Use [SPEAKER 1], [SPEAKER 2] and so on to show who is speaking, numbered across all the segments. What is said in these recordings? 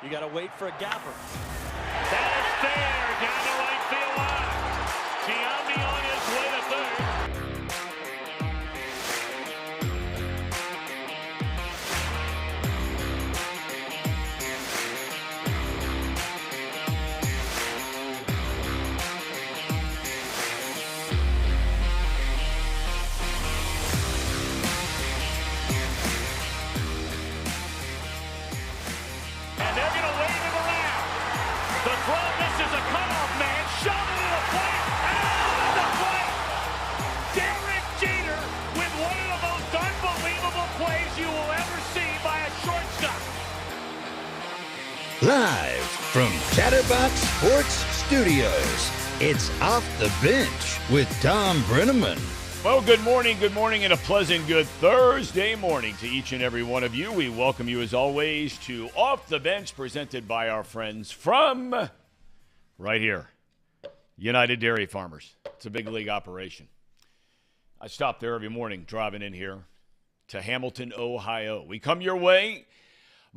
[SPEAKER 1] You got to wait for a gapper.
[SPEAKER 2] That is fair. Down the right field line. Giambi on his way to third. And they're going to wave him around. The throw misses a cutoff man. Shot into the plate. Out of the plate. Derek Jeter with one of the most unbelievable plays you will ever see by a shortstop.
[SPEAKER 3] Live from Chatterbox Sports Studios, it's Off the Bench with Thom Brennaman.
[SPEAKER 2] Well, good morning, and a pleasant good Thursday morning to each and every one of you. We welcome you, as always, to Off the Bench, presented by our friends from right here, United Dairy Farmers. It's a big league operation. I stop there every morning driving in here to Hamilton, Ohio. We come your way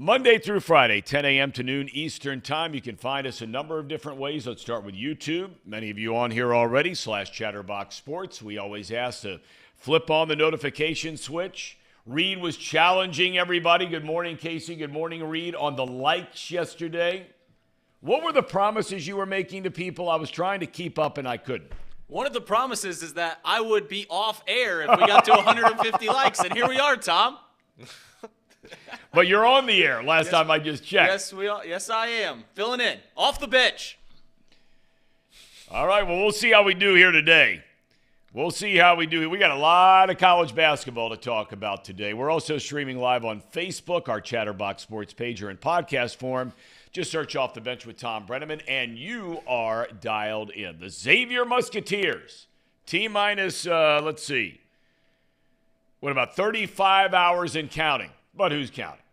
[SPEAKER 2] Monday through Friday, 10 a.m. to noon Eastern Time. You can find us a number of different ways. Let's start with YouTube. Many of you on here already, /Chatterbox Sports. We always ask to flip on the notification switch. Reed was challenging everybody. Good morning, Casey. Good morning, Reed, on the likes yesterday. What were the promises you were making to people? I was trying to keep up, and I couldn't.
[SPEAKER 1] One of the promises is that I would be off air if we got to 150 likes, and here we are, Tom.
[SPEAKER 2] But you're on the air last time I just checked.
[SPEAKER 1] Yes, yes, I am. Filling in. Off the bench.
[SPEAKER 2] All right, well, we'll see how we do here today. We'll see how we do. We got a lot of college basketball to talk about today. We're also streaming live on Facebook, our Chatterbox Sports page, or in podcast form. Just search Off the Bench with Thom Brennaman, and you are dialed in. The Xavier Musketeers, T-minus, let's see, what about 35 hours and counting? But who's counting?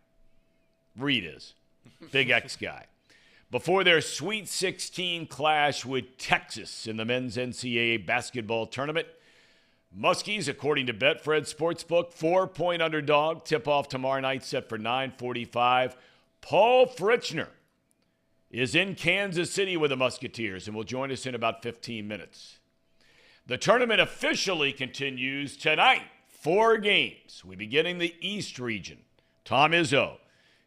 [SPEAKER 2] Reed is. Big X guy. Before their Sweet 16 clash with Texas in the men's NCAA basketball tournament, Muskies, according to Betfred Sportsbook, 4-point underdog. Tip-off tomorrow night set for 9:45. Paul Fritchner is in Kansas City with the Musketeers and will join us in about 15 minutes. The tournament officially continues tonight. 4 games. We begin in the East region. Tom Izzo,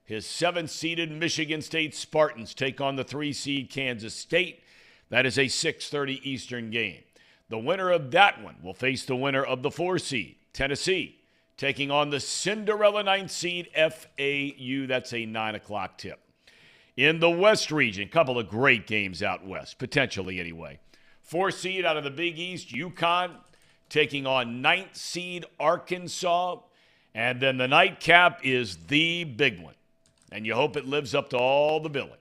[SPEAKER 2] his 7th-seeded Michigan State Spartans take on the 3-seed Kansas State. That is a 6:30 Eastern game. The winner of that one will face the winner of the 4-seed, Tennessee, taking on the Cinderella 9th-seed FAU. That's a 9 o'clock tip. In the West region, a couple of great games out west, potentially anyway. 4-seed out of the Big East, UConn, taking on 9th-seed Arkansas. And then the nightcap is the big one. And you hope it lives up to all the billing.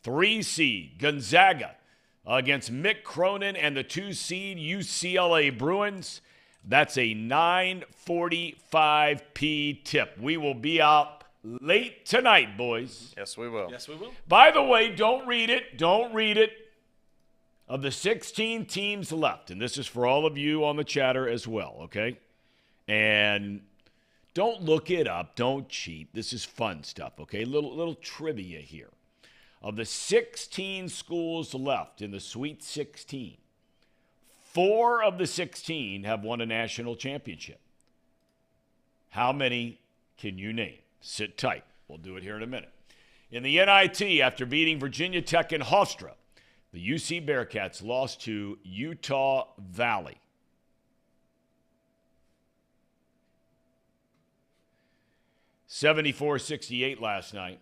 [SPEAKER 2] 3-seed Gonzaga against Mick Cronin and the 2-seed UCLA Bruins. That's a 9:45 p tip. We will be up late tonight, boys.
[SPEAKER 1] Yes, we will. Yes, we will.
[SPEAKER 2] By the way, don't read it. Don't read it. Of the 16 teams left, and this is for all of you on the chatter as well, okay? And don't look it up. Don't cheat. This is fun stuff, okay? Little trivia here. Of the 16 schools left in the Sweet 16, 4 of the 16 have won a national championship. How many can you name? Sit tight. We'll do it here in a minute. In the NIT, after beating Virginia Tech and Hofstra, the UC Bearcats lost to Utah Valley. $74-68 last night.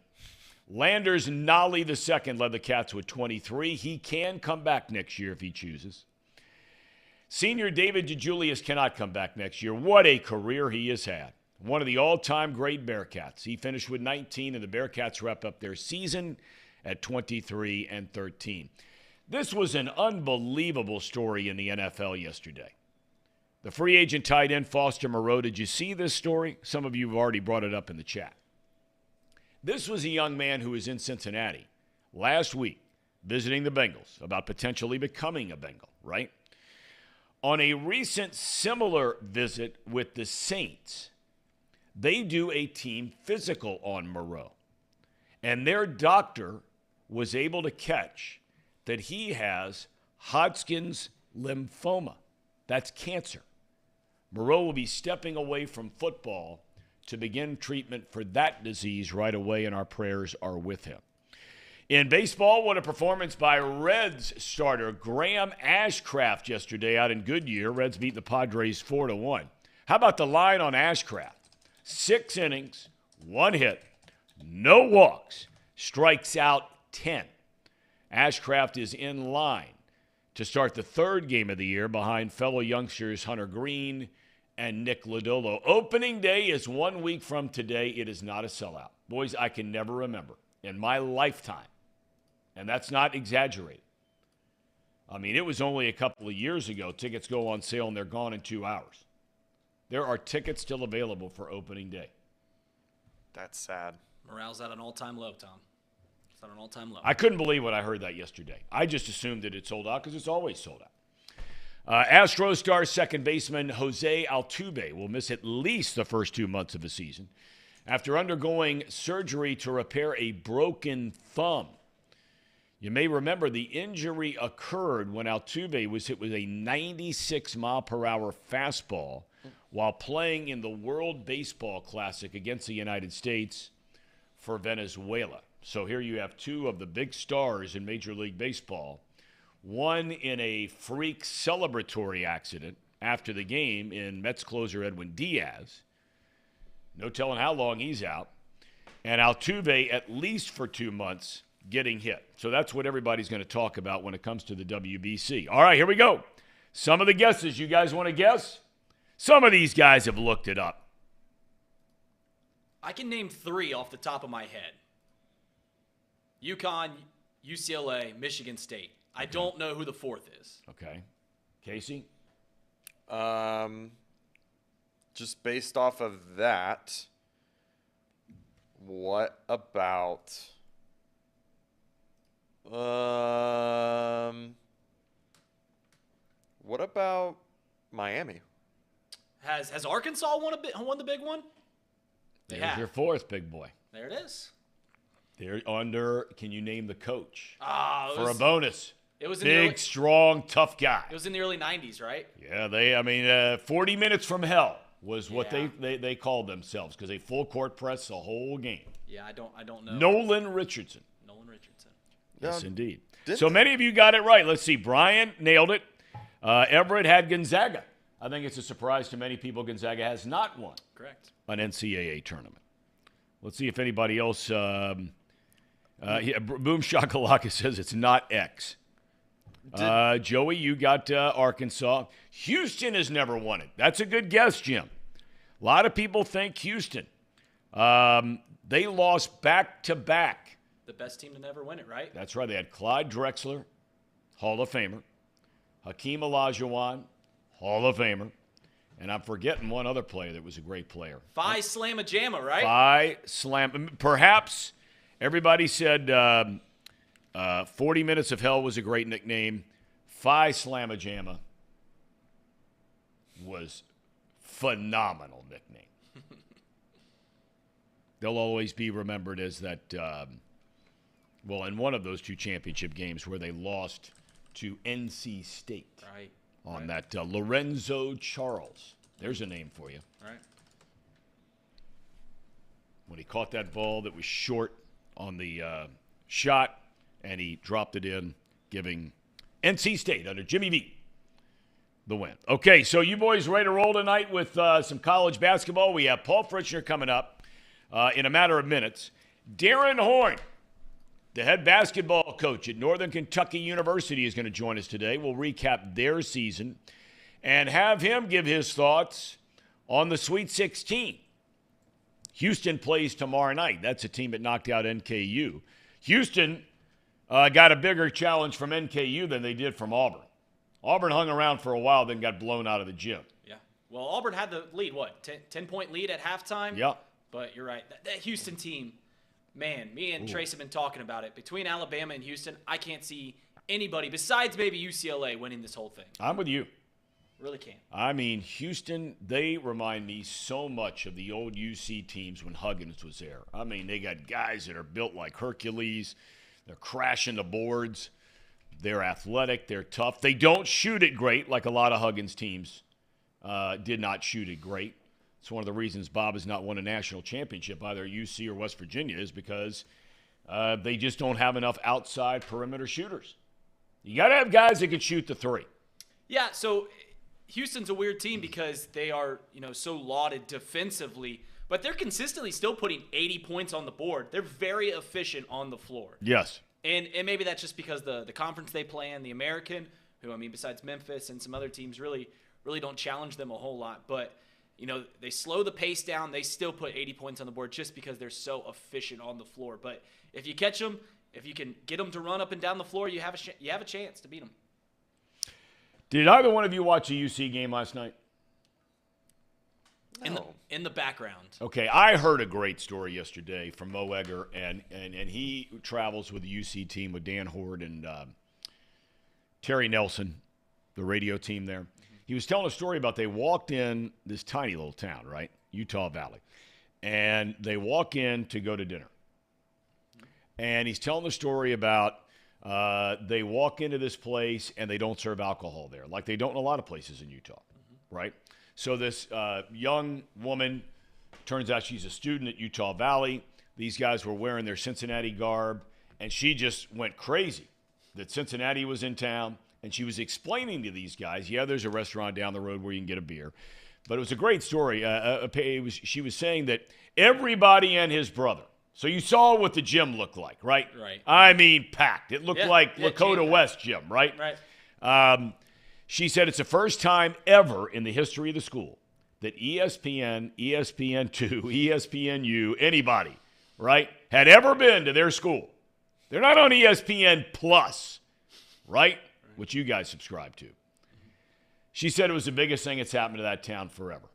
[SPEAKER 2] Landers Nolly II led the Cats with 23. He can come back next year if he chooses. Senior David DeJulius cannot come back next year. What a career he has had. One of the all-time great Bearcats. He finished with 19, and the Bearcats wrap up their season at 23-13. This was an unbelievable story in the NFL yesterday. The free agent tight end Foster Moreau, did you see this story? Some of you have already brought it up in the chat. This was a young man who was in Cincinnati last week visiting the Bengals about potentially becoming a Bengal, right? On a recent similar visit with the Saints, they do a team physical on Moreau. And their doctor was able to catch that he has Hodgkin's lymphoma. That's cancer. Moreau will be stepping away from football to begin treatment for that disease right away, and our prayers are with him. In baseball, what a performance by Reds starter Graham Ashcraft yesterday out in Goodyear. Reds beat the Padres 4-1. How about the line on Ashcraft? 6 innings, 1 hit, no walks, strikes out 10. Ashcraft is in line to start the 3rd game of the year behind fellow youngsters Hunter Green and Nick Lodolo. Opening day is 1 week from today. It is not a sellout. Boys, I can never remember in my lifetime, and that's not exaggerated. I mean, it was only a couple of years ago. Tickets go on sale, and they're gone in 2 hours. There are tickets still available for opening day.
[SPEAKER 4] That's sad.
[SPEAKER 1] Morale's at an all-time low, Tom. It's at an all-time low.
[SPEAKER 2] I couldn't believe when I heard that yesterday. I just assumed that it sold out because it's always sold out. Astros star second baseman Jose Altuve will miss at least the first 2 months of the season after undergoing surgery to repair a broken thumb. You may remember the injury occurred when Altuve was hit with a 96-mile-per-hour fastball while playing in the World Baseball Classic against the United States for Venezuela. So here you have 2 of the big stars in Major League Baseball, one in a freak celebratory accident after the game in Mets closer Edwin Diaz. No telling how long he's out. And Altuve, at least for 2 months, getting hit. So that's what everybody's going to talk about when it comes to the WBC. All right, here we go. Some of the guesses. You guys want to guess? Some of these guys have looked it up.
[SPEAKER 1] I can name 3 off the top of my head. UConn, UCLA, Michigan State. I don't know who the 4th is.
[SPEAKER 2] Okay. Casey?
[SPEAKER 4] Just based off of that, what about Miami?
[SPEAKER 1] Has Arkansas won the big one? They
[SPEAKER 2] There's
[SPEAKER 1] have.
[SPEAKER 2] your 4th, big boy.
[SPEAKER 1] There it is.
[SPEAKER 2] They're under, can you name the coach?
[SPEAKER 1] For
[SPEAKER 2] a bonus.
[SPEAKER 1] It was in
[SPEAKER 2] Big, strong, tough guy.
[SPEAKER 1] It was in the early 90s, right?
[SPEAKER 2] Yeah, 40 minutes from hell was what
[SPEAKER 1] Yeah.
[SPEAKER 2] they called themselves because they full court press the whole game.
[SPEAKER 1] Yeah, I don't know.
[SPEAKER 2] Nolan Richardson. Yes,
[SPEAKER 4] Yeah.
[SPEAKER 2] indeed.
[SPEAKER 4] Didn't
[SPEAKER 2] So
[SPEAKER 4] they-
[SPEAKER 2] many of you got it right. Let's see. Brian nailed it. Everett had Gonzaga. I think it's a surprise to many people Gonzaga has not won
[SPEAKER 1] Correct.
[SPEAKER 2] an NCAA tournament. Let's see if anybody else. Boom Shakalaka says it's not X. Joey, you got Arkansas. Houston has never won it. That's a good guess, Jim. A lot of people think Houston. They lost back-to-back.
[SPEAKER 1] The best team to never win it, right?
[SPEAKER 2] That's right. They had Clyde Drexler, Hall of Famer. Hakeem Olajuwon, Hall of Famer. And I'm forgetting one other player that was a great player.
[SPEAKER 1] Phi Slamma-Jamma, right?
[SPEAKER 2] Phi Slam. Perhaps everybody said 40 Minutes of Hell was a great nickname. Phi Slamma-Jamma was phenomenal nickname. They'll always be remembered as that, in one of those 2 championship games where they lost to NC State.
[SPEAKER 1] Right.
[SPEAKER 2] On that Lorenzo Charles. There's a name for you.
[SPEAKER 1] Right.
[SPEAKER 2] When he caught that ball that was short on the shot, and he dropped it in, giving NC State under Jimmy V the win. Okay, so you boys ready to roll tonight with some college basketball? We have Paul Fritzner coming up in a matter of minutes. Darren Horn, the head basketball coach at Northern Kentucky University, is going to join us today. We'll recap their season and have him give his thoughts on the Sweet 16. Houston plays tomorrow night. That's a team that knocked out NKU. Houston got a bigger challenge from NKU than they did from Auburn. Auburn hung around for a while, then got blown out of the gym.
[SPEAKER 1] Yeah. Well, Auburn had the lead, 10-point lead at halftime?
[SPEAKER 2] Yeah.
[SPEAKER 1] But you're right. That Houston team, man, me and Trace have been talking about it. Between Alabama and Houston, I can't see anybody besides maybe UCLA winning this whole thing.
[SPEAKER 2] I'm with you.
[SPEAKER 1] Really can.
[SPEAKER 2] I mean, Houston, they remind me so much of the old UC teams when Huggins was there. I mean, they got guys that are built like Hercules. They're crashing the boards. They're athletic. They're tough. They don't shoot it great like a lot of Huggins teams did not shoot it great. It's one of the reasons Bob has not won a national championship, either UC or West Virginia, is because they just don't have enough outside perimeter shooters. You got to have guys that can shoot the three.
[SPEAKER 1] Yeah, so Houston's a weird team because they are, so lauded defensively, but they're consistently still putting 80 points on the board. They're very efficient on the floor.
[SPEAKER 2] Yes.
[SPEAKER 1] And maybe that's just because the conference they play in, the American, who, besides Memphis and some other teams really don't challenge them a whole lot. But, they slow the pace down. They still put 80 points on the board just because they're so efficient on the floor. But if you catch them, if you can get them to run up and down the floor, you have a chance to beat them.
[SPEAKER 2] Did either one of you watch a UC game last night?
[SPEAKER 4] No.
[SPEAKER 1] In the background.
[SPEAKER 2] Okay, I heard a great story yesterday from Mo Egger, and he travels with the UC team with Dan Horde and Terry Nelson, the radio team there. He was telling a story about they walked in this tiny little town, right, Utah Valley, and they walk in to go to dinner. And he's telling the story about they walk into this place and they don't serve alcohol there, like they don't in a lot of places in Utah, right? So this young woman, turns out she's a student at Utah Valley. These guys were wearing their Cincinnati garb, and she just went crazy that Cincinnati was in town, and she was explaining to these guys, yeah, there's a restaurant down the road where you can get a beer. But it was a great story. She was saying that everybody and his brother, so you saw what the gym looked like, right?
[SPEAKER 1] Right.
[SPEAKER 2] I mean, packed. It looked like Lakota West gym, right?
[SPEAKER 1] Right.
[SPEAKER 2] She said it's the first time ever in the history of the school that ESPN, ESPN2, ESPNU, anybody, right, had ever been to their school. They're not on ESPN Plus, right, which you guys subscribe to. She said it was the biggest thing that's happened to that town forever,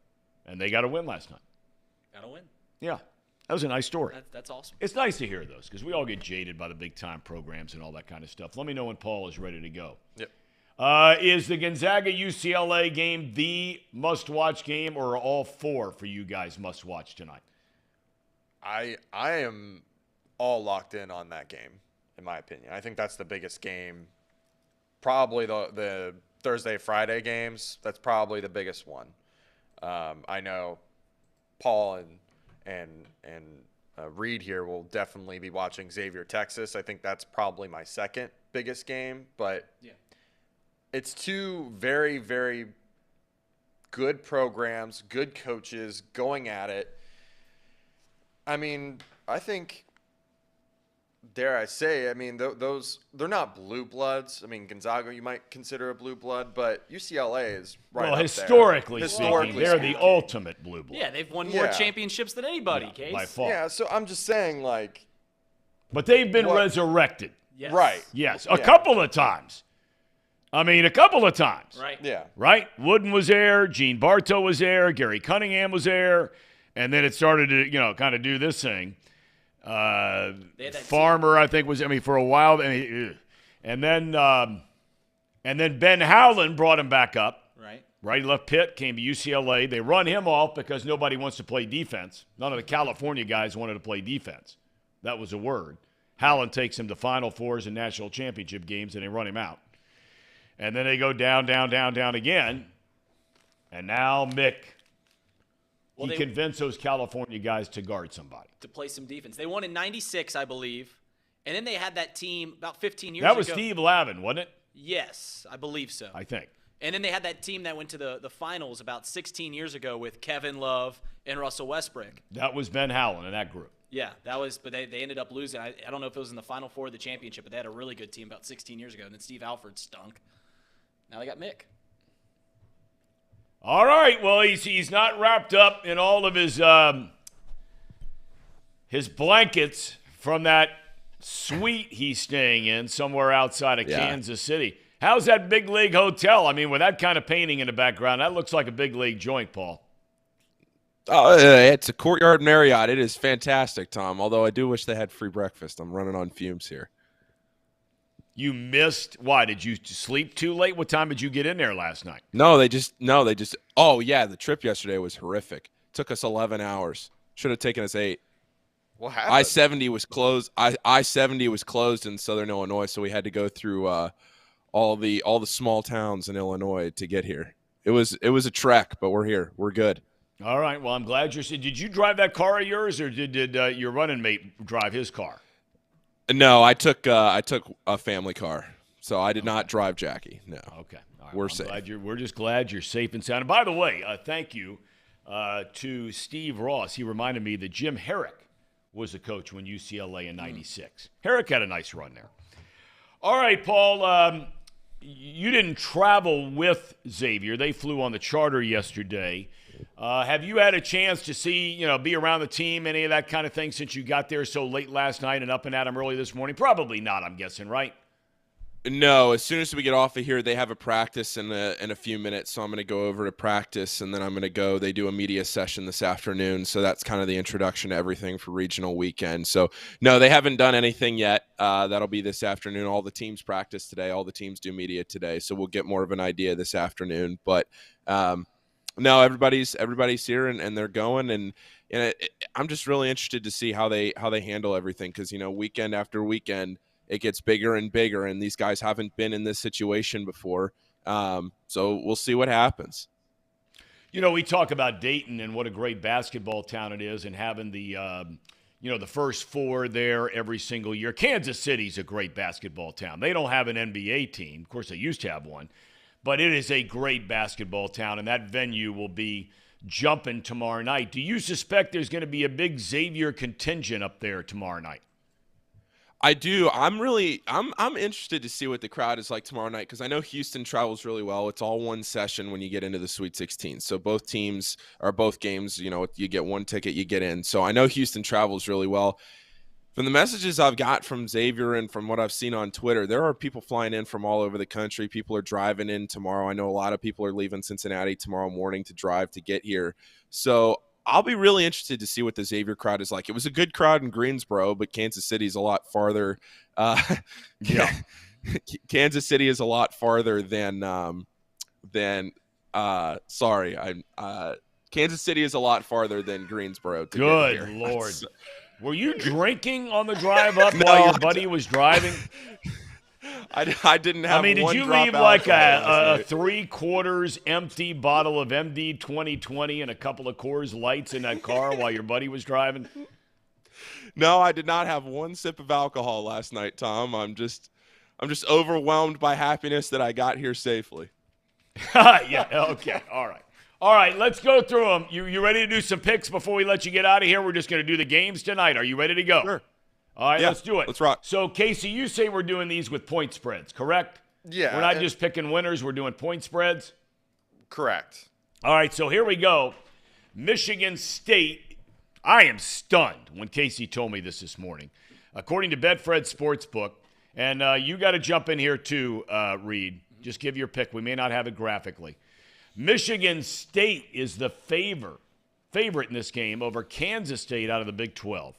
[SPEAKER 2] and they got a win last night.
[SPEAKER 1] Got to win.
[SPEAKER 2] Yeah, that was a nice story.
[SPEAKER 1] That's awesome.
[SPEAKER 2] It's nice to hear those because we all get jaded by the big-time programs and all that kind of stuff. Let me know when Paul is ready to go.
[SPEAKER 4] Yep.
[SPEAKER 2] Is the Gonzaga-UCLA game the must-watch game, or are all four for you guys must-watch tonight?
[SPEAKER 4] I am all locked in on that game, in my opinion. I think that's the biggest game. Probably the Thursday-Friday games, that's probably the biggest one. I know Paul and Reed here will definitely be watching Xavier, Texas. I think that's probably my second biggest game, but
[SPEAKER 1] Yeah.
[SPEAKER 4] It's two very, very good programs, good coaches going at it. I mean, I think, dare I say, those they're not blue bloods. I mean, Gonzaga you might consider a blue blood, but UCLA is right up
[SPEAKER 2] well,
[SPEAKER 4] there.
[SPEAKER 2] historically speaking, they're the ultimate blue blood.
[SPEAKER 1] Yeah, they've won more
[SPEAKER 4] Yeah.
[SPEAKER 1] championships than anybody, Case.
[SPEAKER 2] by far.
[SPEAKER 4] Yeah, so I'm just saying, like,
[SPEAKER 2] But they've been
[SPEAKER 4] What-
[SPEAKER 2] resurrected.
[SPEAKER 1] Yes.
[SPEAKER 4] right.
[SPEAKER 2] Yes,
[SPEAKER 4] Yeah.
[SPEAKER 2] a couple of times. A couple of times.
[SPEAKER 1] Right.
[SPEAKER 4] Yeah.
[SPEAKER 2] Right? Wooden was there. Gene Bartow was there. Gary Cunningham was there. And then it started to, kind of do this thing.
[SPEAKER 1] They had that
[SPEAKER 2] Farmer, I think, was, for a while. And then Ben Howland brought him back up.
[SPEAKER 1] Right.
[SPEAKER 2] Right? He left Pitt, came to UCLA. They run him off because nobody wants to play defense. None of the California guys wanted to play defense. That was a word. Howland takes him to Final Fours and national championship games, and they run him out. And then they go down, down, down, down again. And now Mick, he convinced those California guys to guard somebody.
[SPEAKER 1] To play some defense. They won in 96, I believe. And then they had that team about 15 years ago.
[SPEAKER 2] That was Steve Lavin, wasn't it?
[SPEAKER 1] Yes, I believe so.
[SPEAKER 2] I think.
[SPEAKER 1] And then they had that team that went to the finals about 16 years ago with Kevin Love and Russell Westbrook.
[SPEAKER 2] That was Ben Howland in that group.
[SPEAKER 1] Yeah, that was, but they ended up losing. I don't know if it was in the Final Four of the championship, but they had a really good team about 16 years ago. And then Steve Alford stunk. Now they got Mick.
[SPEAKER 2] All right. Well, he's not wrapped up in all of his blankets from that suite he's staying in somewhere outside of Kansas City. How's that big league hotel? With that kind of painting in the background, that looks like a big league joint, Paul.
[SPEAKER 5] Oh, it's a Courtyard Marriott. It is fantastic, Tom. Although I do wish they had free breakfast. I'm running on fumes here.
[SPEAKER 2] You missed. Why? Did you sleep too late? What time did you get in there last night?
[SPEAKER 5] Oh, yeah, the trip yesterday was horrific. Took us 11 hours. Should have taken us 8.
[SPEAKER 4] What happened?
[SPEAKER 5] I-70 was closed. I-70 was closed in southern Illinois, so we had to go through all the small towns in Illinois to get here. It was a trek, but we're here. We're good.
[SPEAKER 2] All right. Well, I'm glad you're. Did you drive that car of yours, or did your running mate drive his car?
[SPEAKER 5] No, I took a family car, so I did not drive Jackie. No.
[SPEAKER 2] Okay. All right.
[SPEAKER 5] We're safe.
[SPEAKER 2] We're just glad you're safe and sound. And by the way, thank you to Steve Ross. He reminded me that Jim Herrick was the coach when UCLA in '96. Herrick had a nice run there. All right, Paul. You didn't travel with Xavier. They flew on the charter yesterday. Have you had a chance to see, be around the team, any of that kind of thing since you got there so late last night and up and at them early this morning? Probably not, I'm guessing, right?
[SPEAKER 5] No, as soon as we get off of here, they have a practice in a few minutes, so I'm going to go over to practice, and then I'm going to go. They do a media session this afternoon, so that's kind of the introduction to everything for regional weekend. So, no, they haven't done anything yet. That'll be this afternoon. All the teams practice today. All the teams do media today, so we'll get more of an idea this afternoon. But no, everybody's here and they're going, and I'm just really interested to see how they handle everything because weekend after weekend it gets bigger and bigger, and these guys haven't been in this situation before. So we'll see what happens.
[SPEAKER 2] We talk about Dayton and what a great basketball town it is, and having the the first 4 there every single year. Kansas City's a great basketball town. They don't have an NBA team, of course they used to have one. But it is a great basketball town, and that venue will be jumping tomorrow night. Do you suspect there's going to be a big Xavier contingent up there tomorrow night?
[SPEAKER 5] I do. I'm interested to see what the crowd is like tomorrow night because I know Houston travels really well. It's all one session when you get into the Sweet 16. So both teams or both games, you get one ticket, you get in. So I know Houston travels really well. From the messages I've got from Xavier and from what I've seen on Twitter, there are people flying in from all over the country. People are driving in tomorrow. I know a lot of people are leaving Cincinnati tomorrow morning to drive to get here. So I'll be really interested to see what the Xavier crowd is like. It was a good crowd in Greensboro, but Kansas City is a lot farther. Kansas City is a lot farther than Kansas City is a lot farther than Greensboro. To
[SPEAKER 2] Good
[SPEAKER 5] get here.
[SPEAKER 2] Lord. Were you drinking on the drive up while your buddy was driving?
[SPEAKER 5] I didn't have.
[SPEAKER 2] Did you leave like a 3/4 empty bottle of MD 2020 and a couple of Coors Lights in that car while your buddy was driving?
[SPEAKER 5] No, I did not have one sip of alcohol last night, Tom. I'm just overwhelmed by happiness that I got here safely.
[SPEAKER 2] Yeah. Okay. All right, let's go through them. You ready to do some picks before we let you get out of here? We're just going to do the games tonight. Are you ready to go?
[SPEAKER 5] Sure.
[SPEAKER 2] All right, let's do it.
[SPEAKER 5] Let's rock.
[SPEAKER 2] So, Casey, you say we're doing these with point spreads, correct?
[SPEAKER 4] Yeah.
[SPEAKER 2] We're not just picking winners. We're doing point spreads?
[SPEAKER 4] Correct.
[SPEAKER 2] All right, so here we go. Michigan State. I am stunned when Casey told me this morning. According to Betfred Sportsbook, and you got to jump in here too, Reed. Just give your pick. We may not have it graphically. Michigan State is the favorite in this game over Kansas State out of the Big 12.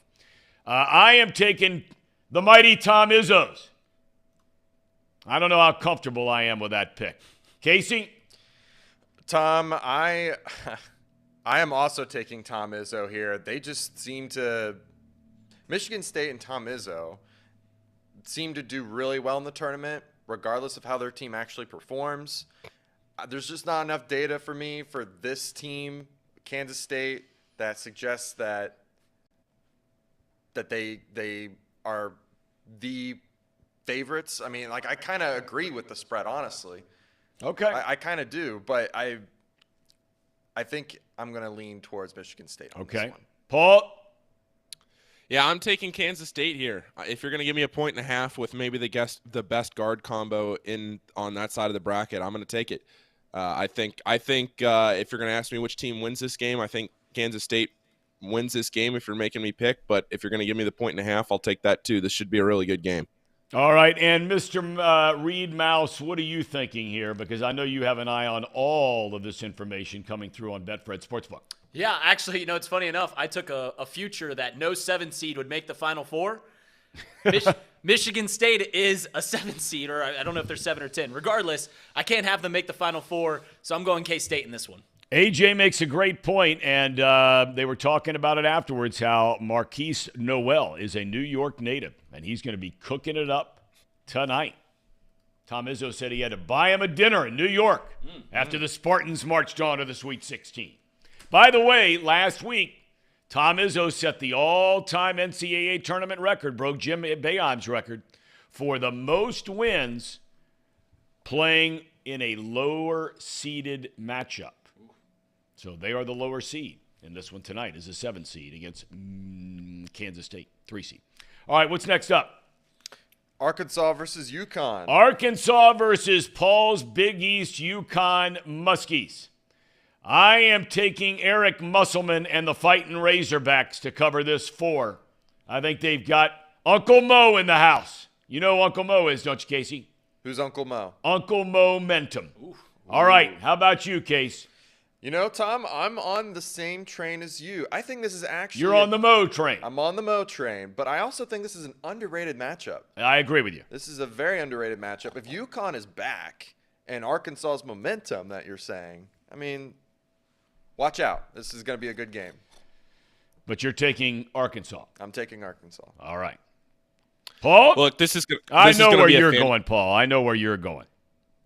[SPEAKER 2] I am taking the mighty Thom Izzos. I don't know how comfortable I am with that pick. Casey?
[SPEAKER 4] Tom, I am also taking Thom Izzo here. They just seem to – Michigan State and Thom Izzo seem to do really well in the tournament, regardless of how their team actually performs. There's just not enough data for me for this team, Kansas State, that suggests that they are the favorites. I kind of agree with the spread, honestly.
[SPEAKER 2] Okay.
[SPEAKER 4] I kind of do, but I think I'm going to lean towards Michigan State on this one.
[SPEAKER 2] Paul?
[SPEAKER 5] Yeah, I'm taking Kansas State here. If you're going to give me 1.5 with maybe the best guard combo on that side of the bracket, I'm going to take it. I think if you're going to ask me which team wins this game, I think Kansas State wins this game if you're making me pick. But if you're going to give me the 1.5, I'll take that too. This should be a really good game.
[SPEAKER 2] All right, and Mr. Reed Mouse, what are you thinking here? Because I know you have an eye on all of this information coming through on Betfred Sportsbook.
[SPEAKER 1] Yeah, actually, it's funny enough. I took a future that no 7 seed would make the Final Four. Michigan State is a 7 seed, or I don't know if they're 7 or 10. Regardless, I can't have them make the Final Four, so I'm going K-State in this one.
[SPEAKER 2] AJ makes a great point, and they were talking about it afterwards, how Marquise Noel is a New York native, and he's going to be cooking it up tonight. Thom Izzo said he had to buy him a dinner in New York after the Spartans marched on to the Sweet 16. By the way, last week, Thom Izzo set the all-time NCAA tournament record, broke Jim Boeheim's record, for the most wins playing in a lower-seeded matchup. So they are the lower seed, and this one tonight is a 7 seed against Kansas State, 3 seed. All right, what's next up?
[SPEAKER 4] Arkansas versus UConn.
[SPEAKER 2] Arkansas versus Paul's Big East UConn Muskies. I am taking Eric Musselman and the Fighting Razorbacks to cover this 4. I think they've got Uncle Mo in the house. You know who Uncle Mo is, don't you, Casey?
[SPEAKER 4] Who's Uncle Mo?
[SPEAKER 2] Uncle Momentum. All right, how about you, Case?
[SPEAKER 4] You know, Tom, I'm on the same train as you. I think this is actually...
[SPEAKER 2] You're on the Mo train.
[SPEAKER 4] I'm on the Mo train, but I also think this is an underrated matchup.
[SPEAKER 2] I agree with you.
[SPEAKER 4] This is a very underrated matchup. If UConn is back and Arkansas's momentum that you're saying, I mean, watch out. This is going to be a good game.
[SPEAKER 2] But you're taking Arkansas.
[SPEAKER 4] I'm taking Arkansas.
[SPEAKER 2] All right. Paul?
[SPEAKER 5] Look, this is going
[SPEAKER 2] I know where you're going, Paul. I know where you're going.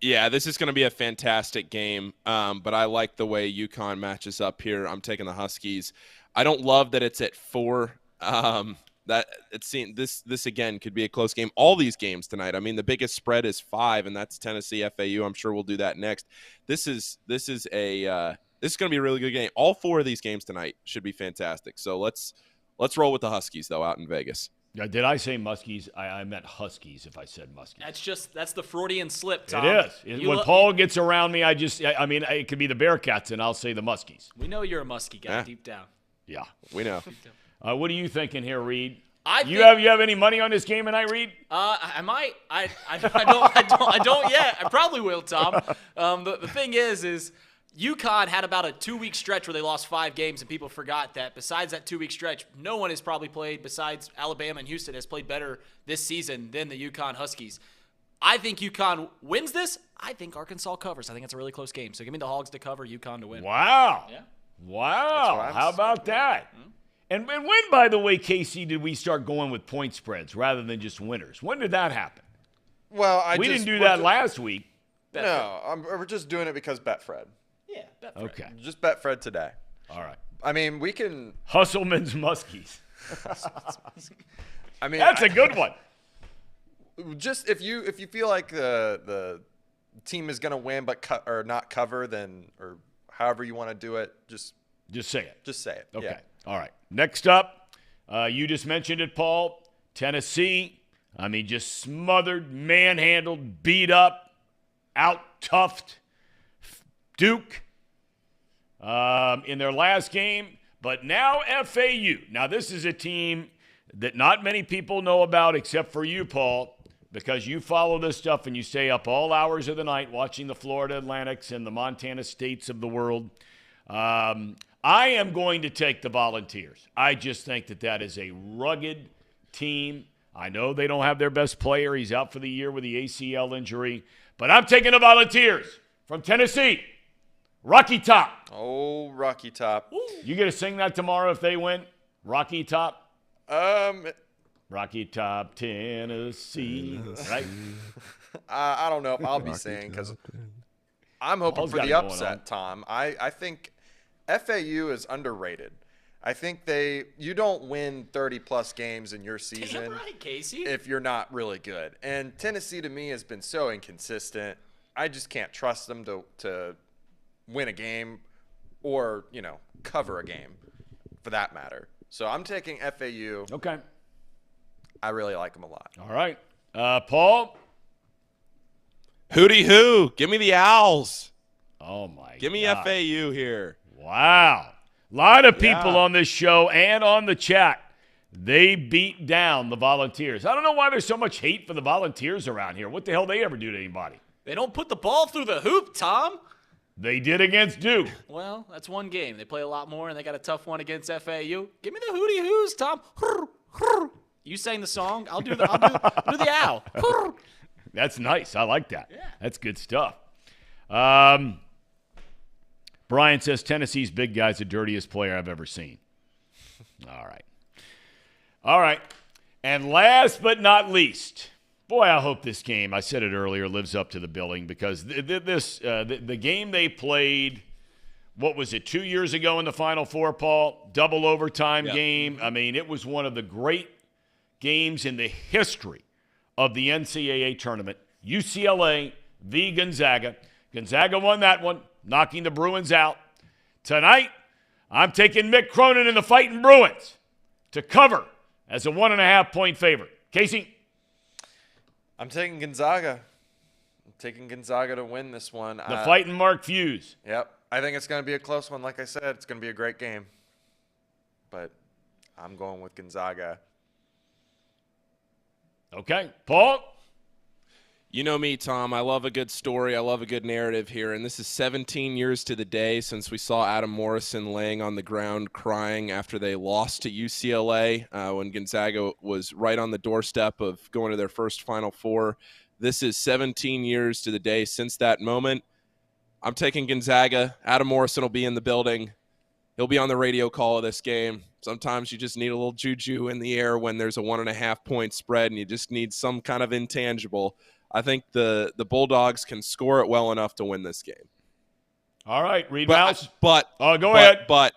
[SPEAKER 5] Yeah, this is going to be a fantastic game, but I like the way UConn matches up here. I'm taking the Huskies. I don't love that it's at 4. That it's seen this again could be a close game. All these games tonight. I mean, the biggest spread is 5, and that's Tennessee FAU. I'm sure we'll do that next. This is going to be a really good game. All 4 of these games tonight should be fantastic. So let's roll with the Huskies though out in Vegas.
[SPEAKER 2] Did I say Muskies? I meant Huskies if I said Muskies.
[SPEAKER 1] That's the Freudian slip, Tom.
[SPEAKER 2] It is. When Paul gets around me, it could be the Bearcats, and I'll say the Muskies.
[SPEAKER 1] We know you're a Muskie guy deep down.
[SPEAKER 2] Yeah.
[SPEAKER 5] We know.
[SPEAKER 2] What are you thinking here, Reed?
[SPEAKER 1] You
[SPEAKER 2] have any money on this game tonight, Reed?
[SPEAKER 1] I might. I don't yet. I probably will, Tom. The thing is UConn had about a 2-week stretch where they lost 5 games, and people forgot that besides that 2-week stretch, no one has probably played, besides Alabama and Houston, has played better this season than the UConn Huskies. I think UConn wins this. I think Arkansas covers. I think it's a really close game. So give me the Hogs to cover, UConn to win.
[SPEAKER 2] Wow.
[SPEAKER 1] Yeah.
[SPEAKER 2] Wow. How about that? Mm-hmm. And when, by the way, Casey, did we start going with point spreads rather than just winners? When did that happen?
[SPEAKER 4] Well,
[SPEAKER 2] we didn't do that last week.
[SPEAKER 4] We're just doing it because Betfred.
[SPEAKER 1] Yeah, Betfred.
[SPEAKER 2] Okay.
[SPEAKER 4] Just Betfred today.
[SPEAKER 2] All right.
[SPEAKER 4] I mean, we can...
[SPEAKER 2] Hustleman's Muskies.
[SPEAKER 4] I mean,
[SPEAKER 2] that's a good one.
[SPEAKER 4] Just if you feel like the team is going to win or not cover, then or however you want to do it, just
[SPEAKER 2] say it.
[SPEAKER 4] Just say it.
[SPEAKER 2] Okay.
[SPEAKER 4] Yeah.
[SPEAKER 2] All right. Next up, you just mentioned it, Paul. Tennessee. I mean, just smothered, manhandled, beat up, out-toughed Duke in their last game. But now FAU. Now, this is a team that not many people know about except for you, Paul, because you follow this stuff and you stay up all hours of the night watching the Florida Atlantics and the Montana States of the world. I am going to take the Volunteers. I just think that is a rugged team. I know they don't have their best player. He's out for the year with the ACL injury. But I'm taking the Volunteers from Tennessee. Rocky Top.
[SPEAKER 4] Oh, Rocky Top.
[SPEAKER 2] You going to sing that tomorrow if they win? Rocky Top? Rocky Top, Tennessee. Right?
[SPEAKER 4] I don't know if I'll be singing because I'm hoping for the upset, Tom. I think FAU is underrated. I think you don't win 30-plus games in your season.
[SPEAKER 1] Damn right, Casey.
[SPEAKER 4] If you're not really good. And Tennessee, to me, has been so inconsistent. I just can't trust them to win a game or, cover a game for that matter. So I'm taking FAU.
[SPEAKER 2] Okay.
[SPEAKER 4] I really like them a lot.
[SPEAKER 2] All right. Paul?
[SPEAKER 5] Hootie hoo. Give me the Owls.
[SPEAKER 2] Oh, my God.
[SPEAKER 5] Give me FAU here.
[SPEAKER 2] Wow. A lot of people on this show and on the chat, they beat down the Volunteers. I don't know why there's so much hate for the Volunteers around here. What the hell they ever do to anybody?
[SPEAKER 1] They don't put the ball through the hoop, Tom.
[SPEAKER 2] They did against Duke.
[SPEAKER 1] Well, that's one game. They play a lot more, and they got a tough one against FAU. Give me the hootie hoos, Tom. You sang the song. I'll do the owl.
[SPEAKER 2] That's nice. I like that.
[SPEAKER 1] Yeah.
[SPEAKER 2] That's good stuff. Brian says Tennessee's big guy's the dirtiest player I've ever seen. All right. And last but not least, boy, I hope this game, I said it earlier, lives up to the billing because the game they played, what was it, 2 years ago in the Final Four, Paul? Double overtime game. I mean, it was one of the great games in the history of the NCAA tournament. UCLA v. Gonzaga. Gonzaga won that one, knocking the Bruins out. Tonight, I'm taking Mick Cronin and the Fighting Bruins to cover as a 1.5-point favorite. Casey?
[SPEAKER 4] I'm taking Gonzaga. I'm taking Gonzaga to win this one.
[SPEAKER 2] The Fighting Mark Fuse.
[SPEAKER 4] Yep. I think it's going to be a close one. Like I said, it's going to be a great game. But I'm going with Gonzaga.
[SPEAKER 2] Okay. Paul?
[SPEAKER 5] You know me, Tom. I love a good story. I love a good narrative here. And this is 17 years to the day since we saw Adam Morrison laying on the ground crying after they lost to UCLA when Gonzaga was right on the doorstep of going to their first Final Four. This is 17 years to the day since that moment. I'm taking Gonzaga. Adam Morrison will be in the building. He'll be on the radio call of this game. Sometimes you just need a little juju in the air when there's a 1.5-point spread and you just need some kind of intangible. I think the Bulldogs can score it well enough to win this game.
[SPEAKER 2] All right, Reed Mouse.
[SPEAKER 5] Go
[SPEAKER 2] ahead.
[SPEAKER 5] But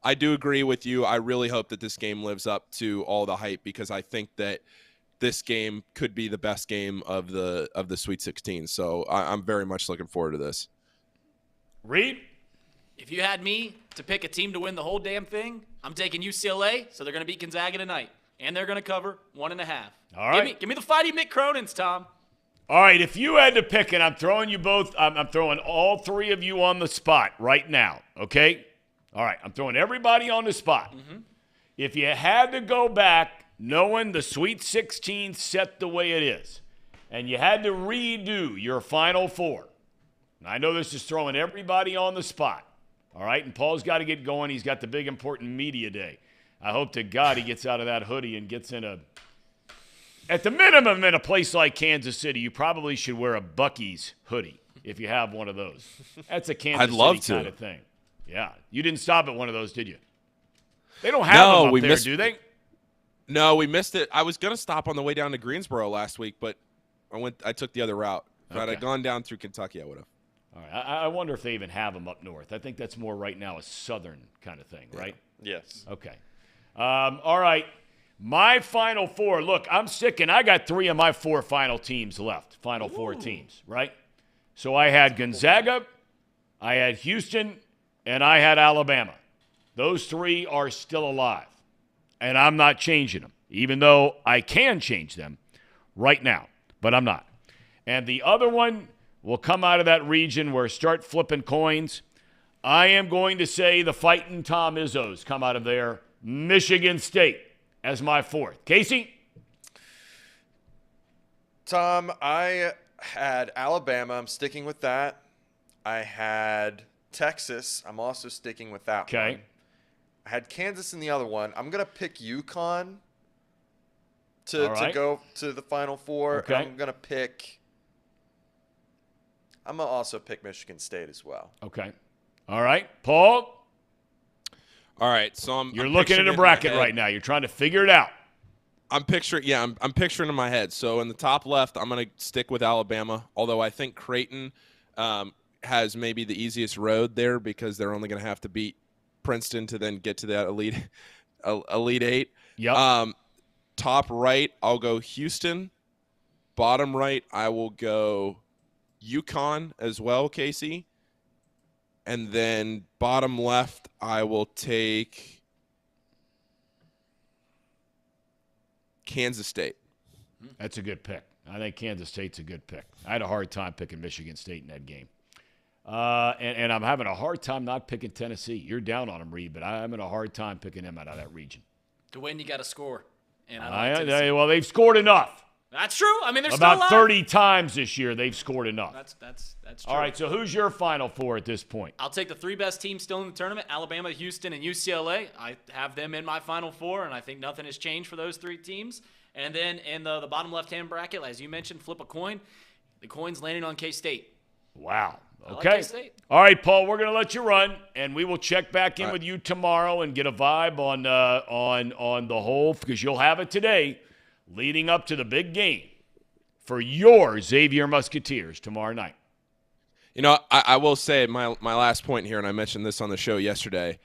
[SPEAKER 5] I do agree with you. I really hope that this game lives up to all the hype because I think that this game could be the best game of the Sweet 16. So I'm very much looking forward to this.
[SPEAKER 2] Reed?
[SPEAKER 1] If you had me to pick a team to win the whole damn thing, I'm taking UCLA, so they're going to beat Gonzaga tonight. And they're going to cover 1.5.
[SPEAKER 2] All right.
[SPEAKER 1] Give me the fighting Mick Cronins, Tom.
[SPEAKER 2] All right, if you had to pick, and I'm throwing you both, I'm throwing all three of you on the spot right now, okay? All right, I'm throwing everybody on the spot. Mm-hmm. If you had to go back knowing the Sweet 16 set the way it is, and you had to redo your Final Four, and I know this is throwing everybody on the spot, all right? And Paul's got to get going. He's got the big, important media day. I hope to God he gets out of that hoodie and gets in at the minimum, in a place like Kansas City, you probably should wear a Buc-ee's hoodie if you have one of those. That's a Kansas City kind of thing. Yeah. You didn't stop at one of those, did you? They don't have them up there, do they?
[SPEAKER 5] No, we missed it. I was going to stop on the way down to Greensboro last week, but I took the other route. If I had gone down through Kentucky, I would have.
[SPEAKER 2] All right. I wonder if they even have them up north. I think that's more right now a southern kind of thing, right?
[SPEAKER 4] Yes.
[SPEAKER 2] Okay. All right. My Final Four, look, I'm sticking. I got 3 of my 4 final teams left, Final Four teams, right? So I had Gonzaga, I had Houston, and I had Alabama. Those 3 are still alive, and I'm not changing them, even though I can change them right now, but I'm not. And the other one will come out of that region where start flipping coins. I am going to say the Fighting Tom Izzos come out of there, Michigan State. As my 4th. Casey?
[SPEAKER 4] Tom, I had Alabama. I'm sticking with that. I had Texas. I'm also sticking with that one. I had Kansas in the other one. I'm going to pick UConn to go to the Final Four.
[SPEAKER 2] Okay.
[SPEAKER 4] I'm going to also pick Michigan State as well.
[SPEAKER 2] Okay. All right. Paul?
[SPEAKER 5] All right, so
[SPEAKER 2] You're looking at a bracket right now. You're trying to figure it out.
[SPEAKER 5] I'm picturing in my head. So in the top left, I'm going to stick with Alabama, although I think Creighton has maybe the easiest road there because they're only going to have to beat Princeton to then get to that Elite 8.
[SPEAKER 2] Yep.
[SPEAKER 5] Top right, I'll go Houston. Bottom right, I will go UConn as well, Casey. And then bottom left, I will take Kansas State.
[SPEAKER 2] That's a good pick. I think Kansas State's a good pick. I had a hard time picking Michigan State in that game. And I'm having a hard time not picking Tennessee. You're down on them, Reed, but I'm having a hard time picking them out of that region.
[SPEAKER 1] To win, you got to score. And
[SPEAKER 2] well, they've scored enough.
[SPEAKER 1] That's true. I mean, they're
[SPEAKER 2] About
[SPEAKER 1] still alive.
[SPEAKER 2] 30 times this year they've scored enough.
[SPEAKER 1] That's true.
[SPEAKER 2] All right, so who's your Final Four at this point?
[SPEAKER 1] I'll take the 3 best teams still in the tournament, Alabama, Houston, and UCLA. I have them in my Final Four, and I think nothing has changed for those 3 teams. And then in the bottom left-hand bracket, as you mentioned, flip a coin. The coin's landing on K-State.
[SPEAKER 2] Wow.
[SPEAKER 1] I like
[SPEAKER 2] Okay.
[SPEAKER 1] K-State.
[SPEAKER 2] All right, Paul, we're going to let you run, and we will check back in with you tomorrow and get a vibe on the whole, because you'll have it today leading up to the big game for your Xavier Musketeers tomorrow night.
[SPEAKER 5] You know, I will say my last point here, and I mentioned this on the show yesterday.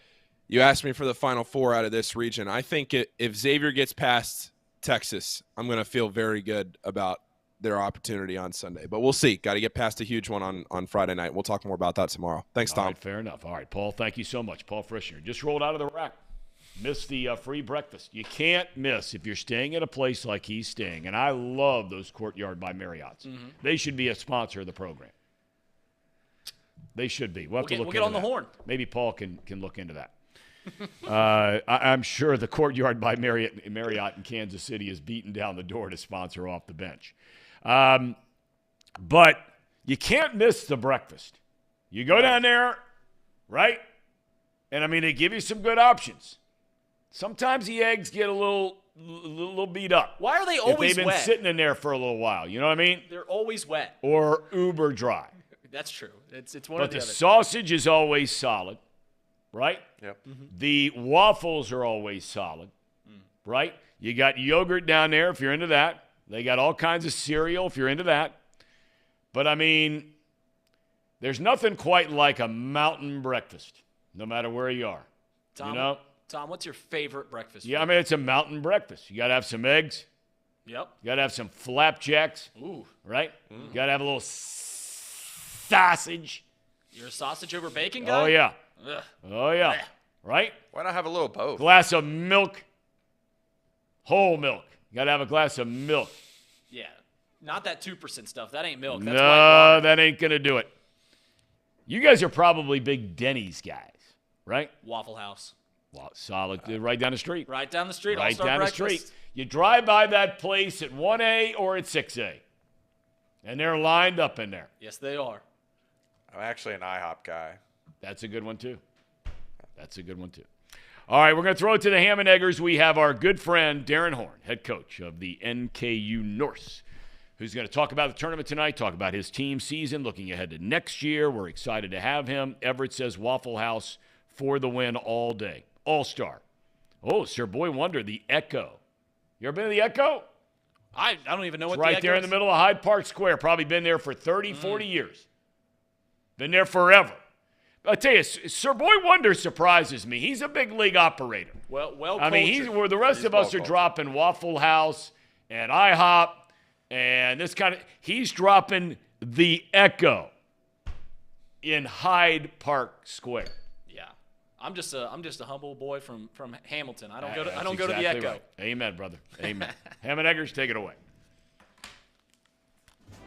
[SPEAKER 5] You asked me for the Final Four out of this region. I think if Xavier gets past Texas, I'm going to feel very good about their opportunity on Sunday. But we'll see. Got to get past a huge one on Friday night. We'll talk more about that tomorrow. Thanks, Thom.
[SPEAKER 2] All right, fair enough. All right, Paul, thank you so much. Paul Frischner just rolled out of the rack. Missed the free breakfast. You can't miss if you're staying at a place like he's staying. And I love those Courtyard by Marriotts. Mm-hmm. They should be a sponsor of the program. They should be. We'll
[SPEAKER 1] get on the horn.
[SPEAKER 2] Maybe Paul can look into that. I'm sure the Courtyard by Marriott in Kansas City is beating down the door to sponsor Off the Bench. But you can't miss the breakfast. You go down there, right? And, I mean, they give you some good options. Sometimes the eggs get a little beat up.
[SPEAKER 1] Why are they always
[SPEAKER 2] if they've been
[SPEAKER 1] wet?
[SPEAKER 2] sitting in there for a little while. You know what I mean?
[SPEAKER 1] They're always wet.
[SPEAKER 2] Or uber dry.
[SPEAKER 1] That's true. It's one
[SPEAKER 2] But
[SPEAKER 1] or the
[SPEAKER 2] the
[SPEAKER 1] other.
[SPEAKER 2] sausage is always solid, right?
[SPEAKER 4] Yep.
[SPEAKER 1] Mm-hmm.
[SPEAKER 2] The waffles are always solid, right? You got yogurt down there if you're into that. They got all kinds of cereal if you're into that. But, I mean, there's nothing quite like a mountain breakfast, no matter where you are.
[SPEAKER 1] Thom,
[SPEAKER 2] you know?
[SPEAKER 1] Thom, what's your favorite breakfast
[SPEAKER 2] Yeah,
[SPEAKER 1] food?
[SPEAKER 2] I mean, it's a mountain breakfast. You got to have some eggs.
[SPEAKER 1] Yep.
[SPEAKER 2] You got to have some flapjacks,
[SPEAKER 1] Ooh.
[SPEAKER 2] right? You got to have a little sausage.
[SPEAKER 1] You're a sausage over bacon guy?
[SPEAKER 2] Oh, yeah.
[SPEAKER 1] Ugh.
[SPEAKER 2] Oh, yeah. Right?
[SPEAKER 4] Why not have a little both?
[SPEAKER 2] Glass of milk. Whole milk. You got to have a glass of milk.
[SPEAKER 1] Yeah. Not that 2% stuff. That ain't milk. That's white
[SPEAKER 2] No,
[SPEAKER 1] water.
[SPEAKER 2] that ain't going to do it. You guys are probably big Denny's guys, right?
[SPEAKER 1] Waffle House.
[SPEAKER 2] Well, solid. Right down the street.
[SPEAKER 1] Right down the street.
[SPEAKER 2] Right
[SPEAKER 1] All-Star
[SPEAKER 2] down
[SPEAKER 1] breakfast.
[SPEAKER 2] the street. You drive by that place at 1A or at 6A, and they're lined up in there.
[SPEAKER 1] Yes, they are.
[SPEAKER 4] I'm actually an IHOP guy.
[SPEAKER 2] That's a good one, too. That's a good one, too. All right, we're going to throw it to the Ham and Eggers. We have our good friend, Darren Horn, head coach of the NKU Norse, who's going to talk about the tournament tonight, talk about his team season, looking ahead to next year. We're excited to have him. Everett says Waffle House for the win all day. All-star. Oh, Sir Boy Wonder, the Echo. You ever been to the Echo?
[SPEAKER 1] I don't even know what
[SPEAKER 2] It's right
[SPEAKER 1] the
[SPEAKER 2] there in the middle of Hyde Park Square. Probably been there for 30, 40 years. Been there forever. I tell you, Sir Boy Wonder surprises me. He's a big league operator.
[SPEAKER 1] Well,
[SPEAKER 2] I mean, where the rest of us are dropping Waffle House and IHOP and this kind of. He's dropping the Echo in Hyde Park Square.
[SPEAKER 1] Yeah, I'm just a humble boy from Hamilton. I don't go to
[SPEAKER 2] That's
[SPEAKER 1] the
[SPEAKER 2] exactly
[SPEAKER 1] Echo.
[SPEAKER 2] right. Amen, brother. Amen. Ham and Eggers, take it away.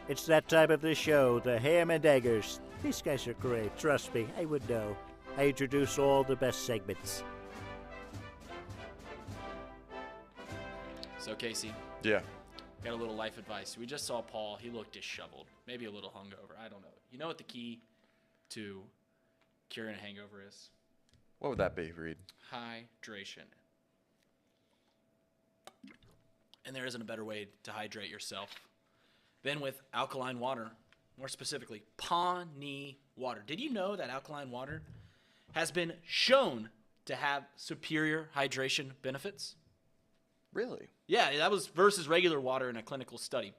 [SPEAKER 6] It's that time of the show, the Ham and Eggers. These guys are great, trust me, I would know. I introduce all the best segments.
[SPEAKER 1] So Casey,
[SPEAKER 4] Yeah.
[SPEAKER 1] got a little life advice. We just saw Paul. He looked disheveled, maybe a little hungover. I don't know. You know what the key to curing a hangover is?
[SPEAKER 4] What would that be, Reed?
[SPEAKER 1] Hydration. And there isn't a better way to hydrate yourself than with alkaline water, more specifically, Pawnee water. Did you know that alkaline water has been shown to have superior hydration benefits?
[SPEAKER 4] Really?
[SPEAKER 1] Yeah, that was versus regular water in a clinical study.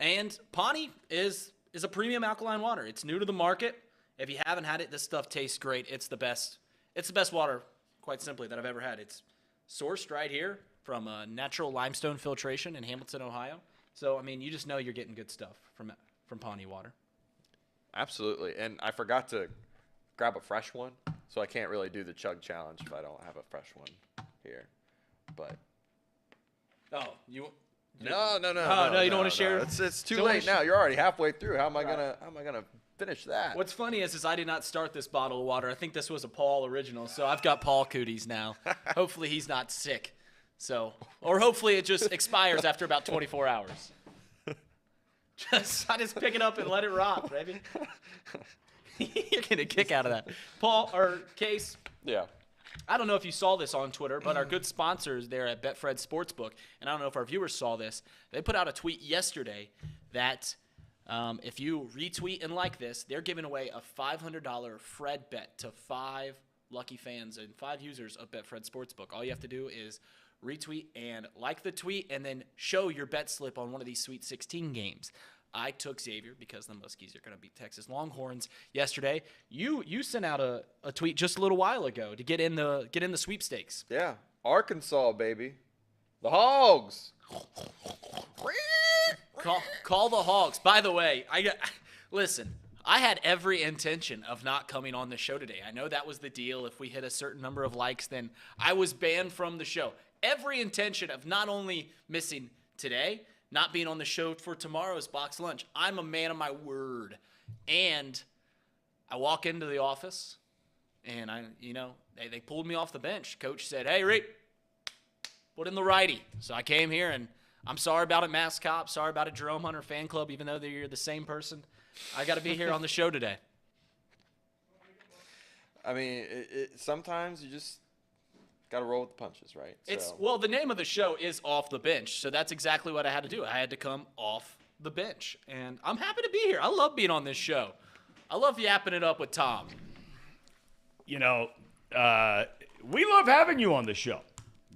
[SPEAKER 1] And Pawnee is a premium alkaline water. It's new to the market. If you haven't had it, this stuff tastes great. It's the best. It's the best water, quite simply, that I've ever had. It's sourced right here from natural limestone filtration in Hamilton, Ohio. So, I mean, you just know you're getting good stuff from Pawnee water.
[SPEAKER 4] Absolutely. And I forgot to grab a fresh one, so I can't really do the chug challenge if I don't have a fresh one here. But
[SPEAKER 1] Oh, you?
[SPEAKER 4] no,
[SPEAKER 1] you don't wanna share?
[SPEAKER 4] It's too
[SPEAKER 1] Don't
[SPEAKER 4] late
[SPEAKER 1] wanna
[SPEAKER 4] now. You're already halfway through. How am I gonna finish that?
[SPEAKER 1] What's funny is I did not start this bottle of water. I think this was a Paul original, so I've got Paul cooties now. Hopefully he's not sick. So, or hopefully it just expires after about 24 hours. I just pick it up and let it rock, baby. You're getting a kick out of that. Paul, or Case,
[SPEAKER 4] Yeah.
[SPEAKER 1] I don't know if you saw this on Twitter, but our good sponsors there at Betfred Sportsbook, and I don't know if our viewers saw this, they put out a tweet yesterday that if you retweet and like this, they're giving away a $500 Fred bet to 5 lucky fans and 5 users of Betfred Sportsbook. All you have to do is retweet and like the tweet and then show your bet slip on one of these Sweet 16 games. I took Xavier because the Muskies are going to beat Texas Longhorns yesterday. You sent out a tweet just a little while ago to get in the sweepstakes.
[SPEAKER 4] Yeah. Arkansas, baby. The Hogs.
[SPEAKER 1] Call the Hogs. By the way, listen. I had every intention of not coming on the show today. I know that was the deal. If we hit a certain number of likes, then I was banned from the show. Every intention of not only missing today, not being on the show for tomorrow's box lunch. I'm a man of my word. And I walk into the office, and they pulled me off the bench. Coach said, "Hey, Reed, put in the righty." So I came here, and I'm sorry about it, Mass Cop. Sorry about it, Jerome Hunter fan club, even though you're the same person. I got to be here on the show today.
[SPEAKER 4] I mean, sometimes you just got to roll with the punches, right?
[SPEAKER 1] Well, the name of the show is Off the Bench, so that's exactly what I had to do. I had to come off the bench, and I'm happy to be here. I love being on this show. I love yapping it up with Thom.
[SPEAKER 2] We love having you on the show.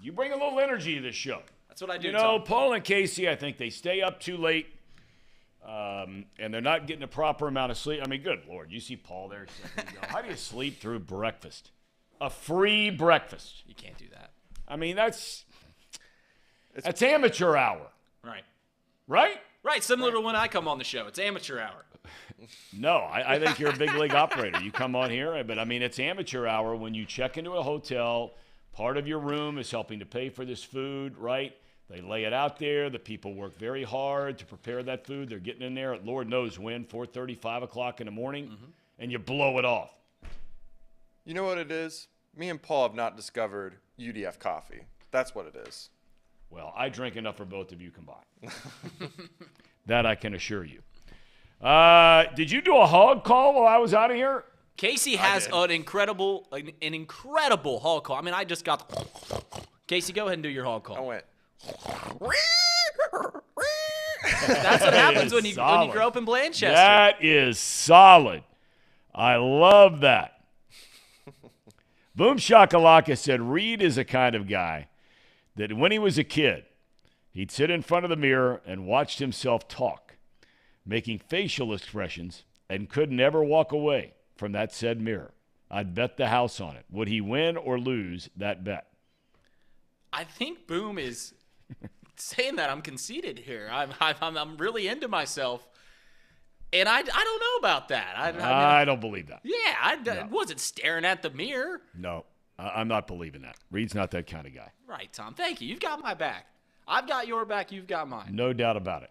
[SPEAKER 2] You bring a little energy to this show.
[SPEAKER 1] That's what I do,
[SPEAKER 2] Thom.
[SPEAKER 1] Thom.
[SPEAKER 2] Paul and Casey, I think they stay up too late, and they're not getting a proper amount of sleep. I mean, good Lord, you see Paul there. How do you sleep through breakfast? A free breakfast.
[SPEAKER 1] You can't do that.
[SPEAKER 2] I mean, that's amateur hour.
[SPEAKER 1] Right?
[SPEAKER 2] Right,
[SPEAKER 1] similar to when I come on the show. It's amateur hour.
[SPEAKER 2] No, I think you're a big league operator. You come on here, but I mean, it's amateur hour when you check into a hotel. Part of your room is helping to pay for this food, right? They lay it out there. The people work very hard to prepare that food. They're getting in there at Lord knows when, 4:30, 5 o'clock in the morning, and you blow it off.
[SPEAKER 4] You know what it is? Me and Paul have not discovered UDF coffee. That's what it is.
[SPEAKER 2] Well, I drink enough for both of you combined. That I can assure you. Did you do a hog call while I was out of here?
[SPEAKER 1] Casey has an incredible hog call. I mean, I just got Casey, go ahead and do your hog call.
[SPEAKER 4] I went.
[SPEAKER 1] That's what happens when you grow up in Blanchester.
[SPEAKER 2] That is solid. I love that. Boom Shakalaka said Reed is a kind of guy that when he was a kid, he'd sit in front of the mirror and watched himself talk, making facial expressions, and could never walk away from that said mirror. I'd bet the house on it. Would he win or lose that bet?
[SPEAKER 1] I think Boom is saying that I'm conceited here. I'm really into myself. And I don't know about that.
[SPEAKER 2] I don't believe that.
[SPEAKER 1] Yeah, I wasn't staring at the mirror.
[SPEAKER 2] No, I'm not believing that. Reed's not that kind of guy.
[SPEAKER 1] Right, Thom. Thank you. You've got my back. I've got your back. You've got mine.
[SPEAKER 2] No doubt about it.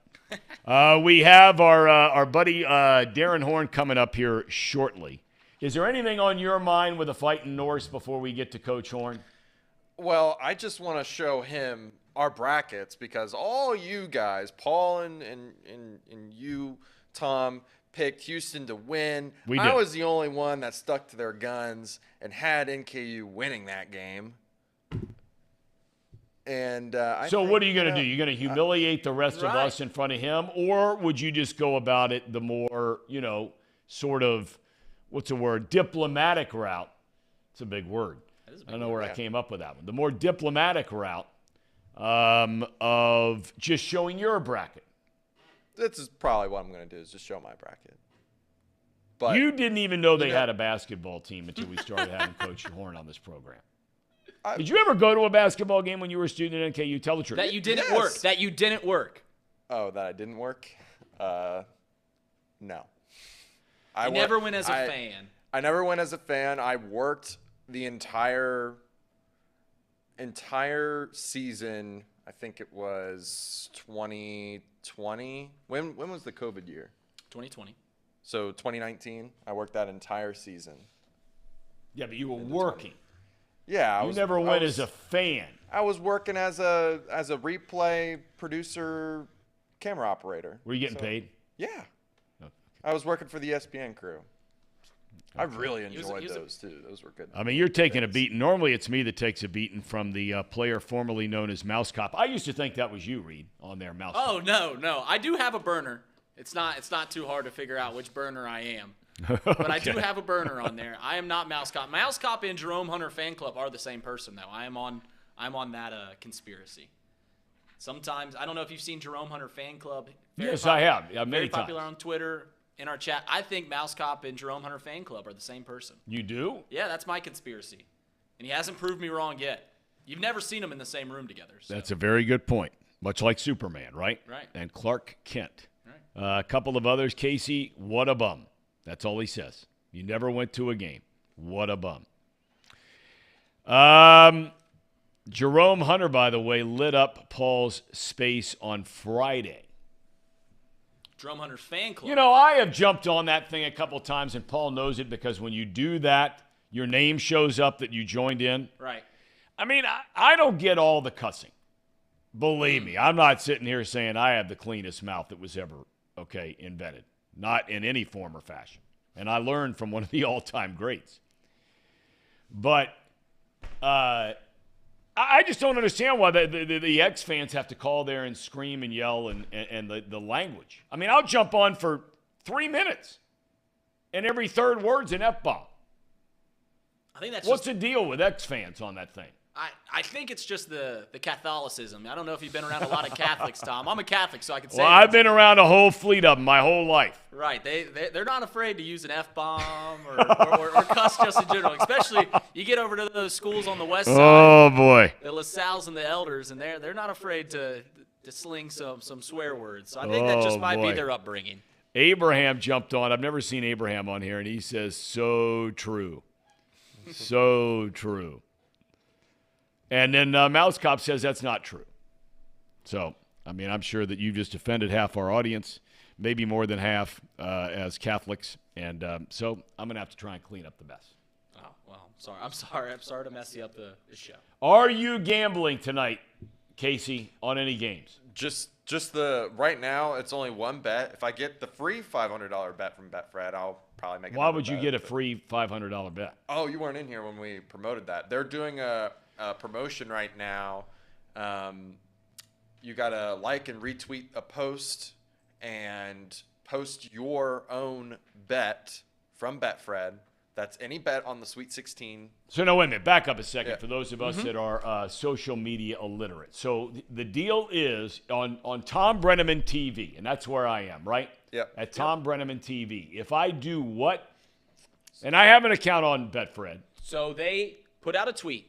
[SPEAKER 2] We have our buddy Darren Horn coming up here shortly. Is there anything on your mind with the Fighting Norse before we get to Coach Horn?
[SPEAKER 4] Well, I just want to show him our brackets because all you guys, Paul and you, Thom, picked Houston to win. I was the only one that stuck to their guns and had NKU winning that game. And
[SPEAKER 2] so what are you going to do? You're going to humiliate the rest of us in front of him, or would you just go about it the more, sort of, what's the word, diplomatic route? It's a big word. I don't know where I came up with that one. The more diplomatic route of just showing your bracket.
[SPEAKER 4] This is probably what I'm going to do is just show my bracket. But
[SPEAKER 2] you didn't even know they had a basketball team until we started having Coach Horn on this program. Did you ever go to a basketball game when you were a student at NKU? Tell the truth.
[SPEAKER 1] That you didn't work. That you didn't work.
[SPEAKER 4] Oh, that I didn't work? No.
[SPEAKER 1] I never went as a fan.
[SPEAKER 4] I never went as a fan. I worked the entire season. I think it was 2020. When was the COVID year?
[SPEAKER 1] 2020.
[SPEAKER 4] So 2019. I worked that entire season.
[SPEAKER 2] Yeah, but you were working.
[SPEAKER 4] Yeah,
[SPEAKER 2] you never went as a fan.
[SPEAKER 4] I was working as a replay producer, camera operator.
[SPEAKER 2] Were you getting paid?
[SPEAKER 4] Yeah.
[SPEAKER 2] Okay.
[SPEAKER 4] I was working for the ESPN crew. I really enjoyed those, too. Those were good.
[SPEAKER 2] I mean, you're taking a beating. Normally, it's me that takes a beating from the player formerly known as Mouse Cop. I used to think that was you, Reed, on there, Mouse Cop.
[SPEAKER 1] Oh, no. I do have a burner. It's not too hard to figure out which burner I am. But I do have a burner on there. I am not Mouse Cop. Mouse Cop and Jerome Hunter fan club are the same person, though. I'm on that conspiracy. Sometimes, I don't know if you've seen Jerome Hunter fan club.
[SPEAKER 2] Yes, I have. Yeah, many
[SPEAKER 1] very popular
[SPEAKER 2] times.
[SPEAKER 1] on Twitter. In our chat, I think Mouse Cop and Jerome Hunter fan club are the same person.
[SPEAKER 2] You do?
[SPEAKER 1] Yeah, that's my conspiracy. And he hasn't proved me wrong yet. You've never seen them in the same room together. So.
[SPEAKER 2] That's a very good point. Much like Superman, right?
[SPEAKER 1] Right.
[SPEAKER 2] And Clark Kent.
[SPEAKER 1] Right.
[SPEAKER 2] A couple of others. Casey, what a bum. That's all he says. You never went to a game. What a bum. Jerome Hunter, by the way, lit up Paul's space on Friday.
[SPEAKER 1] Jerome Hunter's fan club.
[SPEAKER 2] You know, I have jumped on that thing a couple times, and Paul knows it because when you do that, your name shows up that you joined in.
[SPEAKER 1] Right.
[SPEAKER 2] I mean, I don't get all the cussing. Believe me, I'm not sitting here saying I have the cleanest mouth that was ever, invented. Not in any form or fashion. And I learned from one of the all-time greats. But I just don't understand why the X fans have to call there and scream and yell and the language. I mean, I'll jump on for 3 minutes, and every third word's an F-bomb.
[SPEAKER 1] I think that's
[SPEAKER 2] What's the deal with X fans on that thing?
[SPEAKER 1] I think it's just the Catholicism. I don't know if you've been around a lot of Catholics, Tom. I'm a Catholic, so I can say.
[SPEAKER 2] Well, I've been around a whole fleet of them my whole life.
[SPEAKER 1] Right. They're not afraid to use an F-bomb or cuss just in general. Especially you get over to those schools on the west side.
[SPEAKER 2] Oh, boy.
[SPEAKER 1] The LaSalles and the Elders, and they're not afraid to sling some swear words. So I think that just might be their upbringing.
[SPEAKER 2] Abraham jumped on. I've never seen Abraham on here, and he says, so true. So true. And then Mouse Cop says that's not true. So, I mean, I'm sure that you just offended half our audience, maybe more than half as Catholics. And so I'm going to have to try and clean up the mess.
[SPEAKER 1] Oh, well, I'm sorry. I'm sorry to mess you up the show.
[SPEAKER 2] Are you gambling tonight, Casey, on any games?
[SPEAKER 4] Just right now, it's only one bet. If I get the free $500 bet from Betfred, I'll probably make.
[SPEAKER 2] Why would you get a free $500 bet?
[SPEAKER 4] Oh, you weren't in here when we promoted that. They're doing a promotion right now. You gotta like and retweet a post and post your own bet from Betfred. That's any bet on the Sweet 16.
[SPEAKER 2] So, no, wait a minute. Back up a second for those of us
[SPEAKER 1] Mm-hmm.
[SPEAKER 2] that are social media illiterate. So, the deal is on Thom Brennaman TV, and that's where I am, right?
[SPEAKER 4] Yep.
[SPEAKER 2] At Thom Brennaman TV. If I do what? And I have an account on Betfred.
[SPEAKER 1] So they put out a tweet.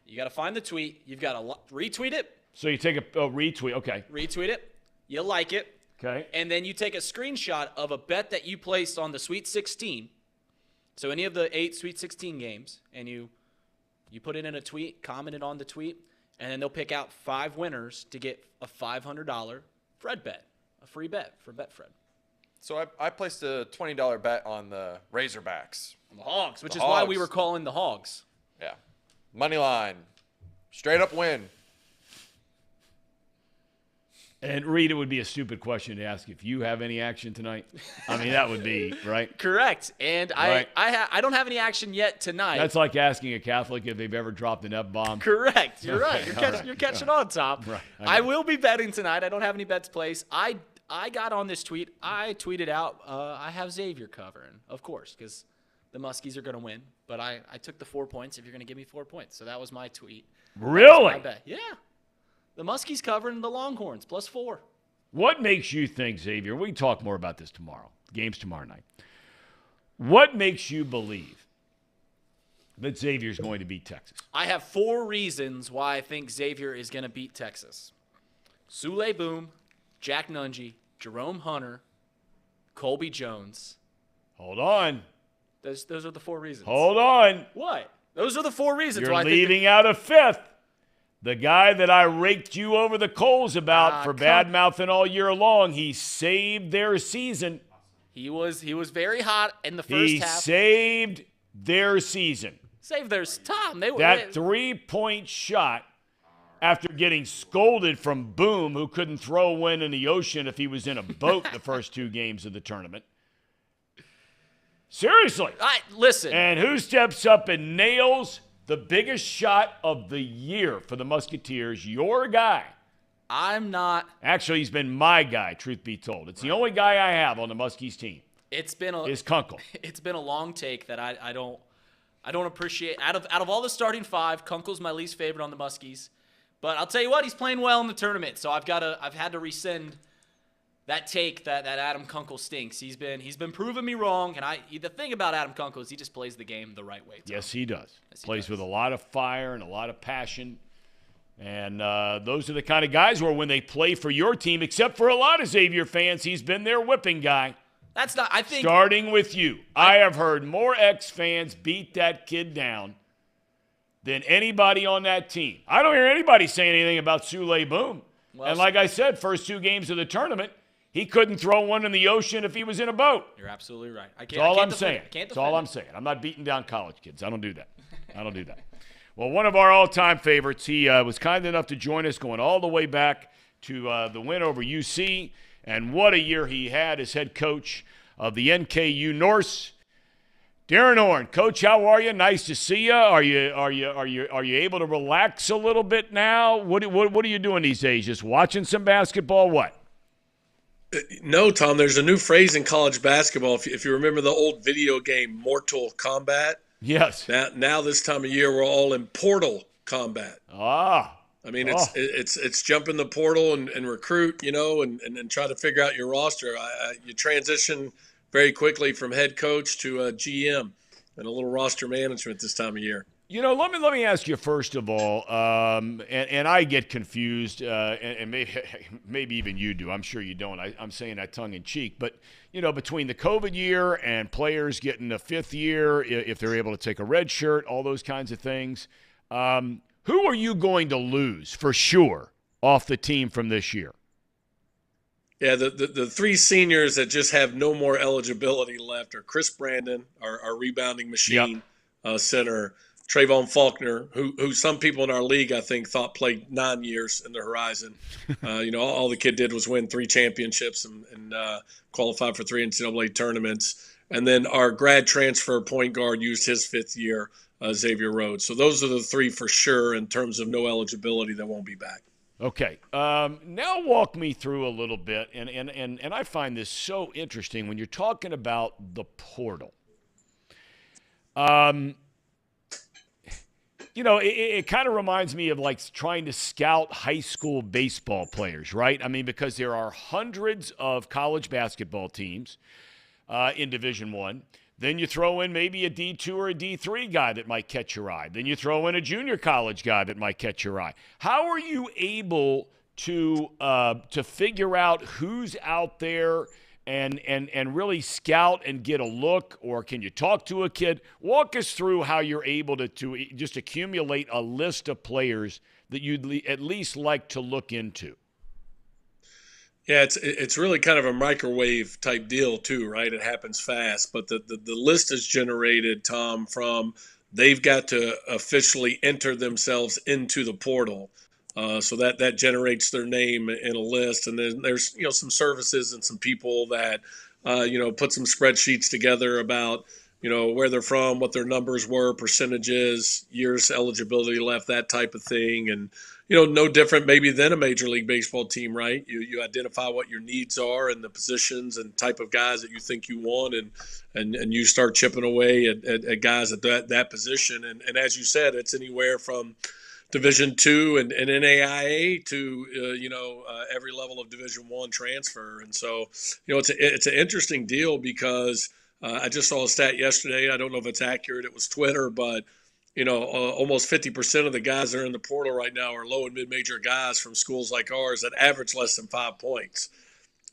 [SPEAKER 1] You got to find the tweet. You've got to retweet it.
[SPEAKER 2] So, you take a retweet. Okay.
[SPEAKER 1] Retweet it. You like it.
[SPEAKER 2] Okay.
[SPEAKER 1] And then you take a screenshot of a bet that you placed on the Sweet 16. So any of the 8 Sweet 16 games, and you put it in a tweet, comment it on the tweet, and then they'll pick out 5 winners to get a $500 Fred bet, a free bet for Betfred.
[SPEAKER 4] So I placed a $20 bet on the Razorbacks.
[SPEAKER 1] On the Hogs, which
[SPEAKER 4] The
[SPEAKER 1] is why we
[SPEAKER 4] Hogs.
[SPEAKER 1] were calling the Hogs.
[SPEAKER 4] Yeah. Money line. Straight up win.
[SPEAKER 2] And, Reed, it would be a stupid question to ask if you have any action tonight. I mean, that would be, right?
[SPEAKER 1] Correct. And
[SPEAKER 2] Right.
[SPEAKER 1] I don't have any action yet tonight.
[SPEAKER 2] That's like asking a Catholic if they've ever dropped an F-bomb.
[SPEAKER 1] Correct. You're right.
[SPEAKER 2] Okay,
[SPEAKER 1] You're catching on, Tom.
[SPEAKER 2] Right.
[SPEAKER 1] I will be betting tonight. I don't have any bets placed. I got on this tweet. I tweeted out, I have Xavier covering, of course, because the Muskies are going to win. But I took the 4 points if you're going to give me 4 points. So that was my tweet.
[SPEAKER 2] Really?
[SPEAKER 1] I bet. Yeah. The Muskies covering the Longhorns, +4.
[SPEAKER 2] What makes you think, Xavier, we can talk more about this tomorrow, games tomorrow night. What makes you believe that Xavier's going to beat Texas?
[SPEAKER 1] I have 4 reasons why I think Xavier is going to beat Texas. Sule Boom, Jack Nungy, Jerome Hunter, Colby Jones.
[SPEAKER 2] Hold on.
[SPEAKER 1] Those are the 4 reasons.
[SPEAKER 2] Hold on.
[SPEAKER 1] What? Those are the 4 reasons
[SPEAKER 2] You're
[SPEAKER 1] why I think
[SPEAKER 2] leaving out a 5th. The guy that I raked you over the coals about for bad-mouthing all year long, he saved their season.
[SPEAKER 1] he was very hot in the first half.
[SPEAKER 2] He saved their season.
[SPEAKER 1] Save their Tom. They were
[SPEAKER 2] That 3-point shot after getting scolded from Boom, who couldn't throw a win in the ocean if he was in a boat the first 2 games of the tournament. Seriously.
[SPEAKER 1] Listen.
[SPEAKER 2] And who steps up and nails the biggest shot of the year for the Musketeers? Your guy.
[SPEAKER 1] I'm not.
[SPEAKER 2] Actually, he's been my guy, truth be told. It's the only guy I have on the Muskies team.
[SPEAKER 1] Is
[SPEAKER 2] Kunkel.
[SPEAKER 1] It's been a long take that I don't appreciate. Out of all the starting 5, Kunkel's my least favorite on the Muskies. But I'll tell you what, he's playing well in the tournament. So I've had to rescind that take that Adam Kunkel stinks. He's been proving me wrong. And the thing about Adam Kunkel is he just plays the game the right way. Tom.
[SPEAKER 2] Yes, he does.
[SPEAKER 1] Yes, he
[SPEAKER 2] plays
[SPEAKER 1] does.
[SPEAKER 2] with a lot of fire and a lot of passion. And those are the kind of guys where when they play for your team, except for a lot of Xavier fans, he's been their whipping guy.
[SPEAKER 1] That's not. I think
[SPEAKER 2] starting with you, I have heard more X-fans beat that kid down than anybody on that team. I don't hear anybody saying anything about Sule Boom.
[SPEAKER 1] Well,
[SPEAKER 2] and like I said, first 2 games of the tournament, he couldn't throw one in the ocean if he was in a boat.
[SPEAKER 1] You're absolutely right.
[SPEAKER 2] That's all I'm saying. That's all I'm saying. I'm not beating down college kids. I don't do that. Well, one of our all-time favorites, he was kind enough to join us going all the way back to the win over UC. And what a year he had as head coach of the NKU Norse. Darren Orn, Coach, how are you? Nice to see you. Are you able to relax a little bit now? What are you doing these days? Just watching some basketball? What?
[SPEAKER 7] No, Tom. There's a new phrase in college basketball. If you remember the old video game Mortal Kombat.
[SPEAKER 2] Yes.
[SPEAKER 7] Now this time of year we're all in Portal Combat.
[SPEAKER 2] Ah.
[SPEAKER 7] I mean, it's jump in the portal and recruit, and try to figure out your roster. You transition very quickly from head coach to a GM and a little roster management this time of year.
[SPEAKER 2] Let me ask you first of all, and I get confused, and maybe even you do. I'm sure you don't. I'm saying that tongue in cheek, but between the COVID year and players getting a 5th year, if they're able to take a red shirt, all those kinds of things. Who are you going to lose for sure off the team from this year?
[SPEAKER 7] Yeah, the 3 seniors that just have no more eligibility left are Chris Brandon, our rebounding machine, center, Trayvon Faulkner, who some people in our league I think thought played 9 years in the horizon. All the kid did was win 3 championships and qualify for 3 NCAA tournaments. And then our grad transfer point guard used his 5th year. Xavier Rhodes. So those are the 3 for sure in terms of no eligibility that won't be back.
[SPEAKER 2] Okay. Now walk me through a little bit, and I find this so interesting when you're talking about the portal. It kind of reminds me of like trying to scout high school baseball players, right? I mean, because there are hundreds of college basketball teams in Division I. Then you throw in maybe a D2 or a D3 guy that might catch your eye. Then you throw in a junior college guy that might catch your eye. How are you able to figure out who's out there and really scout and get a look? Or can you talk to a kid? Walk us through how you're able to just accumulate a list of players that you'd at least like to look into.
[SPEAKER 7] Yeah, it's really kind of a microwave type deal too, right? It happens fast, but the list is generated, Tom, from they've got to officially enter themselves into the portal. So that generates their name in a list. And then there's, some services and some people that, put some spreadsheets together about, where they're from, what their numbers were, percentages, years eligibility left, that type of thing. And, no different maybe than a Major League Baseball team, right? You identify what your needs are and the positions and type of guys that you think you want, and you start chipping away at guys at that position. And as you said, it's anywhere from Division II and NAIA to every level of Division I transfer. And so it's an interesting deal because I just saw a stat yesterday. I don't know if it's accurate. It was Twitter, but almost 50% of the guys that are in the portal right now are low and mid-major guys from schools like ours that average less than 5 points.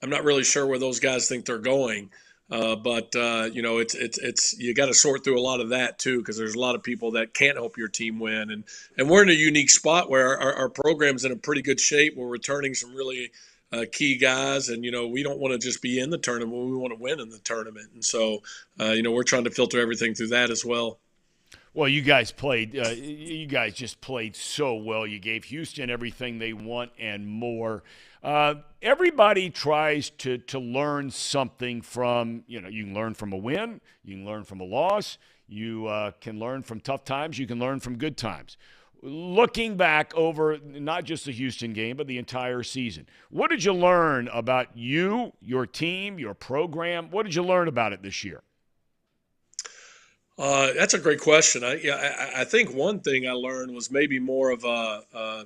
[SPEAKER 7] I'm not really sure where those guys think they're going, but it's you got to sort through a lot of that too, because there's a lot of people that can't help your team win, and we're in a unique spot where our program's in a pretty good shape. We're returning some really key guys, and we don't want to just be in the tournament. We want to win in the tournament, and so we're trying to filter everything through that as well.
[SPEAKER 2] Well, you guys played. You guys just played so well. You gave Houston everything they want and more. Everybody tries to learn something from. You can learn from a win. You can learn from a loss. You can learn from tough times. You can learn from good times. Looking back over not just the Houston game, but the entire season, what did you learn about you, your team, your program? What did you learn about it this year?
[SPEAKER 7] That's a great question. I think one thing I learned was maybe more of a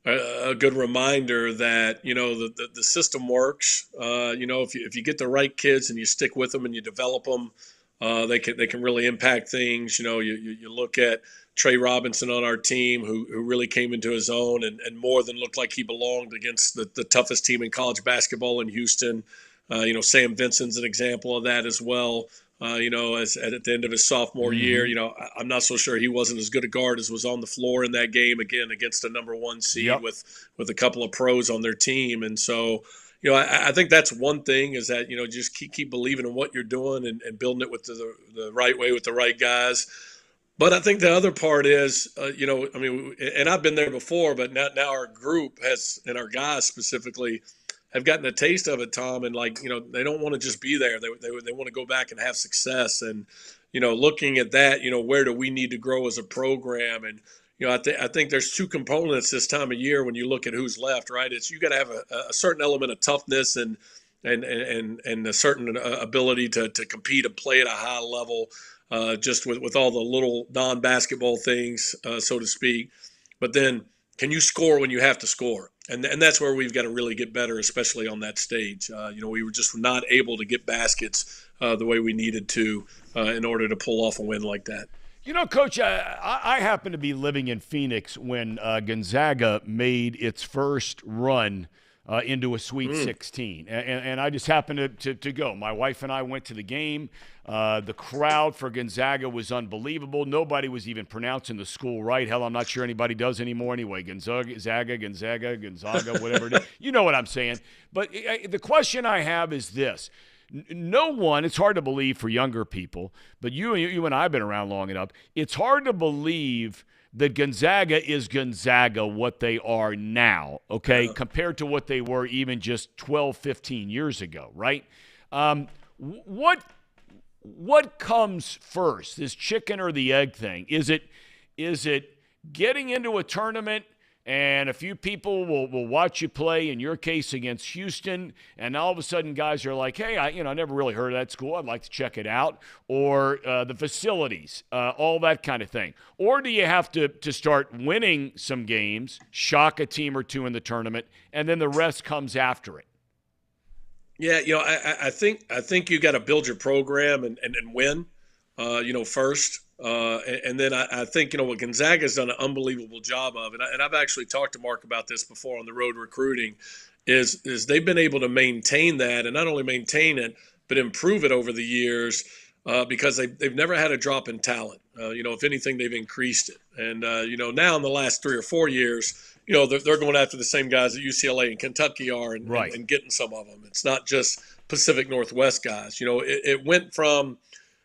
[SPEAKER 7] good reminder that the system works. If you get the right kids and you stick with them and you develop them, they can really impact things. You look at Trey Robinson on our team, who really came into his own and more than looked like he belonged against the toughest team in college basketball in Houston. Sam Vincent's an example of that as well. As at the end of his sophomore year, I'm not so sure he wasn't as good a guard as was on the floor in that game, again, against a number one seed with a couple of pros on their team. And so, I think that's one thing is that, just keep believing in what you're doing and building it with the right way with the right guys. But I think the other part is, and I've been there before, but now our group has, and our guys specifically, have gotten a taste of it, Tom, and they don't want to just be there. They want to go back and have success. And, looking at that, where do we need to grow as a program? And, I think there's two components this time of year when you look at who's left, right? It's you got to have a certain element of toughness and a certain ability to compete and play at a high level, just with all the little non-basketball things, so to speak. But then can you score when you have to score? And that's where we've got to really get better, especially on that stage. We were just not able to get baskets the way we needed to in order to pull off a win like that.
[SPEAKER 2] Coach, I happened to be living in Phoenix when Gonzaga made its first run into a Sweet 16. And I just happened to go. My wife and I went to the game. The crowd for Gonzaga was unbelievable. Nobody was even pronouncing the school right. Hell, I'm not sure anybody does anymore anyway. Gonzaga, whatever it is. You know what I'm saying. But the question I have is this. No one, it's hard to believe for younger people, but you and I have been around long enough. It's hard to believe that Gonzaga is Gonzaga, what they are now, okay, compared to what they were even just 12, 15 years ago, right? What comes first, this chicken or the egg thing? Is it getting into a tournament and a few people will watch you play, in your case against Houston, and all of a sudden guys are like, hey, I never really heard of that school. I'd like to check it out. Or the facilities, all that kind of thing. Or do you have to start winning some games, shock a team or two in the tournament, and then the rest comes after it?
[SPEAKER 7] Yeah, I think you got to build your program and win, first. And then I think, what Gonzaga's done an unbelievable job of, and I've actually talked to Mark about this before on the road recruiting, is they've been able to maintain that, and not only maintain it, but improve it over the years, because they've never had a drop in talent. If anything, they've increased it. And, now in the last 3 or 4 years, they're going after the same guys that UCLA and Kentucky are and getting some of them. It's not just Pacific Northwest guys. It went from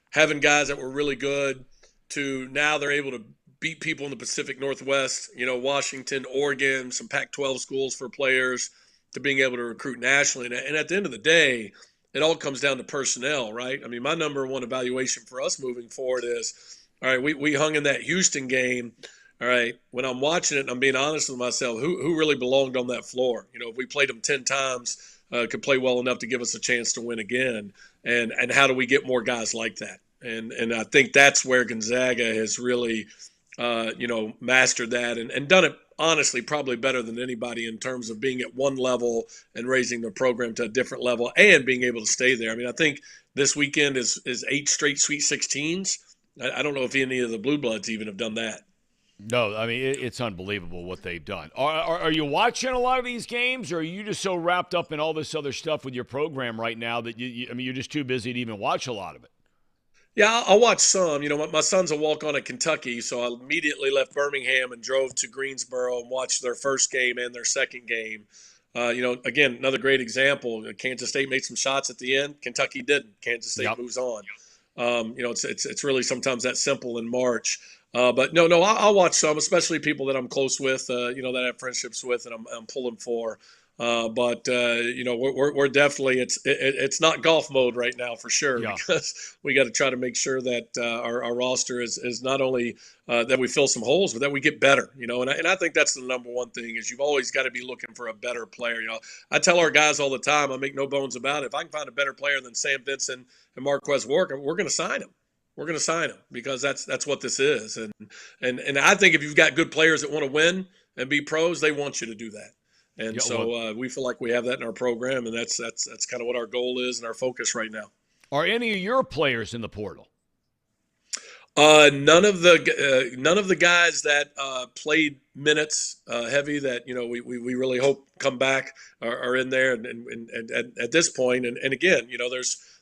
[SPEAKER 7] having guys that were really good to now they're able to beat people in the Pacific Northwest, Washington, Oregon, some Pac-12 schools for players, to being able to recruit nationally. And at the end of the day, it all comes down to personnel, right? I mean, my number one evaluation for us moving forward is, all right, we hung in that Houston game. All right, when I'm watching it and I'm being honest with myself, who really belonged on that floor? If we played them 10 times, could play well enough to give us a chance to win again. And how do we get more guys like that? And I think that's where Gonzaga has really, mastered that and done it, honestly, probably better than anybody in terms of being at one level and raising their program to a different level and being able to stay there. I mean, I think this weekend is 8 straight Sweet 16s. I don't know if any of the Blue Bloods even have done that.
[SPEAKER 2] No, I mean, it's unbelievable what they've done. Are you watching a lot of these games, or are you just so wrapped up in all this other stuff with your program right now that you're just too busy to even watch a lot of it?
[SPEAKER 7] Yeah, I'll watch some. My son's a walk-on at Kentucky, so I immediately left Birmingham and drove to Greensboro and watched their first game and their second game. Again, another great example. Kansas State made some shots at the end. Kentucky didn't. Kansas State moves on. It's really sometimes that simple in March. But no, I'll watch some, especially people that I'm close with, that I have friendships with, and I'm pulling for. We're definitely it's not golf mode right now for sure, because we got to try to make sure that our roster is not only that we fill some holes, but that we get better. And I think that's the number one thing is you've always got to be looking for a better player. I tell our guys all the time, I make no bones about it. If I can find a better player than Sam Vincent and Marquez Walker, we're going to sign him. We're going to sign him because that's what this is. And I think if you've got good players that want to win and be pros, they want you to do that. And we feel like we have that in our program, and that's kind of what our goal is and our focus right now.
[SPEAKER 2] Are any of your players in the portal?
[SPEAKER 7] None of the guys that played minutes heavy that we really hope come back are in there, and at this point, and again,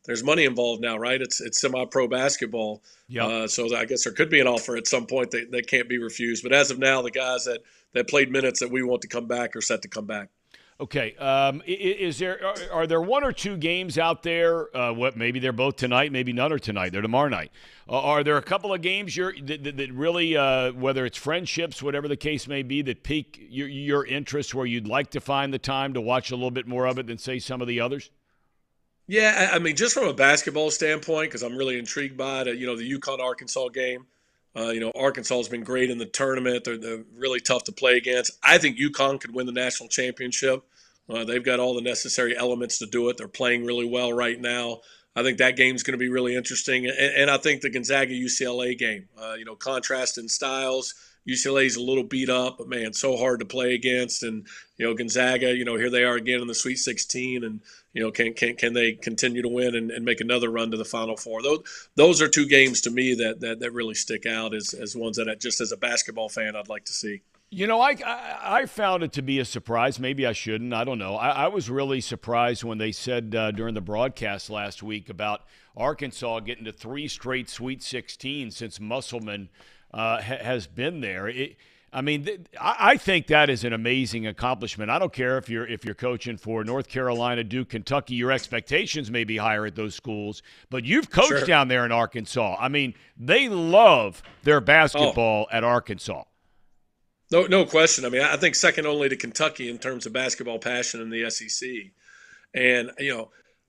[SPEAKER 7] there's money involved now, right? It's semi-pro basketball, so I guess there could be an offer at some point that can't be refused. But as of now, the guys that played minutes that we want to come back are set to come back.
[SPEAKER 2] Okay. Are there one or two games out there? Maybe they're both tonight, maybe none are tonight. They're tomorrow night. Are there a couple of games that really, whether it's friendships, whatever the case may be, that pique your interest, where you'd like to find the time to watch a little bit more of it than say some of the others?
[SPEAKER 7] Yeah, I mean, just from a basketball standpoint, because I'm really intrigued by it. The UConn-Arkansas game. Arkansas has been great in the tournament. They're really tough to play against. I think UConn could win the national championship. They've got all the necessary elements to do it. They're playing really well right now. I think that game's going to be really interesting. And I think the Gonzaga-UCLA game, contrast in styles. UCLA's a little beat up, but, man, so hard to play against. And, Gonzaga, here they are again in the Sweet 16. And, can they continue to win and make another run to the Final Four? Those are two games to me that really stick out as ones that, just as a basketball fan, I'd like to see.
[SPEAKER 2] I found it to be a surprise. Maybe I shouldn't. I don't know. I was really surprised when they said during the broadcast last week about Arkansas getting to 3 straight Sweet 16 since Musselman has been there. I think that is an amazing accomplishment. I don't care if you're coaching for North Carolina, Duke, Kentucky. Your expectations may be higher at those schools, but you've coached down there in Arkansas. I mean, they love their basketball at Arkansas.
[SPEAKER 7] No question. I mean, I think second only to Kentucky in terms of basketball passion in the SEC. And,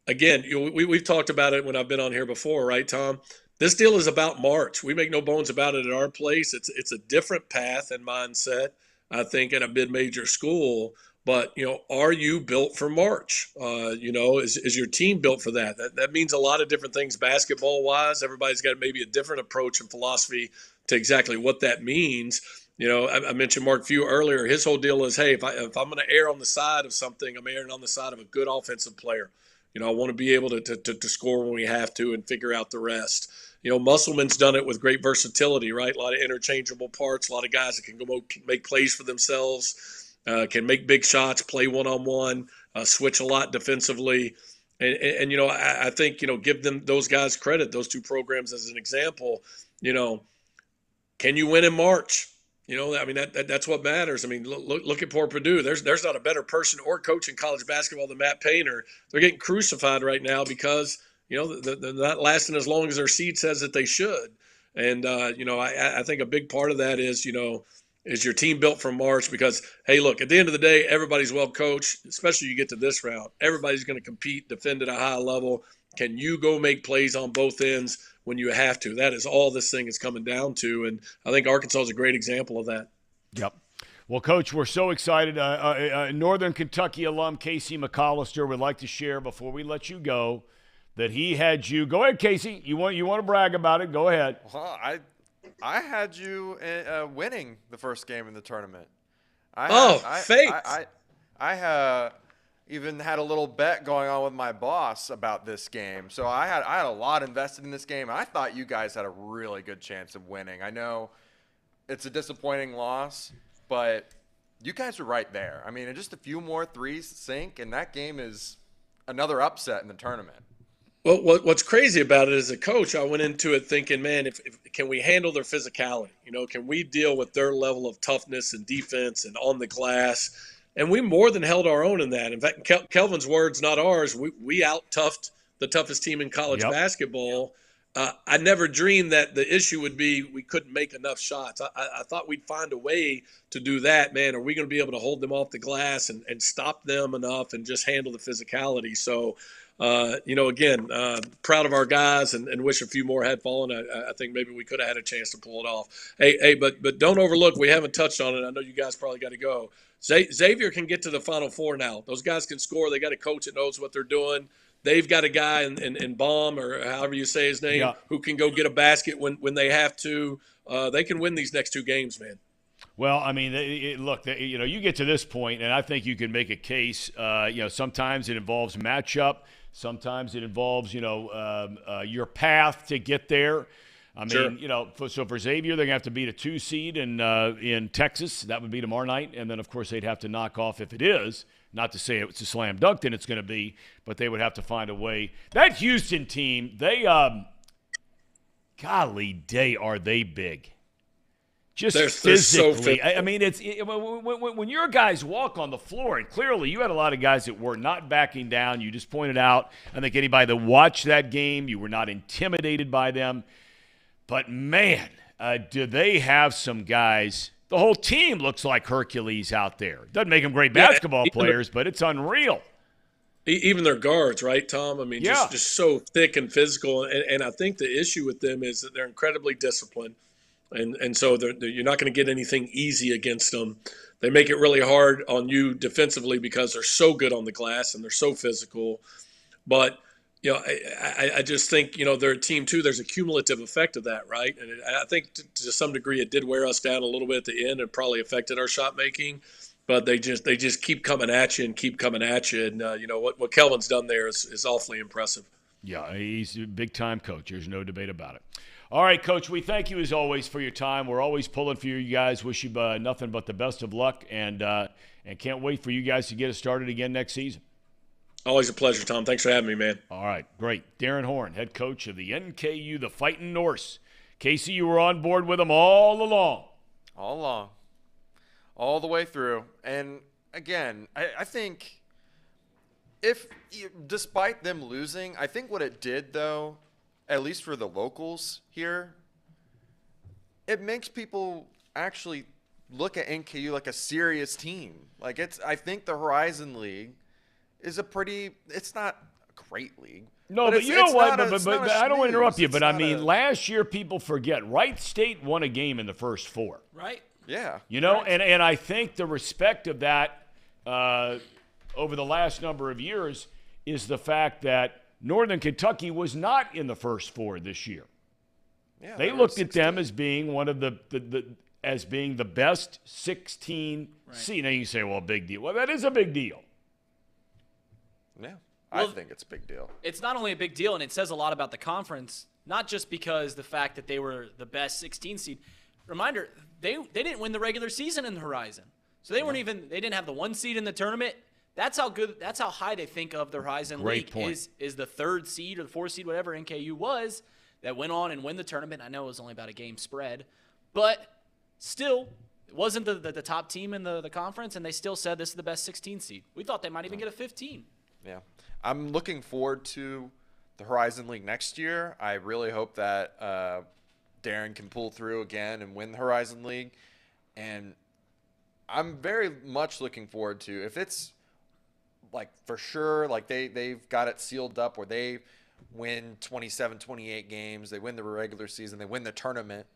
[SPEAKER 7] again, we've talked about it when I've been on here before, right, Tom? This deal is about March. We make no bones about it at our place. It's a different path and mindset, I think, at a mid-major school. But, are you built for March? Is your team built for that? That means a lot of different things basketball-wise. Everybody's got maybe a different approach and philosophy to exactly what that means. I mentioned Mark Few earlier. His whole deal is, hey, if I'm going to err on the side of something, I'm erring on the side of a good offensive player. I want to be able to score when we have to and figure out the rest. Musselman's done it with great versatility, right? A lot of interchangeable parts, a lot of guys that can go make plays for themselves, can make big shots, play one-on-one, switch a lot defensively. And I think, give those guys credit, those two programs as an example. Can you win in March? That's what matters. I mean, look at poor Purdue. There's not a better person or coach in college basketball than Matt Painter. They're getting crucified right now because, they're not lasting as long as their seed says that they should. And, I think a big part of that is, is your team built for March? Because, hey, look, at the end of the day, everybody's well coached, especially you get to this round. Everybody's going to compete, defend at a high level. Can you go make plays on both ends when you have to? That is all this thing is coming down to, and I think Arkansas is a great example of that.
[SPEAKER 2] Yep. Well, Coach, we're so excited. Northern Kentucky alum Casey McAllister would like to share before we let you go that he had you. Go ahead, Casey. You want to brag about it? Go ahead.
[SPEAKER 4] Well, I had you winning the first game in the tournament.
[SPEAKER 7] Fate.
[SPEAKER 4] I even had a little bet going on with my boss about this game. So I had a lot invested in this game. I thought you guys had a really good chance of winning. I know it's a disappointing loss, but you guys were right there. I mean, just a few more threes sink, and that game is another upset in the tournament.
[SPEAKER 7] Well, what's crazy about it as a coach, I went into it thinking, man, if can we handle their physicality? Can we deal with their level of toughness and defense and on the glass? And we more than held our own in that. In fact, Kelvin's words, not ours, we out-toughed the toughest team in college basketball. I never dreamed that the issue would be we couldn't make enough shots. I thought we'd find a way to do that, man. Are we going to be able to hold them off the glass and stop them enough and just handle the physicality? So, again, proud of our guys and wish a few more had fallen. I think maybe we could have had a chance to pull it off. Hey, but don't overlook, we haven't touched on it. I know you guys probably got to go. Xavier can get to the Final Four now. Those guys can score. They got a coach that knows what they're doing. They've got a guy in Baum, or however you say his name, who can go get a basket when they have to. They can win these next 2 games, man.
[SPEAKER 2] Well, I mean, you get to this point, and I think you can make a case. Sometimes it involves matchup. Sometimes it involves, your path to get there. I mean,
[SPEAKER 7] Sure.
[SPEAKER 2] So for Xavier, they're going to have to beat a 2 seed in Texas. That would be tomorrow night. And then, of course, they'd have to knock off, if it is, not to say it's a slam dunk, then it's going to be, but they would have to find a way. That Houston team, golly day, are they big. Just physically.
[SPEAKER 7] So
[SPEAKER 2] I mean, when your guys walk on the floor, and clearly you had a lot of guys that were not backing down. You just pointed out, I think anybody that watched that game, you were not intimidated by them. But, man, do they have some guys. The whole team looks like Hercules out there. Doesn't make them great basketball players, but it's unreal.
[SPEAKER 7] Even their guards, right, Tom? I mean,
[SPEAKER 2] Yeah.
[SPEAKER 7] just so thick and physical. And I think the issue with them is that they're incredibly disciplined. And so you're not going to get anything easy against them. They make it really hard on you defensively because they're so good on the glass and they're so physical. But, I just think, they're a team too. There's a cumulative effect of that, right? And I think to some degree it did wear us down a little bit at the end and probably affected our shot making. But they just keep coming at you and keep coming at you. And, what Kelvin's done there is awfully impressive.
[SPEAKER 2] Yeah, he's a big-time coach. There's no debate about it. All right, Coach, we thank you as always for your time. We're always pulling for you guys. Wish you nothing but the best of luck, and can't wait for you guys to get us started again next season.
[SPEAKER 7] Always a pleasure, Tom. Thanks for having me, man.
[SPEAKER 2] All right, great. Darren Horn, head coach of the NKU, the Fighting Norse. Casey, you were on board with them all along.
[SPEAKER 4] All along. All the way through. And, again, I think despite them losing, I think what it did, though, at least for the locals here, it makes people actually look at NKU like a serious team. I think the Horizon League is it's not a great league.
[SPEAKER 2] No, but you know what? But I don't want to interrupt you, but I mean, last year people forget. Wright State won a game in the first 4.
[SPEAKER 1] Right?
[SPEAKER 4] Yeah.
[SPEAKER 2] And I think the respect of that over the last number of years is the fact that Northern Kentucky was not in the first 4 this year.
[SPEAKER 4] Yeah,
[SPEAKER 2] they looked at them as being one of as being the best 16 seed. Now you say, well, big deal. Well, that is a big deal.
[SPEAKER 4] Yeah,
[SPEAKER 1] Well,
[SPEAKER 4] I think it's a big deal.
[SPEAKER 1] It's not only a big deal, and it says a lot about the conference, not just because the fact that they were the best 16 seed. Reminder, they didn't win the regular season in the Horizon. So they didn't have the 1 seed in the tournament. That's how high they think of the Horizon
[SPEAKER 2] Great
[SPEAKER 1] League
[SPEAKER 2] point.
[SPEAKER 1] is the 3rd seed or the 4th seed, whatever NKU was, that went on and win the tournament. I know it was only about a game spread, but still, it wasn't the top team in the conference, and they still said this is the best 16 seed. We thought they might even get a 15.
[SPEAKER 4] Yeah. I'm looking forward to the Horizon League next year. I really hope that Darren can pull through again and win the Horizon League. And I'm very much looking forward to, if it's for sure, they've got it sealed up where they win 27, 28 games, they win the regular season, they win the tournament,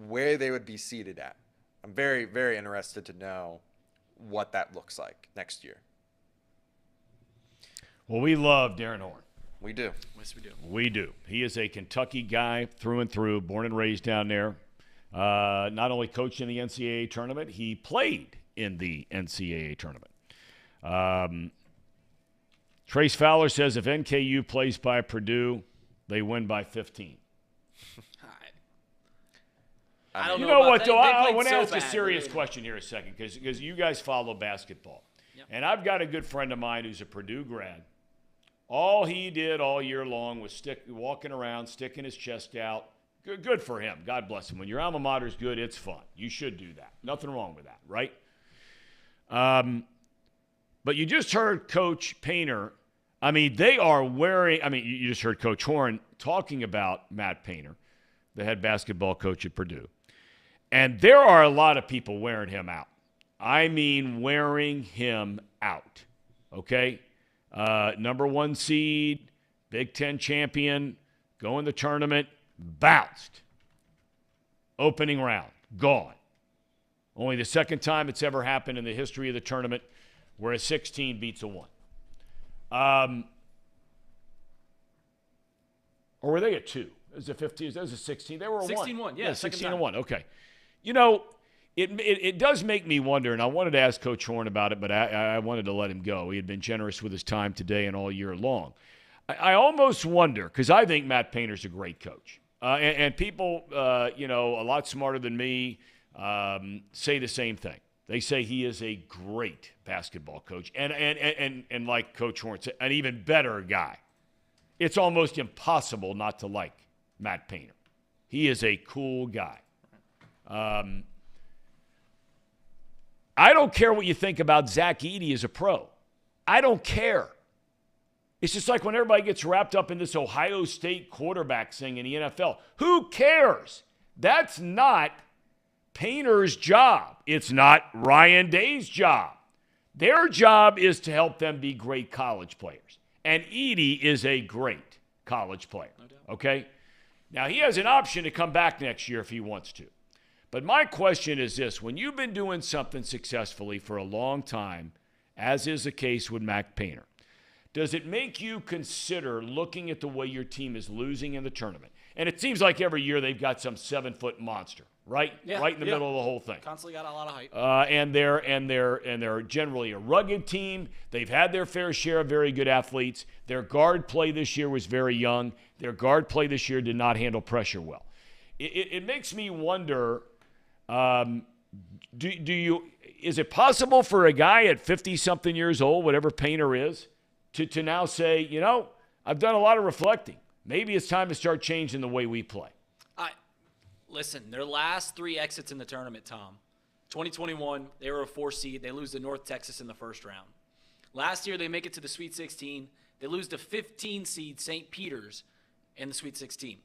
[SPEAKER 4] where they would be seated at. I'm very, very interested to know what that looks like next year.
[SPEAKER 2] Well, we love Darren Horn.
[SPEAKER 4] We do.
[SPEAKER 1] Yes, we do.
[SPEAKER 2] We do. He is a Kentucky guy through and through, born and raised down there. Not only coached in the NCAA tournament, he played in the NCAA tournament. Trace Fowler says if NKU plays by Purdue, they win by 15.
[SPEAKER 1] I don't know.
[SPEAKER 2] You know
[SPEAKER 1] about
[SPEAKER 2] what,
[SPEAKER 1] that.
[SPEAKER 2] though?
[SPEAKER 1] They
[SPEAKER 2] I
[SPEAKER 1] played
[SPEAKER 2] want to
[SPEAKER 1] so
[SPEAKER 2] ask a
[SPEAKER 1] bad.
[SPEAKER 2] serious question here a second because you guys follow basketball.
[SPEAKER 1] Yep.
[SPEAKER 2] And I've got a good friend of mine who's a Purdue grad. All he did all year long was walking around, sticking his chest out. Good for him. God bless him. When your alma mater's good, it's fun. You should do that. Nothing wrong with that, right? But you just heard Coach Painter I mean, they are wearing – I mean, you just heard Coach Horn talking about Matt Painter, the head basketball coach at Purdue. And there are a lot of people wearing him out. I mean wearing him out, okay? Number 1 seed, Big Ten champion, go in the tournament, bounced. Opening round, gone. Only the second time it's ever happened in the history of the tournament where a 16 beats a 1. Or were they a 2? It was a 15. That was a 16. They were a
[SPEAKER 1] 16-1.
[SPEAKER 2] 1.
[SPEAKER 1] Yeah,
[SPEAKER 2] 16-1. Okay. You know, it does make me wonder, and I wanted to ask Coach Horn about it, but I wanted to let him go. He had been generous with his time today and all year long. I almost wonder, because I think Matt Painter's a great coach. And people, a lot smarter than me say the same thing. They say he is a great basketball coach and like Coach Horn said, an even better guy. It's almost impossible not to like Matt Painter. He is a cool guy. I don't care what you think about Zach Edey as a pro. I don't care. It's just like when everybody gets wrapped up in this Ohio State quarterback thing in the NFL. Who cares? That's not Painter's job. It's not Ryan Day's job. Their job is to help them be great college players. And Edey is a great college player. No doubt. Okay? Now, he has an option to come back next year if he wants to. But my question is this. When you've been doing something successfully for a long time, as is the case with Matt Painter, does it make you consider looking at the way your team is losing in the tournament? And it seems like every year they've got some 7-foot monster, right?
[SPEAKER 1] Yeah,
[SPEAKER 2] right in the middle of the whole thing.
[SPEAKER 1] Constantly got a lot of hype.
[SPEAKER 2] And they're generally a rugged team. They've had their fair share of very good athletes. Their guard play this year was very young. Their guard play this year did not handle pressure well. It makes me wonder, is it possible for a guy at 50-something years old, whatever Painter is, to now say, I've done a lot of reflecting. Maybe it's time to start changing the way we play.
[SPEAKER 1] Listen, their last 3 exits in the tournament, Tom. 2021, they were a 4 seed. They lose to North Texas in the first round. Last year, they make it to the Sweet 16. They lose to 15 seed St. Peter's in the Sweet 16.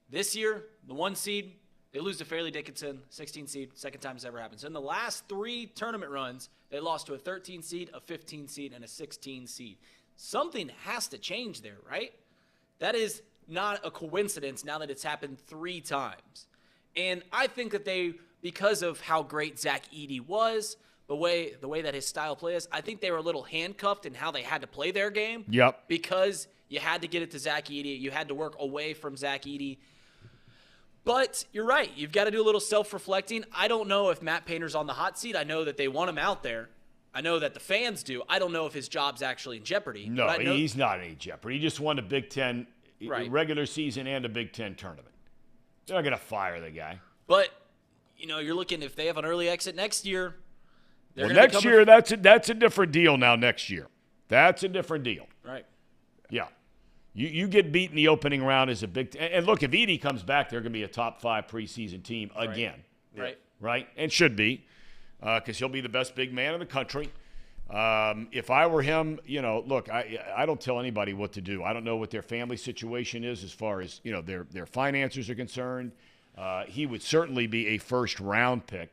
[SPEAKER 1] This year, the 1 seed, they lose to Fairleigh Dickinson, 16 seed, second time it's ever happened. So in the last 3 tournament runs, they lost to a 13 seed, a 15 seed, and a 16 seed. Something has to change there, right? That is not a coincidence now that it's happened 3 times. And I think that because of how great Zach Edey was, the way that his style play is, I think they were a little handcuffed in how they had to play their game.
[SPEAKER 2] Yep.
[SPEAKER 1] Because you had to get it to Zach Edey. You had to work away from Zach Edey. But you're right. You've got to do a little self-reflecting. I don't know if Matt Painter's on the hot seat. I know that they want him out there. I know that the fans do. I don't know if his job's actually in jeopardy.
[SPEAKER 2] No, he's not in any jeopardy. He just won a Big Ten regular season and a Big Ten tournament. They're not going to fire the guy.
[SPEAKER 1] But, you're looking, if they have an early exit next year,
[SPEAKER 2] next year, that's a different deal now next year. That's a different deal.
[SPEAKER 1] Right.
[SPEAKER 2] Yeah. You get beat in the opening round as a Big Ten. And look, if Edey comes back, they're going to be a top 5 preseason team again.
[SPEAKER 1] Right.
[SPEAKER 2] Right? And should be, because he'll be the best big man in the country. If I were him, look, I don't tell anybody what to do. I don't know what their family situation is as far as, their finances are concerned. He would certainly be a first-round pick,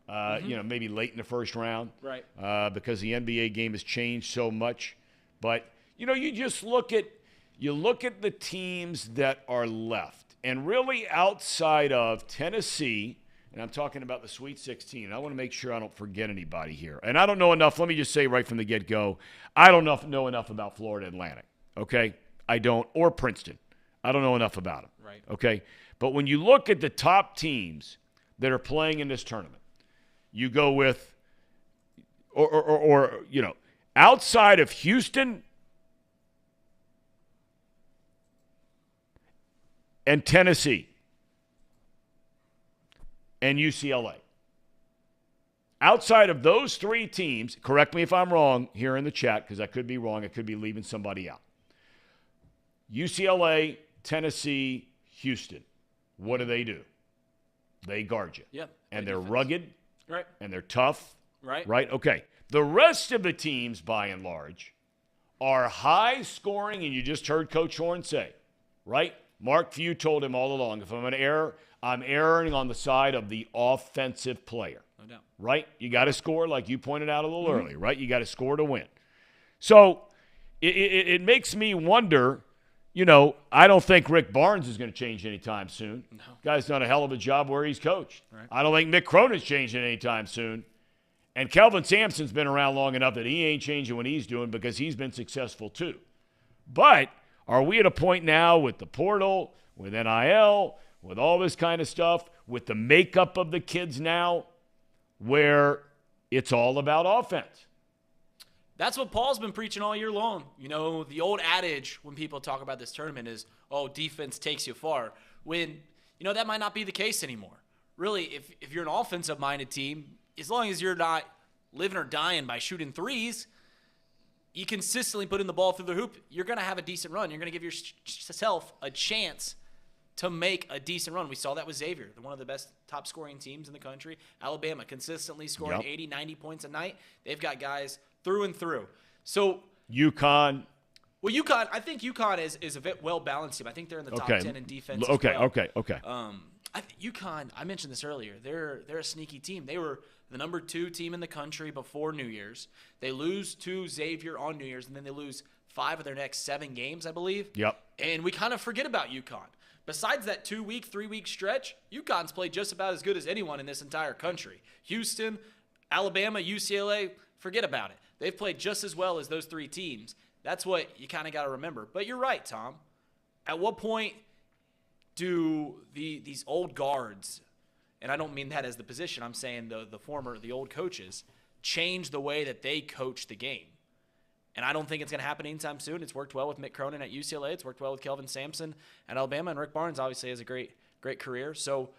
[SPEAKER 2] maybe late in the first round.
[SPEAKER 1] Right.
[SPEAKER 2] Because the NBA game has changed so much. But, you just look at the teams that are left. And really outside of Tennessee, and I'm talking about the Sweet 16. I want to make sure I don't forget anybody here. And I don't know enough. Let me just say right from the get-go, I don't know enough about Florida Atlantic, okay? I don't. Or Princeton. I don't know enough about them,
[SPEAKER 1] right?
[SPEAKER 2] Okay? But when you look at the top teams that are playing in this tournament, you go with, outside of Houston and Tennessee and UCLA. Outside of those 3 teams, correct me if I'm wrong here in the chat, because I could be wrong. I could be leaving somebody out. UCLA, Tennessee, Houston. What do? They guard you.
[SPEAKER 1] Yep.
[SPEAKER 2] And they're rugged.
[SPEAKER 1] Right.
[SPEAKER 2] And they're tough.
[SPEAKER 1] Right.
[SPEAKER 2] Right? Okay. The rest of the teams, by and large, are high scoring, and you just heard Coach Horn say, right? Mark Few told him all along, if I'm going to err, I'm erring on the side of the offensive player.
[SPEAKER 1] No doubt.
[SPEAKER 2] Right? You got to score, like you pointed out a little earlier, right? You got to score to win. So it makes me wonder, I don't think Rick Barnes is going to change anytime soon.
[SPEAKER 1] No.
[SPEAKER 2] Guy's done a hell of a job where he's coached.
[SPEAKER 1] Right.
[SPEAKER 2] I don't think Mick Cronin's changing anytime soon. And Kelvin Sampson's been around long enough that he ain't changing what he's doing because he's been successful too. But are we at a point now with the portal, with NIL, with all this kind of stuff, with the makeup of the kids now, where it's all about offense?
[SPEAKER 1] That's what Paul's been preaching all year long. The old adage when people talk about this tournament is, defense takes you far. When, that might not be the case anymore. Really, if you're an offensive-minded team, as long as you're not living or dying by shooting threes, you consistently put in the ball through the hoop, you're going to have a decent run. You're going to give yourself a chance to make a decent run. We saw that with Xavier, one of the best top-scoring teams in the country. Alabama consistently scoring 80, 90 points a night. They've got guys through and through. So
[SPEAKER 2] UConn.
[SPEAKER 1] Well, UConn, I think UConn is a bit well-balanced team. I think they're in the top 10 in defense
[SPEAKER 2] Okay,
[SPEAKER 1] as well.
[SPEAKER 2] okay.
[SPEAKER 1] UConn, I mentioned this earlier, they're a sneaky team. They were the number 2 team in the country before New Year's. They lose to Xavier on New Year's, and then they lose 5 of their next 7 games, I believe.
[SPEAKER 2] Yep.
[SPEAKER 1] And we kind of forget about UConn. Besides that 2-week, 3-week stretch, UConn's played just about as good as anyone in this entire country. Houston, Alabama, UCLA, forget about it. They've played just as well as those 3 teams. That's what you kind of got to remember. But you're right, Tom. At what point do these old guards, and I don't mean that as the position, I'm saying the old coaches, change the way that they coach the game? And I don't think it's going to happen anytime soon. It's worked well with Mick Cronin at UCLA. It's worked well with Kelvin Sampson at Alabama. And Rick Barnes obviously has a great career. So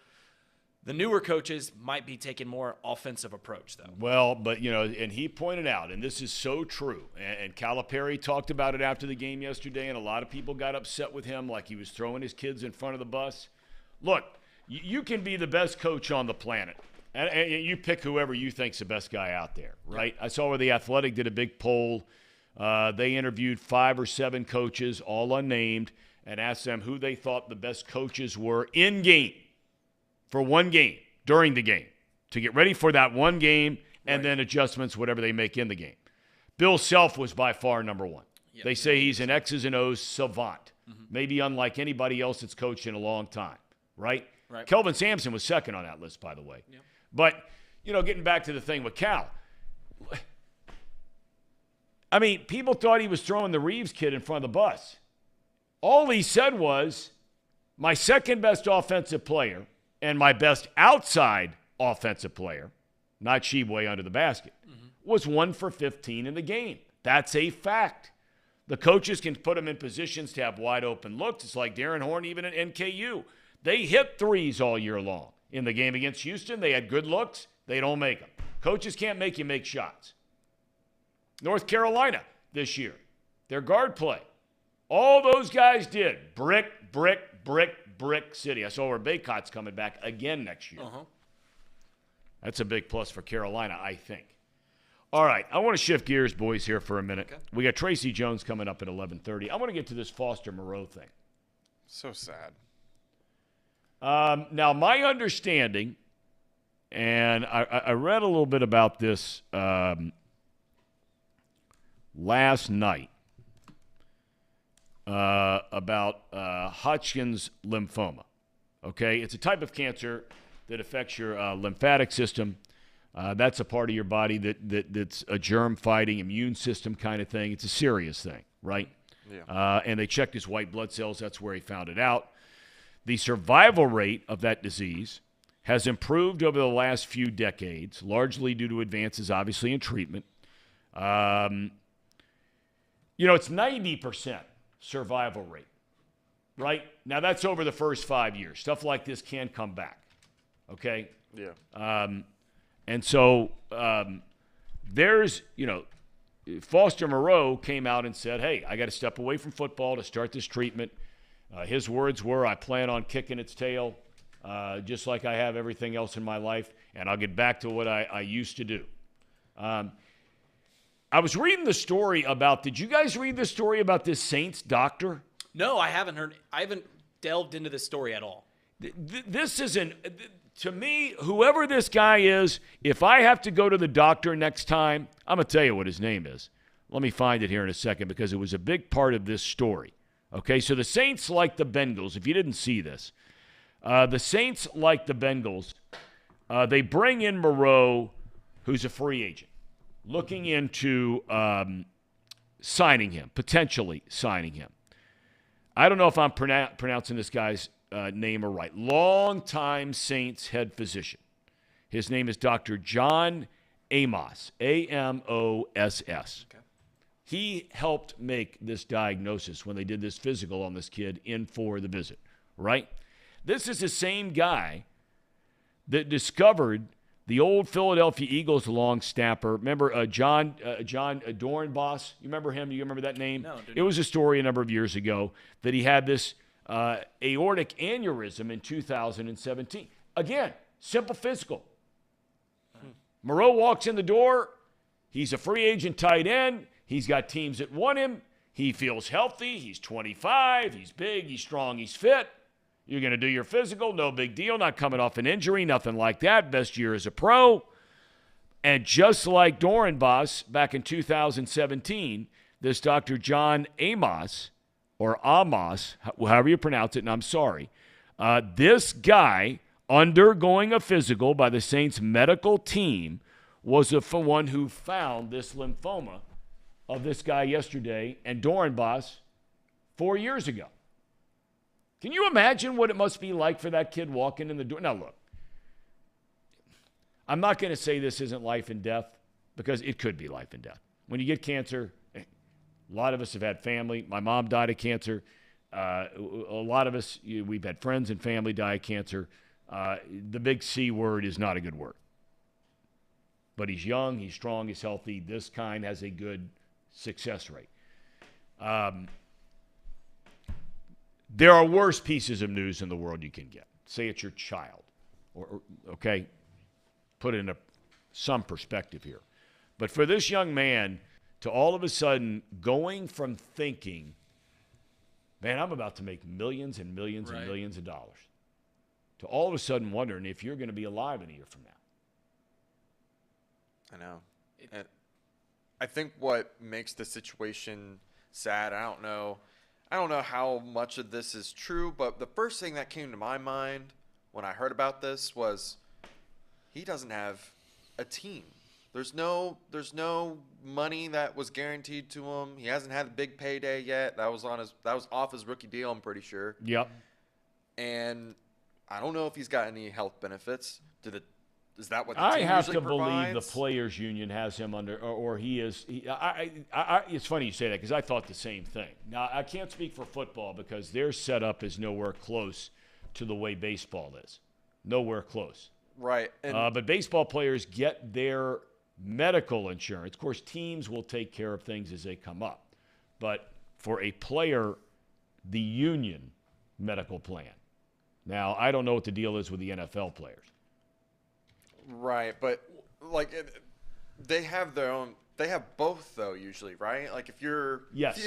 [SPEAKER 1] the newer coaches might be taking more offensive approach, though.
[SPEAKER 2] Well, but, and he pointed out, and this is so true, and Calipari talked about it after the game yesterday, and a lot of people got upset with him like he was throwing his kids in front of the bus. Look, you can be the best coach on the planet, and you pick whoever you think's the best guy out there, right? I saw where The Athletic did a big poll. They interviewed 5 or 7 coaches, all unnamed, and asked them who they thought the best coaches were in game for one game, during the game, to get ready for that one game and then adjustments, whatever they make in the game. Bill Self was by far number 1. Yep. They say he's an X's and O's savant, maybe unlike anybody else that's coached in a long time, right? Kelvin Sampson was second on that list, by the way. Yep. But, getting back to the thing with Cal, I mean, people thought he was throwing the Reeves kid in front of the bus. All he said was, my second best offensive player and my best outside offensive player, not Sheboy under the basket, was 1 for 15 in the game. That's a fact. The coaches can put them in positions to have wide open looks. It's like Darren Horn even at NKU. They hit threes all year long. In the game against Houston, they had good looks. They don't make them. Coaches can't make you make shots. North Carolina this year, their guard play. All those guys did. Brick city. I saw where Baycott's coming back again next year. That's a big plus for Carolina, I think. All right, I want to shift gears, boys, here for a minute. Okay. We got Tracy Jones coming up at 11:30. I want to get to this Foster Moreau thing.
[SPEAKER 4] So sad.
[SPEAKER 2] Now, my understanding, and I read a little bit about this last night, about Hodgkin's lymphoma. Okay, it's a type of cancer that affects your lymphatic system. That's a part of your body that's a germ-fighting immune system kind of thing. It's a serious thing, right? Yeah. And they checked his white blood cells. That's where he found it out. The survival rate of that disease has improved over the last few decades, largely due to advances, obviously, in treatment. It's 90% survival rate, right? Now, that's over the first 5 years. Stuff like this can come back, okay?
[SPEAKER 4] Yeah.
[SPEAKER 2] And so there's, Foster Moreau came out and said, hey, I got to step away from football to start this treatment. His words were, I plan on kicking its tail just like I have everything else in my life, and I'll get back to what I used to do. I was reading the story about, did you guys read the story about this Saints doctor?
[SPEAKER 1] No, I haven't heard. I haven't delved into this story at all.
[SPEAKER 2] This isn't, to me, whoever this guy is, if I have to go to the doctor next time, I'm going to tell you what his name is. Let me find it here in a second because it was a big part of this story. Okay, so the Saints, like the Bengals, if you didn't see this, the Saints, like the Bengals, they bring in Moreau, who's a free agent, looking into signing him, potentially signing him. I don't know if I'm pronouncing this guy's name right. Longtime Saints head physician. His name is Dr. John Amos, Amoss. Okay. He helped make this diagnosis when they did this physical on this kid in for the visit, right? This is the same guy that discovered the old Philadelphia Eagles long snapper. Remember John Dornbos? You remember him? Do you remember that name?
[SPEAKER 1] No.
[SPEAKER 2] It was a story a number of years ago that he had this aortic aneurysm in 2017. Again, simple physical. Moreau walks in the door. He's a free agent tight end. He's got teams that want him. He feels healthy. He's 25. He's big. He's strong. He's fit. You're going to do your physical. No big deal. Not coming off an injury. Nothing like that. Best year as a pro. And just like Dornbos back in 2017, this Dr. John Amos, or Amos, however you pronounce it, and I'm sorry, this guy undergoing a physical by the Saints medical team was the one who found this lymphoma of this guy yesterday and Dornbos 4 years ago. Can you imagine what it must be like for that kid walking in the door? Now, look, I'm not going to say this isn't life and death because it could be life and death. When you get cancer, a lot of us have had family. My mom died of cancer. A lot of us, we've had friends and family die of cancer. The big C word is not a good word. But he's young, he's strong, he's healthy. This kind has a good success rate. There are worse pieces of news in the world you can get. Say it's your child. Okay? Put it in some perspective here. But for this young man to all of a sudden going from thinking, man, I'm about to make millions and millions and millions of dollars, to all of a sudden wondering if you're going to be alive in a year from now.
[SPEAKER 4] I know. And I think what makes the situation sad, I don't know how much of this is true, but the first thing that came to my mind when I heard about this was he doesn't have a team. There's no money that was guaranteed to him. He hasn't had a big payday yet. That was off his rookie deal, I'm pretty sure.
[SPEAKER 2] Yep.
[SPEAKER 4] And I don't know if he's got any health benefits. Is that what the
[SPEAKER 2] I
[SPEAKER 4] team
[SPEAKER 2] have
[SPEAKER 4] usually
[SPEAKER 2] to
[SPEAKER 4] provides?
[SPEAKER 2] believe the players' union has him under, or he is. It's funny you say that because I thought the same thing. Now I can't speak for football because their setup is nowhere close to the way baseball is. Nowhere close.
[SPEAKER 4] Right. And
[SPEAKER 2] but baseball players get their medical insurance. Of course, teams will take care of things as they come up. But for a player, the union medical plan. Now I don't know what the deal is with the NFL players.
[SPEAKER 4] Right, but they have their own. They have both though usually, right? Like if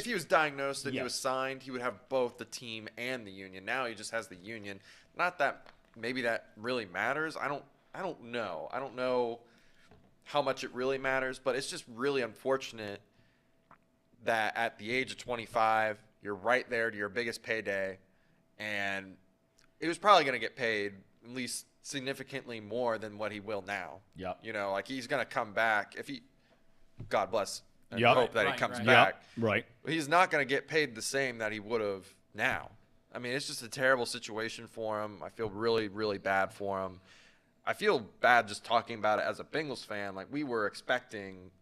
[SPEAKER 4] he was diagnosed and he was signed, he would have both the team and the union. Now he just has the union. Not that maybe that really matters. I don't know. I don't know how much it really matters, but it's just really unfortunate that at the age of 25, you're right there to your biggest payday, and he was probably going to get paid at least significantly more than what he will now.
[SPEAKER 2] Yep.
[SPEAKER 4] You know, like he's going to come back if he, God bless, and
[SPEAKER 2] Yep.
[SPEAKER 4] hope that
[SPEAKER 1] Right,
[SPEAKER 4] he comes
[SPEAKER 1] right.
[SPEAKER 4] back.
[SPEAKER 2] Yep. Right.
[SPEAKER 4] He's not going to get paid the same that he would have now. I mean, it's just a terrible situation for him. I feel really, really bad for him. I feel bad just talking about it as a Bengals fan. Like we were expecting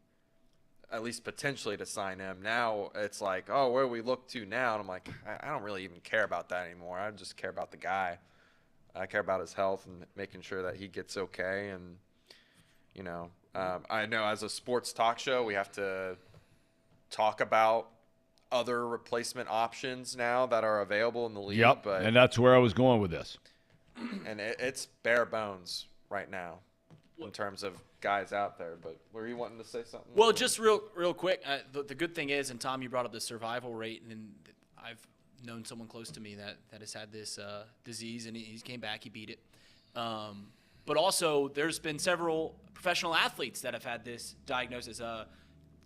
[SPEAKER 4] at least potentially to sign him. Now it's like, oh, where do we look to now? And I'm like, I don't really even care about that anymore. I just care about the guy. I care about his health and making sure that he gets okay. And, you know, I know as a sports talk show, we have to talk about other replacement options now that are available in the league.
[SPEAKER 2] Yep.
[SPEAKER 4] But,
[SPEAKER 2] And that's where I was going with this.
[SPEAKER 4] and it's bare bones right now. in terms of guys out there. But were you wanting to say something?
[SPEAKER 1] Well, just real quick, the good thing is, and Tom, you brought up the survival rate, and I've known someone close to me that has had this disease, and he came back, he beat it. But also, there's been several professional athletes that have had this diagnosis.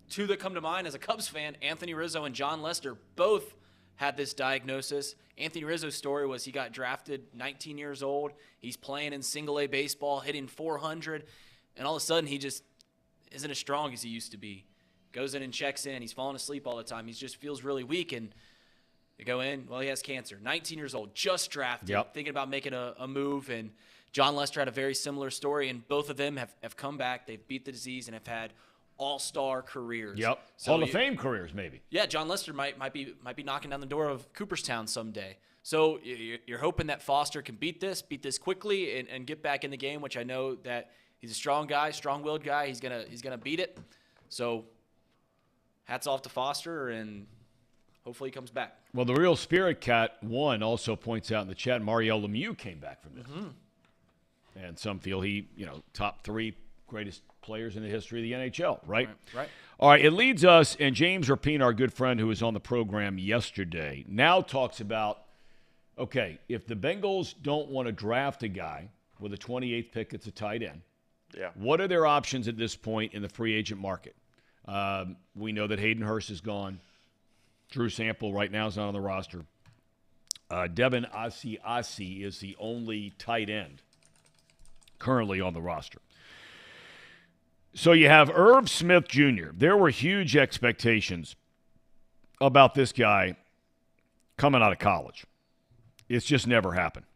[SPEAKER 1] Two that come to mind as a Cubs fan, Anthony Rizzo and John Lester, both had this diagnosis. Anthony Rizzo's story was he got drafted 19 years old. He's playing in single-A baseball, hitting 400, and all of a sudden he just isn't as strong as he used to be. Goes in and checks in. He's falling asleep all the time. He just feels really weak, and they go in, well, he has cancer. 19 years old, just drafted, thinking about making a move, and John Lester had a very similar story, and both of them have come back. They've beat the disease and have had all-star careers.
[SPEAKER 2] Yep.
[SPEAKER 1] So
[SPEAKER 2] Hall of Fame careers, maybe.
[SPEAKER 1] Yeah, John Lester might be knocking down the door of Cooperstown someday. So you're hoping that Foster can beat this quickly and get back in the game, which I know that he's a strong guy, strong-willed guy. He's gonna beat it. So hats off to Foster, and hopefully he comes back.
[SPEAKER 2] Well, the Real Spirit Cat 1 also points out in the chat Mario Lemieux came back from this. Mm-hmm. And some feel he, top 3 greatest players in the history of the NHL, right?
[SPEAKER 1] Right.
[SPEAKER 2] All right, it leads us, and James Rapine, our good friend who was on the program yesterday, now talks about, okay, if the Bengals don't want to draft a guy with a 28th pick, it's a tight end.
[SPEAKER 4] Yeah.
[SPEAKER 2] What are their options at this point in the free agent market? We know that Hayden Hurst is gone. Drew Sample right now is not on the roster. Devin Asiasi is the only tight end currently on the roster. So you have Irv Smith Jr. There were huge expectations about this guy coming out of college. It's just never happened.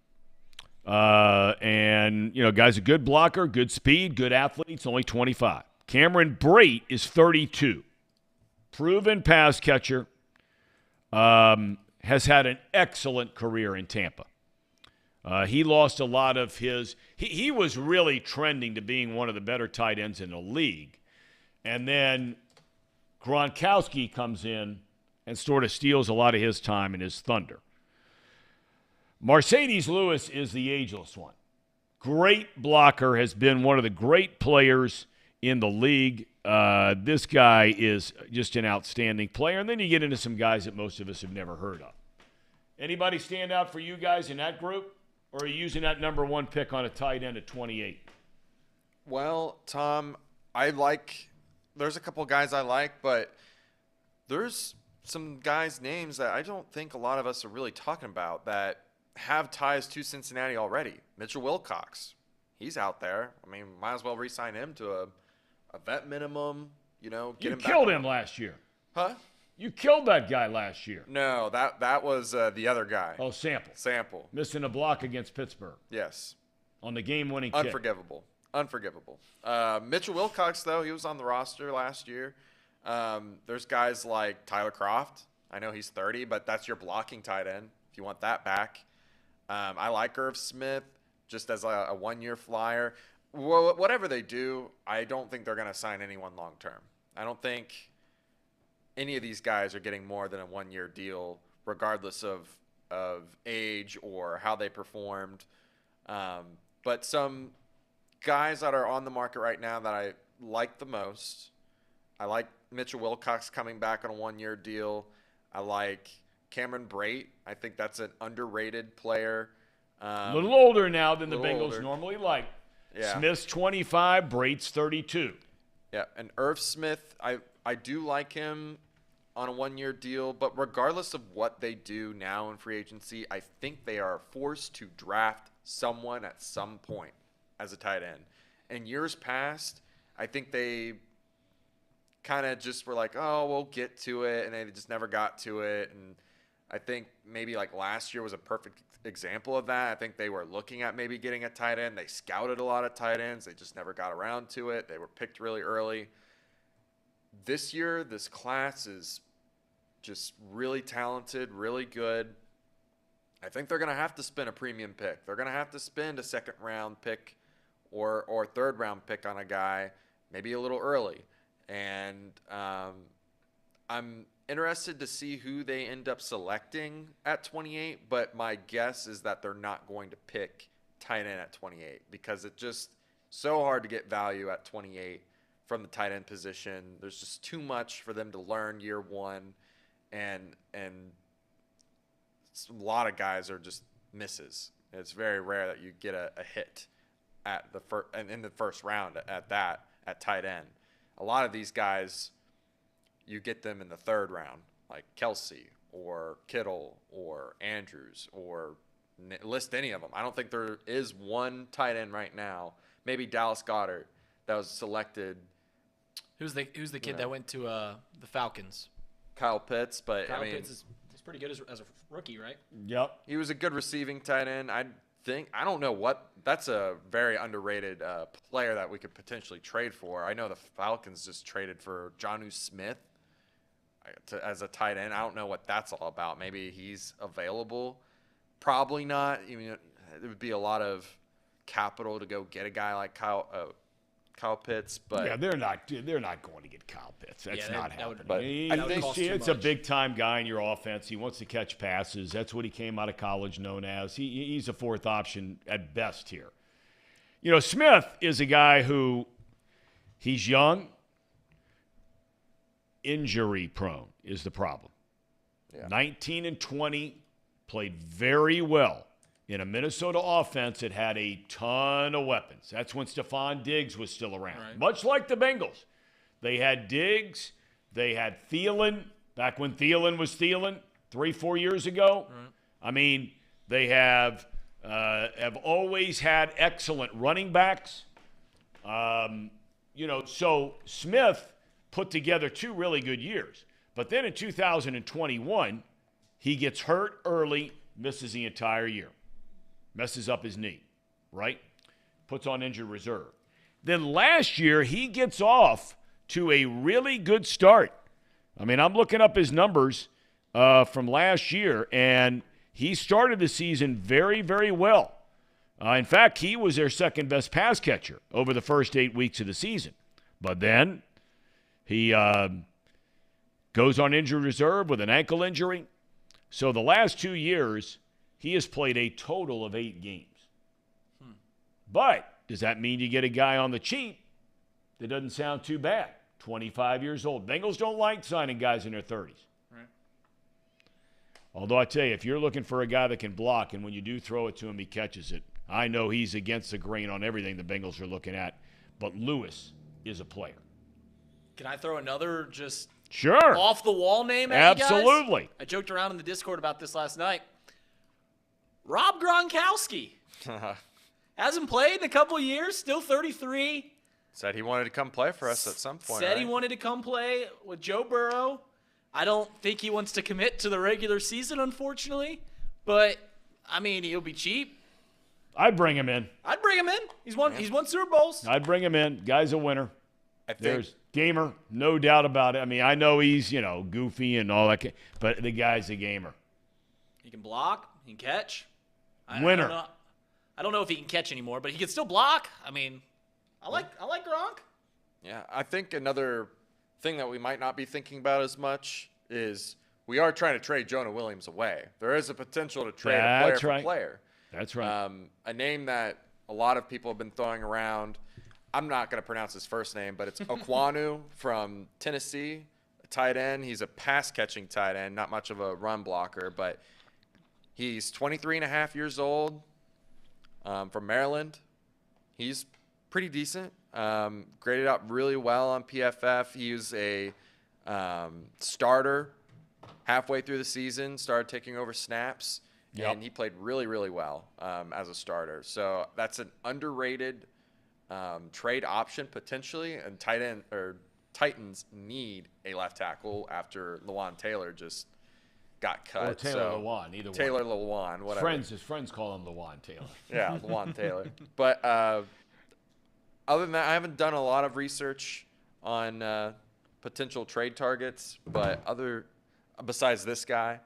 [SPEAKER 2] And, guy's a good blocker, good speed, good athlete. He's only 25. Cameron Brate is 32. Proven pass catcher. Has had an excellent career in Tampa. He lost a lot of his – he was really trending to being one of the better tight ends in the league. And then Gronkowski comes in and sort of steals a lot of his time and his thunder. Mercedes Lewis is the ageless one. Great blocker, has been one of the great players in the league. This guy is just an outstanding player. And then you get into some guys that most of us have never heard of. Anybody stand out for you guys in that group? Or are you using that number 1 pick on a tight end at 28?
[SPEAKER 4] Well, Tom, there's a couple guys I like, but there's some guys' names that I don't think a lot of us are really talking about that have ties to Cincinnati already. Mitchell Wilcox, he's out there. I mean, might as well re-sign him to a vet minimum, get him back.
[SPEAKER 2] You killed him last year.
[SPEAKER 4] Huh?
[SPEAKER 2] You killed that guy last year.
[SPEAKER 4] No, that was the other guy.
[SPEAKER 2] Oh, Sample. Missing a block against Pittsburgh.
[SPEAKER 4] Yes.
[SPEAKER 2] On the game-winning kick.
[SPEAKER 4] Unforgivable. Mitchell Wilcox, though, he was on the roster last year. There's guys like Tyler Kroft. I know he's 30, but that's your blocking tight end if you want that back. I like Irv Smith just as a one-year flyer. Whatever they do, I don't think they're going to sign anyone long-term. I don't think any of these guys are getting more than a one-year deal, regardless of age or how they performed. But some guys that are on the market right now that I like the most, I like Mitchell Wilcox coming back on a one-year deal. I like Cameron Brate. I think that's an underrated player.
[SPEAKER 2] A little older now than the Bengals
[SPEAKER 4] older.
[SPEAKER 2] normally like.
[SPEAKER 4] Yeah.
[SPEAKER 2] Smith's 25, Brate's 32.
[SPEAKER 4] Yeah, and Irv Smith, I do like him on a one-year deal, but regardless of what they do now in free agency, I think they are forced to draft someone at some point as a tight end. In years past, I think they kind of just were like, oh, we'll get to it, and they just never got to it. And I think maybe like last year was a perfect example of that. I think they were looking at maybe getting a tight end. They scouted a lot of tight ends. They just never got around to it. They were picked really early. This year, this class is just really talented, really good. I think they're going to have to spend a premium pick. They're going to have to spend a second-round pick or third-round pick on a guy, maybe a little early. And I'm interested to see who they end up selecting at 28, but my guess is that they're not going to pick tight end at 28 because it just So hard to get value at 28 from the tight end position. There's just too much for them to learn year one, and a lot of guys are just misses. It's very rare that you get a hit at the in the first round at tight end. A lot of these guys, you get them in the third round, like Kelsey or Kittle or Andrews, or list any of them. I don't think there is one tight end right now. Maybe Dallas Goedert that was selected.
[SPEAKER 1] Who's the kid that went to the Falcons?
[SPEAKER 4] Kyle Pitts, but
[SPEAKER 1] Kyle Pitts is pretty good as a rookie, right?
[SPEAKER 2] Yep.
[SPEAKER 4] He was a good receiving tight end. I don't know what. That's a very underrated player that we could potentially trade for. I know the Falcons just traded for Jonnu Smith as a tight end. I don't know what that's all about. Maybe he's available. Probably not. I mean, it would be a lot of capital to go get a guy like Kyle Pitts, but
[SPEAKER 2] yeah, they're not going to get Kyle Pitts. That's not happening.
[SPEAKER 4] But I think
[SPEAKER 2] it's a big time guy in your offense. He wants to catch passes. That's what he came out of college known as. He's a fourth option at best here. You know, Smith is a guy who he's young, injury prone is the problem.
[SPEAKER 4] Yeah.
[SPEAKER 2] 19 and 20, played very well in a Minnesota offense that had a ton of weapons. That's when Stephon Diggs was still around.
[SPEAKER 1] Right.
[SPEAKER 2] Much like the Bengals. They had Diggs. They had Thielen back when Thielen was Thielen 3-4 years ago.
[SPEAKER 1] Right.
[SPEAKER 2] I mean, they have always had excellent running backs. So Smith put together 2 really good years. But then in 2021, he gets hurt early, misses the entire year. Messes up his knee, right? Puts on injured reserve. Then last year, he gets off to a really good start. I mean, I'm looking up his numbers from last year, and he started the season very, very well. In fact, he was their second best pass catcher over the first 8 weeks of the season. But then he goes on injured reserve with an ankle injury. So the last 2 years, he has played a total of 8 games. But does that mean you get a guy on the cheap that doesn't sound too bad? 25 years old. Bengals don't like signing guys in their 30s.
[SPEAKER 1] Right.
[SPEAKER 2] Although I tell you, if you're looking for a guy that can block, and when you do throw it to him, he catches it. I know he's against the grain on everything the Bengals are looking at, but Lewis is a player.
[SPEAKER 1] Can I throw another just
[SPEAKER 2] Sure.
[SPEAKER 1] off the wall name at you guys?
[SPEAKER 2] Absolutely.
[SPEAKER 1] I joked around in the Discord about this last night. Rob Gronkowski. Hasn't played in a couple of years, still 33.
[SPEAKER 4] Said he wanted to come play for us at some point.
[SPEAKER 1] Said he
[SPEAKER 4] right?
[SPEAKER 1] wanted to come play with Joe Burrow. I don't think he wants to commit to the regular season, unfortunately. But, I mean, he'll be cheap.
[SPEAKER 2] I'd bring him in.
[SPEAKER 1] I'd bring him in. He's won Super Bowls.
[SPEAKER 2] I'd bring him in. Guy's a winner.
[SPEAKER 4] I think
[SPEAKER 2] There's gamer, no doubt about it. I mean, I know he's, goofy and all that, but the guy's a gamer.
[SPEAKER 1] He can block. He can catch.
[SPEAKER 2] Winner.
[SPEAKER 1] I don't know if he can catch anymore, but he can still block. I mean, I like Gronk.
[SPEAKER 4] Yeah, I think another thing that we might not be thinking about as much is we are trying to trade Jonah Williams away. There is a potential to trade a player for player.
[SPEAKER 2] That's right.
[SPEAKER 4] A name that a lot of people have been throwing around. I'm not going to pronounce his first name, but it's Okwanu from Tennessee, a tight end. He's a pass-catching tight end, not much of a run blocker, but he's 23 and a half years old, from Maryland. He's pretty decent, graded out really well on PFF. He was a starter halfway through the season, started taking over snaps, and he played really, really well as a starter. So that's an underrated trade option potentially, and Titans need a left tackle after Lawan Taylor just got cut.
[SPEAKER 2] Or Taylor Lewan, either
[SPEAKER 4] Taylor
[SPEAKER 2] one.
[SPEAKER 4] Lewan, whatever.
[SPEAKER 2] His friends call him Lawan Taylor.
[SPEAKER 4] Yeah, Lawan Taylor. But other than that, I haven't done a lot of research on potential trade targets, but besides this guy,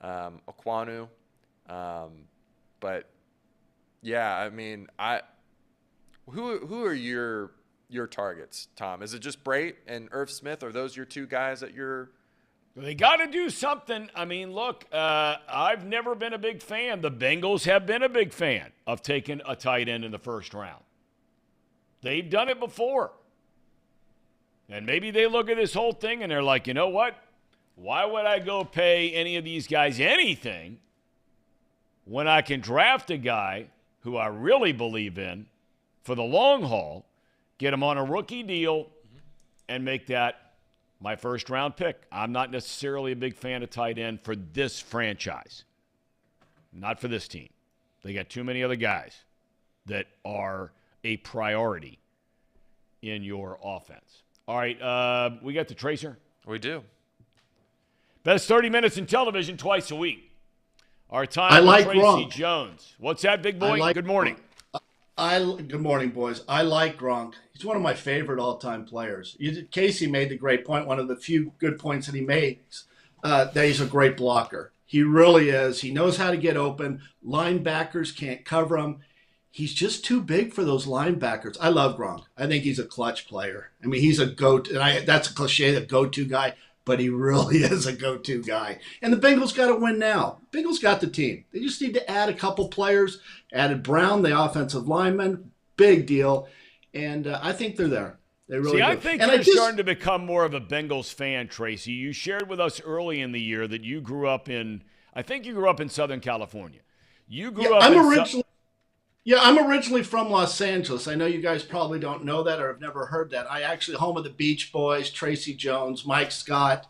[SPEAKER 4] Okwanu. But yeah, I mean, who are your targets, Tom? Is it just Brait and Irv Smith? Are those your two guys that you're?
[SPEAKER 2] They got to do something. I mean, look, I've never been a big fan. The Bengals have been a big fan of taking a tight end in the first round. They've done it before. And maybe they look at this whole thing and they're like, you know what? Why would I go pay any of these guys anything when I can draft a guy who I really believe in for the long haul, get him on a rookie deal, and make that my first-round pick? I'm not necessarily a big fan of tight end for this franchise. Not for this team. They got too many other guys that are a priority in your offense. All right, we got the Tracer.
[SPEAKER 4] We do.
[SPEAKER 2] Best 30 minutes in television twice a week. Our time with Tracy
[SPEAKER 8] Gronk.
[SPEAKER 2] Jones. What's that, big boy? Good morning.
[SPEAKER 8] Good morning, boys. I like Gronk. He's one of my favorite all-time players. Casey made the great point, one of the few good points that he makes, that he's a great blocker. He really is. He knows how to get open. Linebackers can't cover him. He's just too big for those linebackers. I love Gronk. I think he's a clutch player. I mean, he's a go-to, and that's a cliche, the go-to guy, but he really is a go-to guy. And the Bengals got to win now. Bengals got the team. They just need to add a couple players. Added Brown, the offensive lineman, big deal. And I think they're there. They really do.
[SPEAKER 2] I think you're starting to become more of a Bengals fan, Tracy. You shared with us early in the year that you grew up in, I think you grew up in Southern California. You grew up
[SPEAKER 8] I'm originally from Los Angeles. I know you guys probably don't know that or have never heard that. I actually home of the Beach Boys, Tracy Jones, Mike Scott,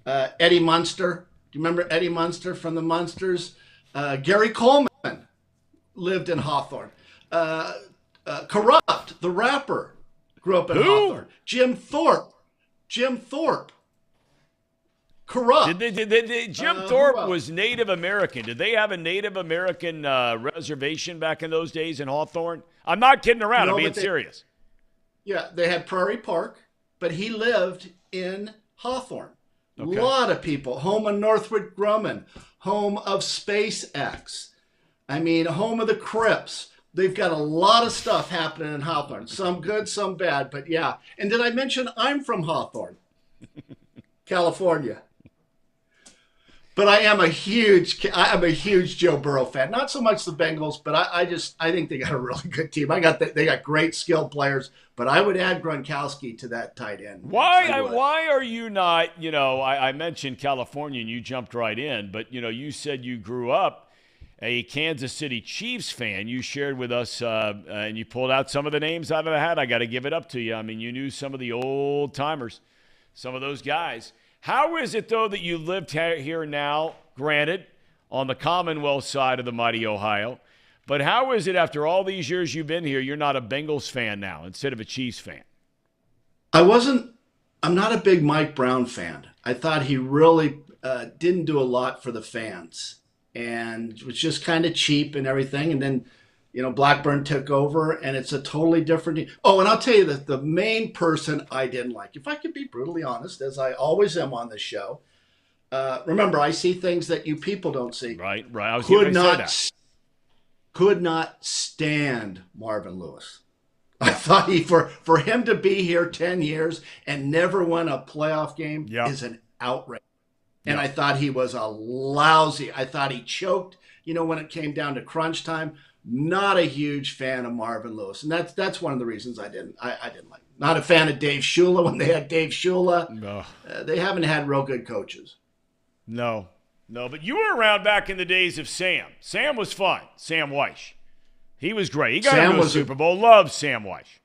[SPEAKER 8] Eddie Munster. Do you remember Eddie Munster from the Munsters? Gary Coleman lived in Hawthorne. Corrupt, the rapper, grew up in Hawthorne. Jim Thorpe. Corrupt.
[SPEAKER 2] Jim Thorpe was Native American. Did they have a Native American reservation back in those days in Hawthorne? I'm not kidding around. I'm being serious.
[SPEAKER 8] Yeah, they had Prairie Park, but he lived in Hawthorne. Okay. A lot of people. Home of Northwood Grumman. Home of SpaceX. I mean, home of the Crips. They've got a lot of stuff happening in Hawthorne. Some good, some bad, but yeah. And did I mention I'm from Hawthorne, California? But I'm a huge Joe Burrow fan. Not so much the Bengals, but I think they got a really good team. They got great skilled players, but I would add Gronkowski to that tight end.
[SPEAKER 2] Why are you not, I mentioned California and you jumped right in, but you said you grew up a Kansas City Chiefs fan. You shared with us and you pulled out some of the names out of the hat. I got to give it up to you. I mean, you knew some of the old timers, some of those guys. How is it, though, that you lived here now, granted, on the Commonwealth side of the mighty Ohio, but how is it after all these years you've been here, you're not a Bengals fan now instead of a Chiefs fan?
[SPEAKER 8] I'm not a big Mike Brown fan. I thought he really didn't do a lot for the fans and was just kind of cheap and everything. And then, Blackburn took over, and it's a totally different team. Oh, and I'll tell you that the main person I didn't like, if I could be brutally honest, as I always am on this show, remember, I see things that you people don't see.
[SPEAKER 2] Right. I was going to say that.
[SPEAKER 8] Could not stand Marvin Lewis. I thought for him to be here 10 years and never win a playoff game is an outrage. And I thought he was I thought he choked, when it came down to crunch time. Not a huge fan of Marvin Lewis. And that's one of the reasons I didn't like. Not a fan of Dave Shula when they had Dave Shula.
[SPEAKER 2] No.
[SPEAKER 8] They haven't had real good coaches.
[SPEAKER 2] No, but you were around back in the days of Sam. Sam was fun. Sam Weish. He was great. He got into a Super Bowl. Loved Sam Weish.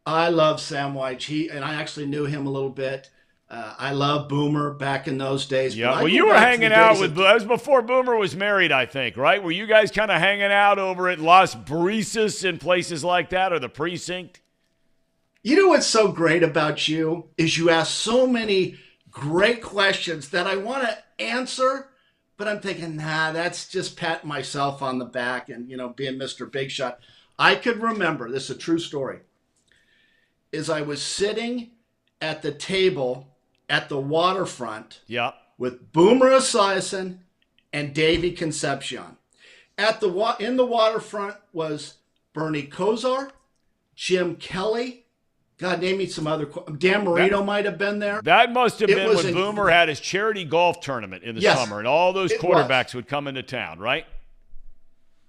[SPEAKER 8] I love Sam Weish. And I actually knew him a little bit. I love Boomer back in those days.
[SPEAKER 2] Yeah, well, you were hanging out with – that was before Boomer was married, I think, right? Were you guys kind of hanging out over at Las Brisas and places like that, or the Precinct?
[SPEAKER 8] You know what's so great about you is you ask so many great questions that I want to answer, but I'm thinking, that's just patting myself on the back and, being Mr. Big Shot. I could remember – this is a true story – is I was sitting at the table – at the waterfront with Boomer Esiason and Davey Concepcion. In the waterfront was Bernie Kosar, Jim Kelly. God, name me some other. Dan Marino might have been there.
[SPEAKER 2] That must have been when Boomer had his charity golf tournament in the summer, and all those quarterbacks would come into town, right?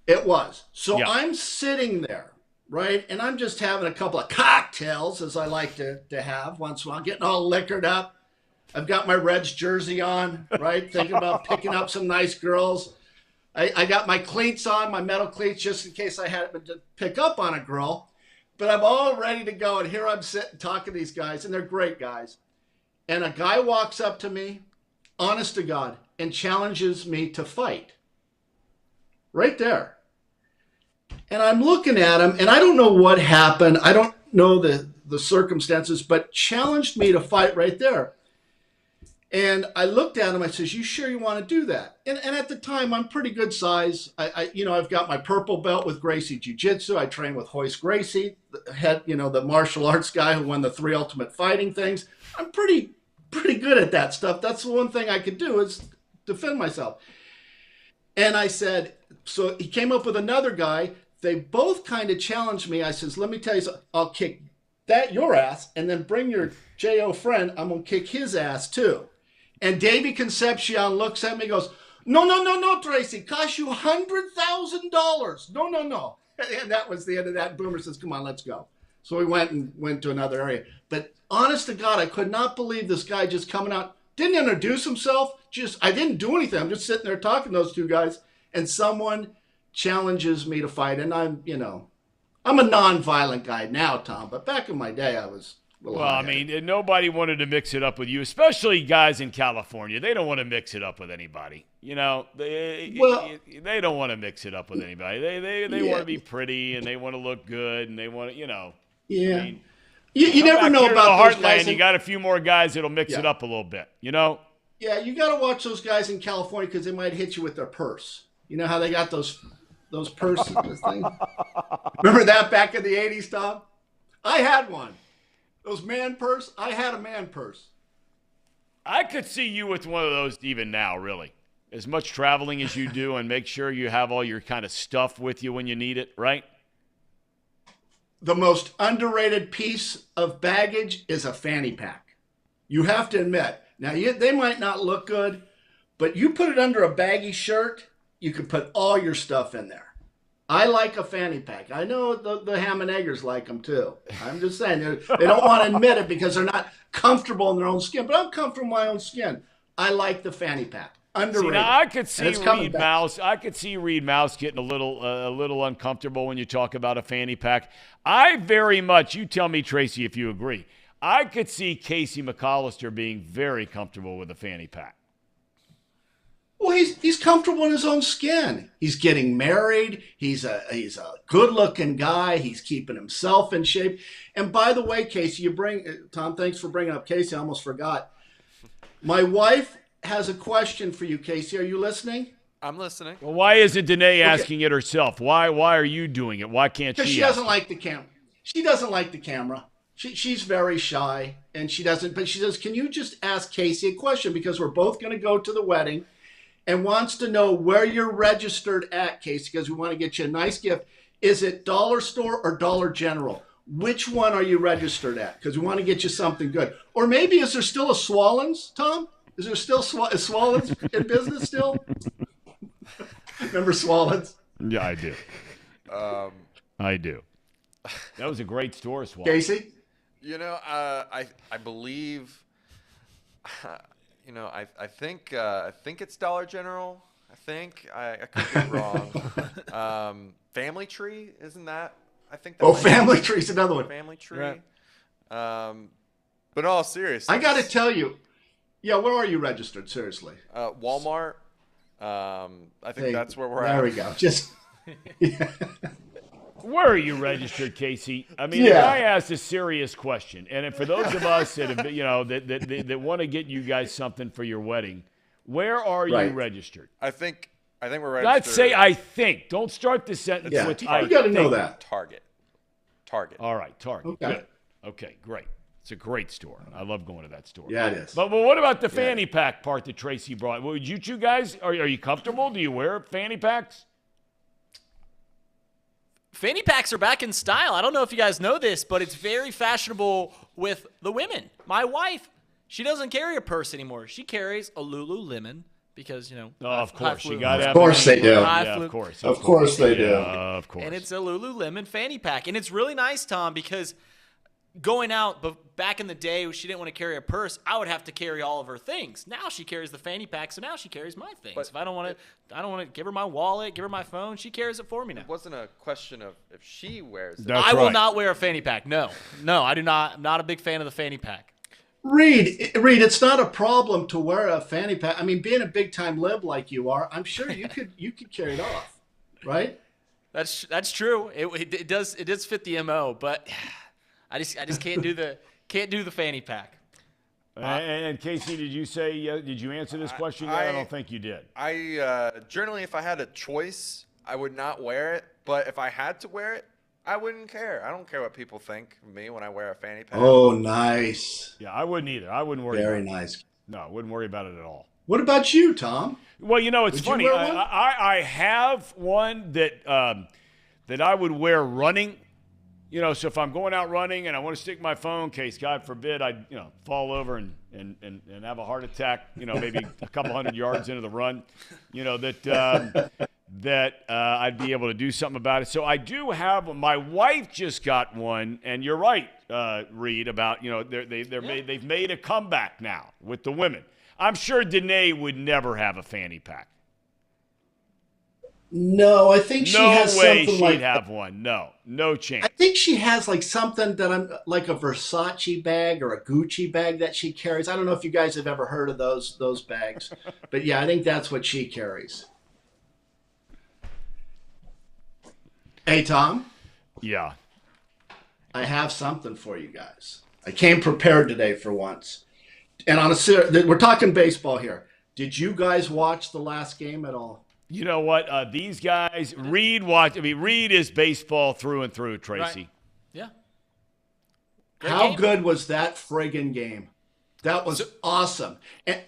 [SPEAKER 8] It was. So I'm sitting there right? And I'm just having a couple of cocktails, as I like to have once in a while, getting all liquored up. I've got my Reds jersey on, right? Thinking about picking up some nice girls. I got my cleats on, my metal cleats, just in case I had to pick up on a girl. But I'm all ready to go, and here I'm sitting talking to these guys, and they're great guys. And a guy walks up to me, honest to God, and challenges me to fight. Right there. And I'm looking at him, and I don't know what happened. I don't know the circumstances, but challenged me to fight right there. And I looked at him. I says, "You sure you want to do that?" And at the time, I'm pretty good size. I've got my purple belt with Gracie Jiu-Jitsu. I train with Hoist Gracie, the martial arts guy who won the 3 Ultimate Fighting things. I'm pretty good at that stuff. That's the one thing I could do is defend myself. And I said, so he came up with another guy. They both kind of challenged me. I says, "Let me tell you something. I'll kick your ass, and then bring your J.O. friend. I'm going to kick his ass too." And Davey Concepcion looks at me and goes, No, Tracy, cost you $100,000. No. And that was the end of that. Boomer says, "Come on, let's go." So we went to another area. But honest to God, I could not believe this guy just coming out, didn't introduce himself. I didn't do anything. I'm just sitting there talking to those two guys, and someone challenges me to fight. And I'm a non-violent guy now, Tom, but back in my day, I was. Well, I
[SPEAKER 2] mean, nobody wanted to mix it up with you, especially guys in California. They don't want to mix it up with anybody. They don't want to mix it up with anybody. They want to be pretty, and they want to look good, and they want to,
[SPEAKER 8] Yeah.
[SPEAKER 2] I mean,
[SPEAKER 8] you never know about those guys.
[SPEAKER 2] You got a few more guys that'll mix it up a little bit,
[SPEAKER 8] Yeah, you got to watch those guys in California because they might hit you with their purse. You know how they got those purses things? Remember that back in the 80s, Tom? I had one. Those man purse, I had a man purse.
[SPEAKER 2] I could see you with one of those even now, really. As much traveling as you do, and make sure you have all your kind of stuff with you when you need it, right?
[SPEAKER 8] The most underrated piece of baggage is a fanny pack. You have to admit. Now, they might not look good, but you put it under a baggy shirt, you can put all your stuff in there. I like a fanny pack. I know the ham and eggers like them too. I'm just saying they don't want to admit it because they're not comfortable in their own skin. But I'm comfortable in my own skin. I like the fanny pack. Underrated.
[SPEAKER 2] See, now I could see Reed Mouse getting a little uncomfortable when you talk about a fanny pack. You tell me, Tracy, if you agree. I could see Casey McAllister being very comfortable with a fanny pack.
[SPEAKER 8] Well, he's comfortable in his own skin. He's getting married. He's a good-looking guy. He's keeping himself in shape. And by the way, Casey, Tom, thanks for bringing up Casey. I almost forgot. My wife has a question for you, Casey. Are you listening?
[SPEAKER 5] I'm listening.
[SPEAKER 2] Well, why isn't Danae asking it herself? Why are you doing it? Why can't she?
[SPEAKER 8] Because she doesn't like the camera. She doesn't like the camera. She's very shy, and she doesn't. But she says, "Can you just ask Casey a question? Because we're both going to go to the wedding." And wants to know where you're registered at, Casey, because we want to get you a nice gift. Is it Dollar Store or Dollar General? Which one are you registered at? Because we want to get you something good. Or maybe is there still a Swallens, Tom? Is there still is Swallens in business still? Remember Swallens?
[SPEAKER 2] Yeah, I do. I do. That was a great store, Swallens.
[SPEAKER 8] Casey?
[SPEAKER 4] I believe. I think it's Dollar General. I could be wrong. Family Tree, isn't that? I think.
[SPEAKER 8] Family Tree's another one.
[SPEAKER 4] Family Tree.
[SPEAKER 8] Right.
[SPEAKER 4] But in all seriousness,
[SPEAKER 8] I got to tell you, where are you registered? Seriously.
[SPEAKER 4] Walmart. I think that's where we're at.
[SPEAKER 8] There we go. Just. Yeah.
[SPEAKER 2] Where are you registered, Casey? I mean, I asked a serious question, and for those of us that have, that want to get you guys something for your wedding, where are you registered?
[SPEAKER 4] I think we're registered.
[SPEAKER 2] Let's say I think. Don't start the sentence with I think.
[SPEAKER 8] You got to know that.
[SPEAKER 4] Target.
[SPEAKER 2] All right, Target.
[SPEAKER 8] Okay.
[SPEAKER 2] Good. Okay, great. It's a great store. I love going to that store.
[SPEAKER 8] Yeah, it is.
[SPEAKER 2] But what about the fanny pack part that Tracy brought? Would you two guys, are you comfortable? Do you wear fanny packs?
[SPEAKER 1] Fanny packs are back in style. I don't know if you guys know this, but it's very fashionable with the women. My wife, she doesn't carry a purse anymore. She carries a Lululemon because
[SPEAKER 2] Oh, of course. You got to have
[SPEAKER 8] Of course they do.
[SPEAKER 2] Yeah, of course.
[SPEAKER 8] Of course they do.
[SPEAKER 2] Of course.
[SPEAKER 1] And it's a Lululemon fanny pack. And it's really nice, Tom, because going out, but back in the day, she didn't want to carry a purse. I would have to carry all of her things. Now she carries the fanny pack, so now she carries my things.
[SPEAKER 4] But
[SPEAKER 1] if I don't want to give her my wallet, give her my phone, she carries it for me now.
[SPEAKER 4] It wasn't a question of if she wears it.
[SPEAKER 2] That's
[SPEAKER 1] I will
[SPEAKER 2] right.
[SPEAKER 1] not wear a fanny pack. No, I do not. I'm not a big fan of the fanny pack.
[SPEAKER 8] Reed, it's not a problem to wear a fanny pack. I mean, being a big time lib like you are, I'm sure you could carry it off, right?
[SPEAKER 1] That's true. It does fit the MO, but I just can't do the fanny pack.
[SPEAKER 2] And Casey, did you answer this question yet? I don't think you did.
[SPEAKER 4] Generally, if I had a choice, I would not wear it. But if I had to wear it, I wouldn't care. I don't care what people think of me when I wear a fanny pack.
[SPEAKER 8] Oh, nice.
[SPEAKER 2] Yeah, I wouldn't either. I wouldn't worry.
[SPEAKER 8] Very
[SPEAKER 2] about
[SPEAKER 8] nice.
[SPEAKER 2] It. No, I wouldn't worry about it at all.
[SPEAKER 8] What about you, Tom?
[SPEAKER 2] Well, it's
[SPEAKER 8] Would you
[SPEAKER 2] funny.
[SPEAKER 8] wear one?
[SPEAKER 2] I have one that I would wear running. So if I'm going out running and I want to stick my phone in case, God forbid, I fall over and have a heart attack, maybe a couple hundred yards into the run, that I'd be able to do something about it. So I do have one. My wife just got one, and you're right, Reed, about they've made a comeback now with the women. I'm sure Danae would never have a fanny pack.
[SPEAKER 8] No, I think she has
[SPEAKER 2] No way
[SPEAKER 8] something
[SPEAKER 2] she'd
[SPEAKER 8] like
[SPEAKER 2] have one. No chance.
[SPEAKER 8] I think she has like something that I'm like a Versace bag or a Gucci bag that she carries. I don't know if you guys have ever heard of those bags, but yeah, I think that's what she carries. Hey, Tom.
[SPEAKER 2] Yeah.
[SPEAKER 8] I have something for you guys. I came prepared today for once. And we're talking baseball here. Did you guys watch the last game at all?
[SPEAKER 2] You know what? These guys, Reed is baseball through and through, Tracy.
[SPEAKER 1] Right. Yeah. Great
[SPEAKER 8] How
[SPEAKER 1] game.
[SPEAKER 8] good was that friggin' game? That was awesome. And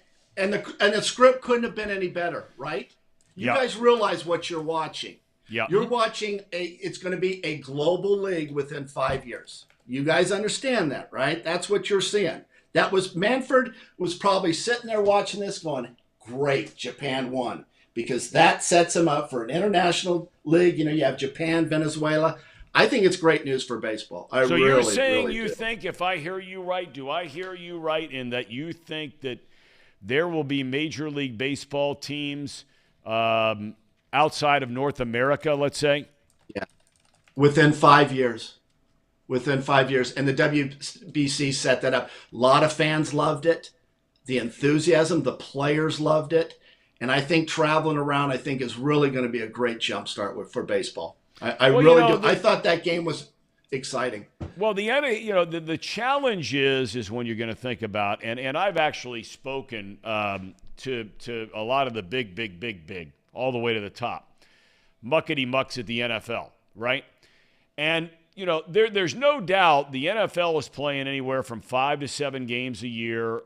[SPEAKER 8] the script couldn't have been any better, right? You guys realize what you're watching.
[SPEAKER 2] Yeah.
[SPEAKER 8] You're watching it's going to be a global league within 5 years. You guys understand that, right? That's what you're seeing. Manfred was probably sitting there watching this going, great, Japan won. Because that sets him up for an international league. You have Japan, Venezuela. I think it's great news for baseball.
[SPEAKER 2] So you're saying you think, if I hear you right, do I hear you right in that you think that there will be Major League Baseball teams outside of North America, let's say?
[SPEAKER 8] Yeah. Within 5 years. Within 5 years. And the WBC set that up. A lot of fans loved it. The enthusiasm, the players loved it. And I think traveling around, is really going to be a great jumpstart for baseball. I really do. I thought that game was exciting.
[SPEAKER 2] Well, the challenge is when you're going to think about, and I've actually spoken to a lot of the big, all the way to the top, muckety mucks at the NFL, right? And there's no doubt the NFL is playing anywhere from 5 to 7 games a year,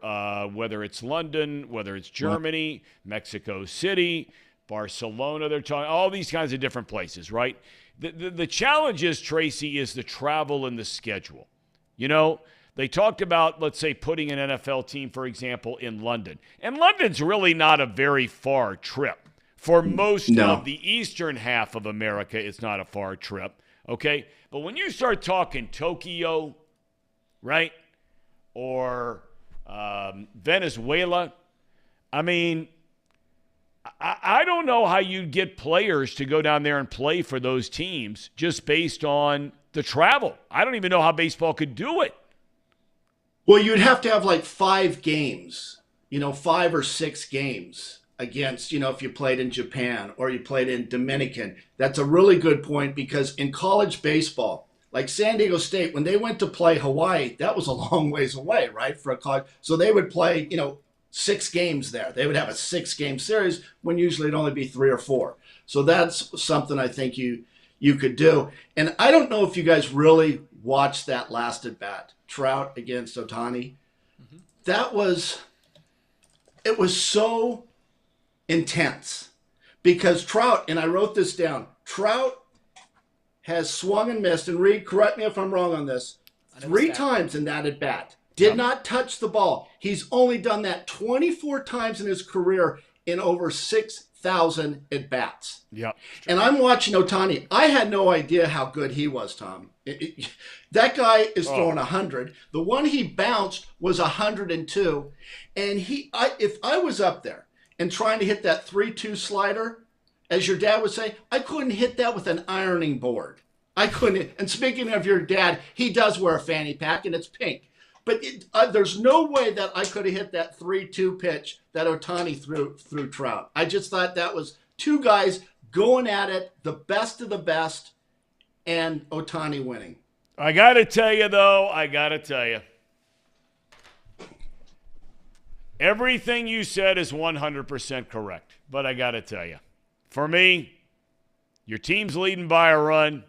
[SPEAKER 2] whether it's London, whether it's Germany, Mexico City, Barcelona. They're talking all these kinds of different places, right? The challenge is, Tracy, is the travel and the schedule. They talked about, let's say, putting an NFL team, for example, in London. And London's really not a very far trip. For most of the eastern half of America, it's not a far trip, okay? But when you start talking Tokyo, right, or Venezuela, I mean, I don't know how you'd get players to go down there and play for those teams just based on the travel. I don't even know how baseball could do it.
[SPEAKER 8] Well, you'd have to have like 5 games, 5 or 6 games against, if you played in Japan or you played in Dominican. That's a really good point, because in college baseball, like San Diego State, when they went to play Hawaii, that was a long ways away, right, for a college. So they would play, 6 games there. They would have a 6-game series when usually it'd only be 3 or 4. So that's something I think you could do. And I don't know if you guys really watched that last at bat, Trout against Ohtani. Mm-hmm. It was so intense, because Trout, and I wrote this down, Trout has swung and missed, and Reed, correct me if I'm wrong on this, 3 times in that at bat. Did not touch the ball. He's only done that 24 times in his career in over 6,000 at-bats.
[SPEAKER 2] Yep.
[SPEAKER 8] And I'm watching Ohtani. I had no idea how good he was, Tom. That guy is throwing 100. The one he bounced was 102. And if I was up there and trying to hit that 3-2 slider, as your dad would say, I couldn't hit that with an ironing board. I couldn't. And speaking of your dad, he does wear a fanny pack, and it's pink. But there's no way that I could have hit that 3-2 pitch that Ohtani threw Trout. I just thought that was two guys going at it, the best of the best, and Ohtani winning.
[SPEAKER 2] I got to tell you, though, everything you said is 100% correct. But I got to tell you, for me, your team's leading by a run.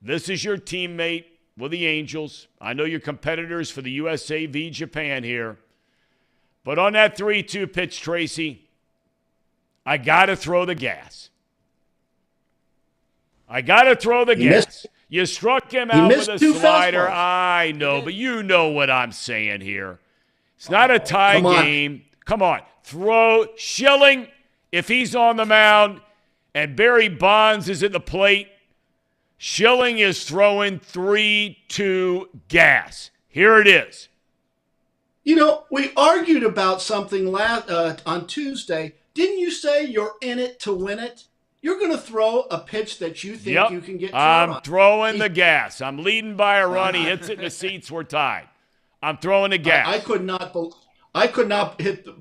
[SPEAKER 2] This is your teammate with the Angels. I know you're competitors for the USA v Japan here. But on that 3-2 pitch, Tracy, I got to throw the gas. You struck him out with a slider. I know, but you know what I'm saying here. It's not a tie game. Come on. Throw Schilling if he's on the mound and Barry Bonds is at the plate. Schilling is throwing 3-2 gas. Here it is.
[SPEAKER 8] You know, we argued about something on Tuesday. Didn't you say you're in it to win it? You're going to throw a pitch that you think you can get.
[SPEAKER 2] I'm throwing the gas. I'm leading by a run. He hits it in the seats. We're tied. I'm throwing the gas.
[SPEAKER 8] I could not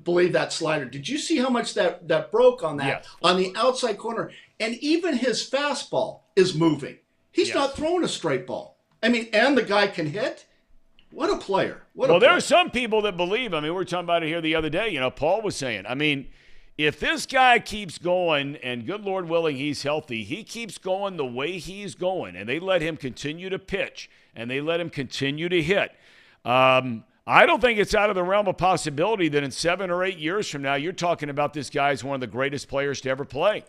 [SPEAKER 8] believe that slider. Did you see how much that broke on that?
[SPEAKER 2] Yes.
[SPEAKER 8] On the outside corner? And even his fastball is moving. He's not throwing a straight ball. I mean, and the guy can hit. What a player.
[SPEAKER 2] There are some people that believe. I mean, we were talking about it here the other day. You know, Paul was saying, I mean, if this guy keeps going, and good Lord willing he's healthy, he keeps going the way he's going, and they let him continue to pitch, and they let him continue to hit, I don't think it's out of the realm of possibility that in 7 or 8 years from now, you're talking about this guy as one of the greatest players to ever play.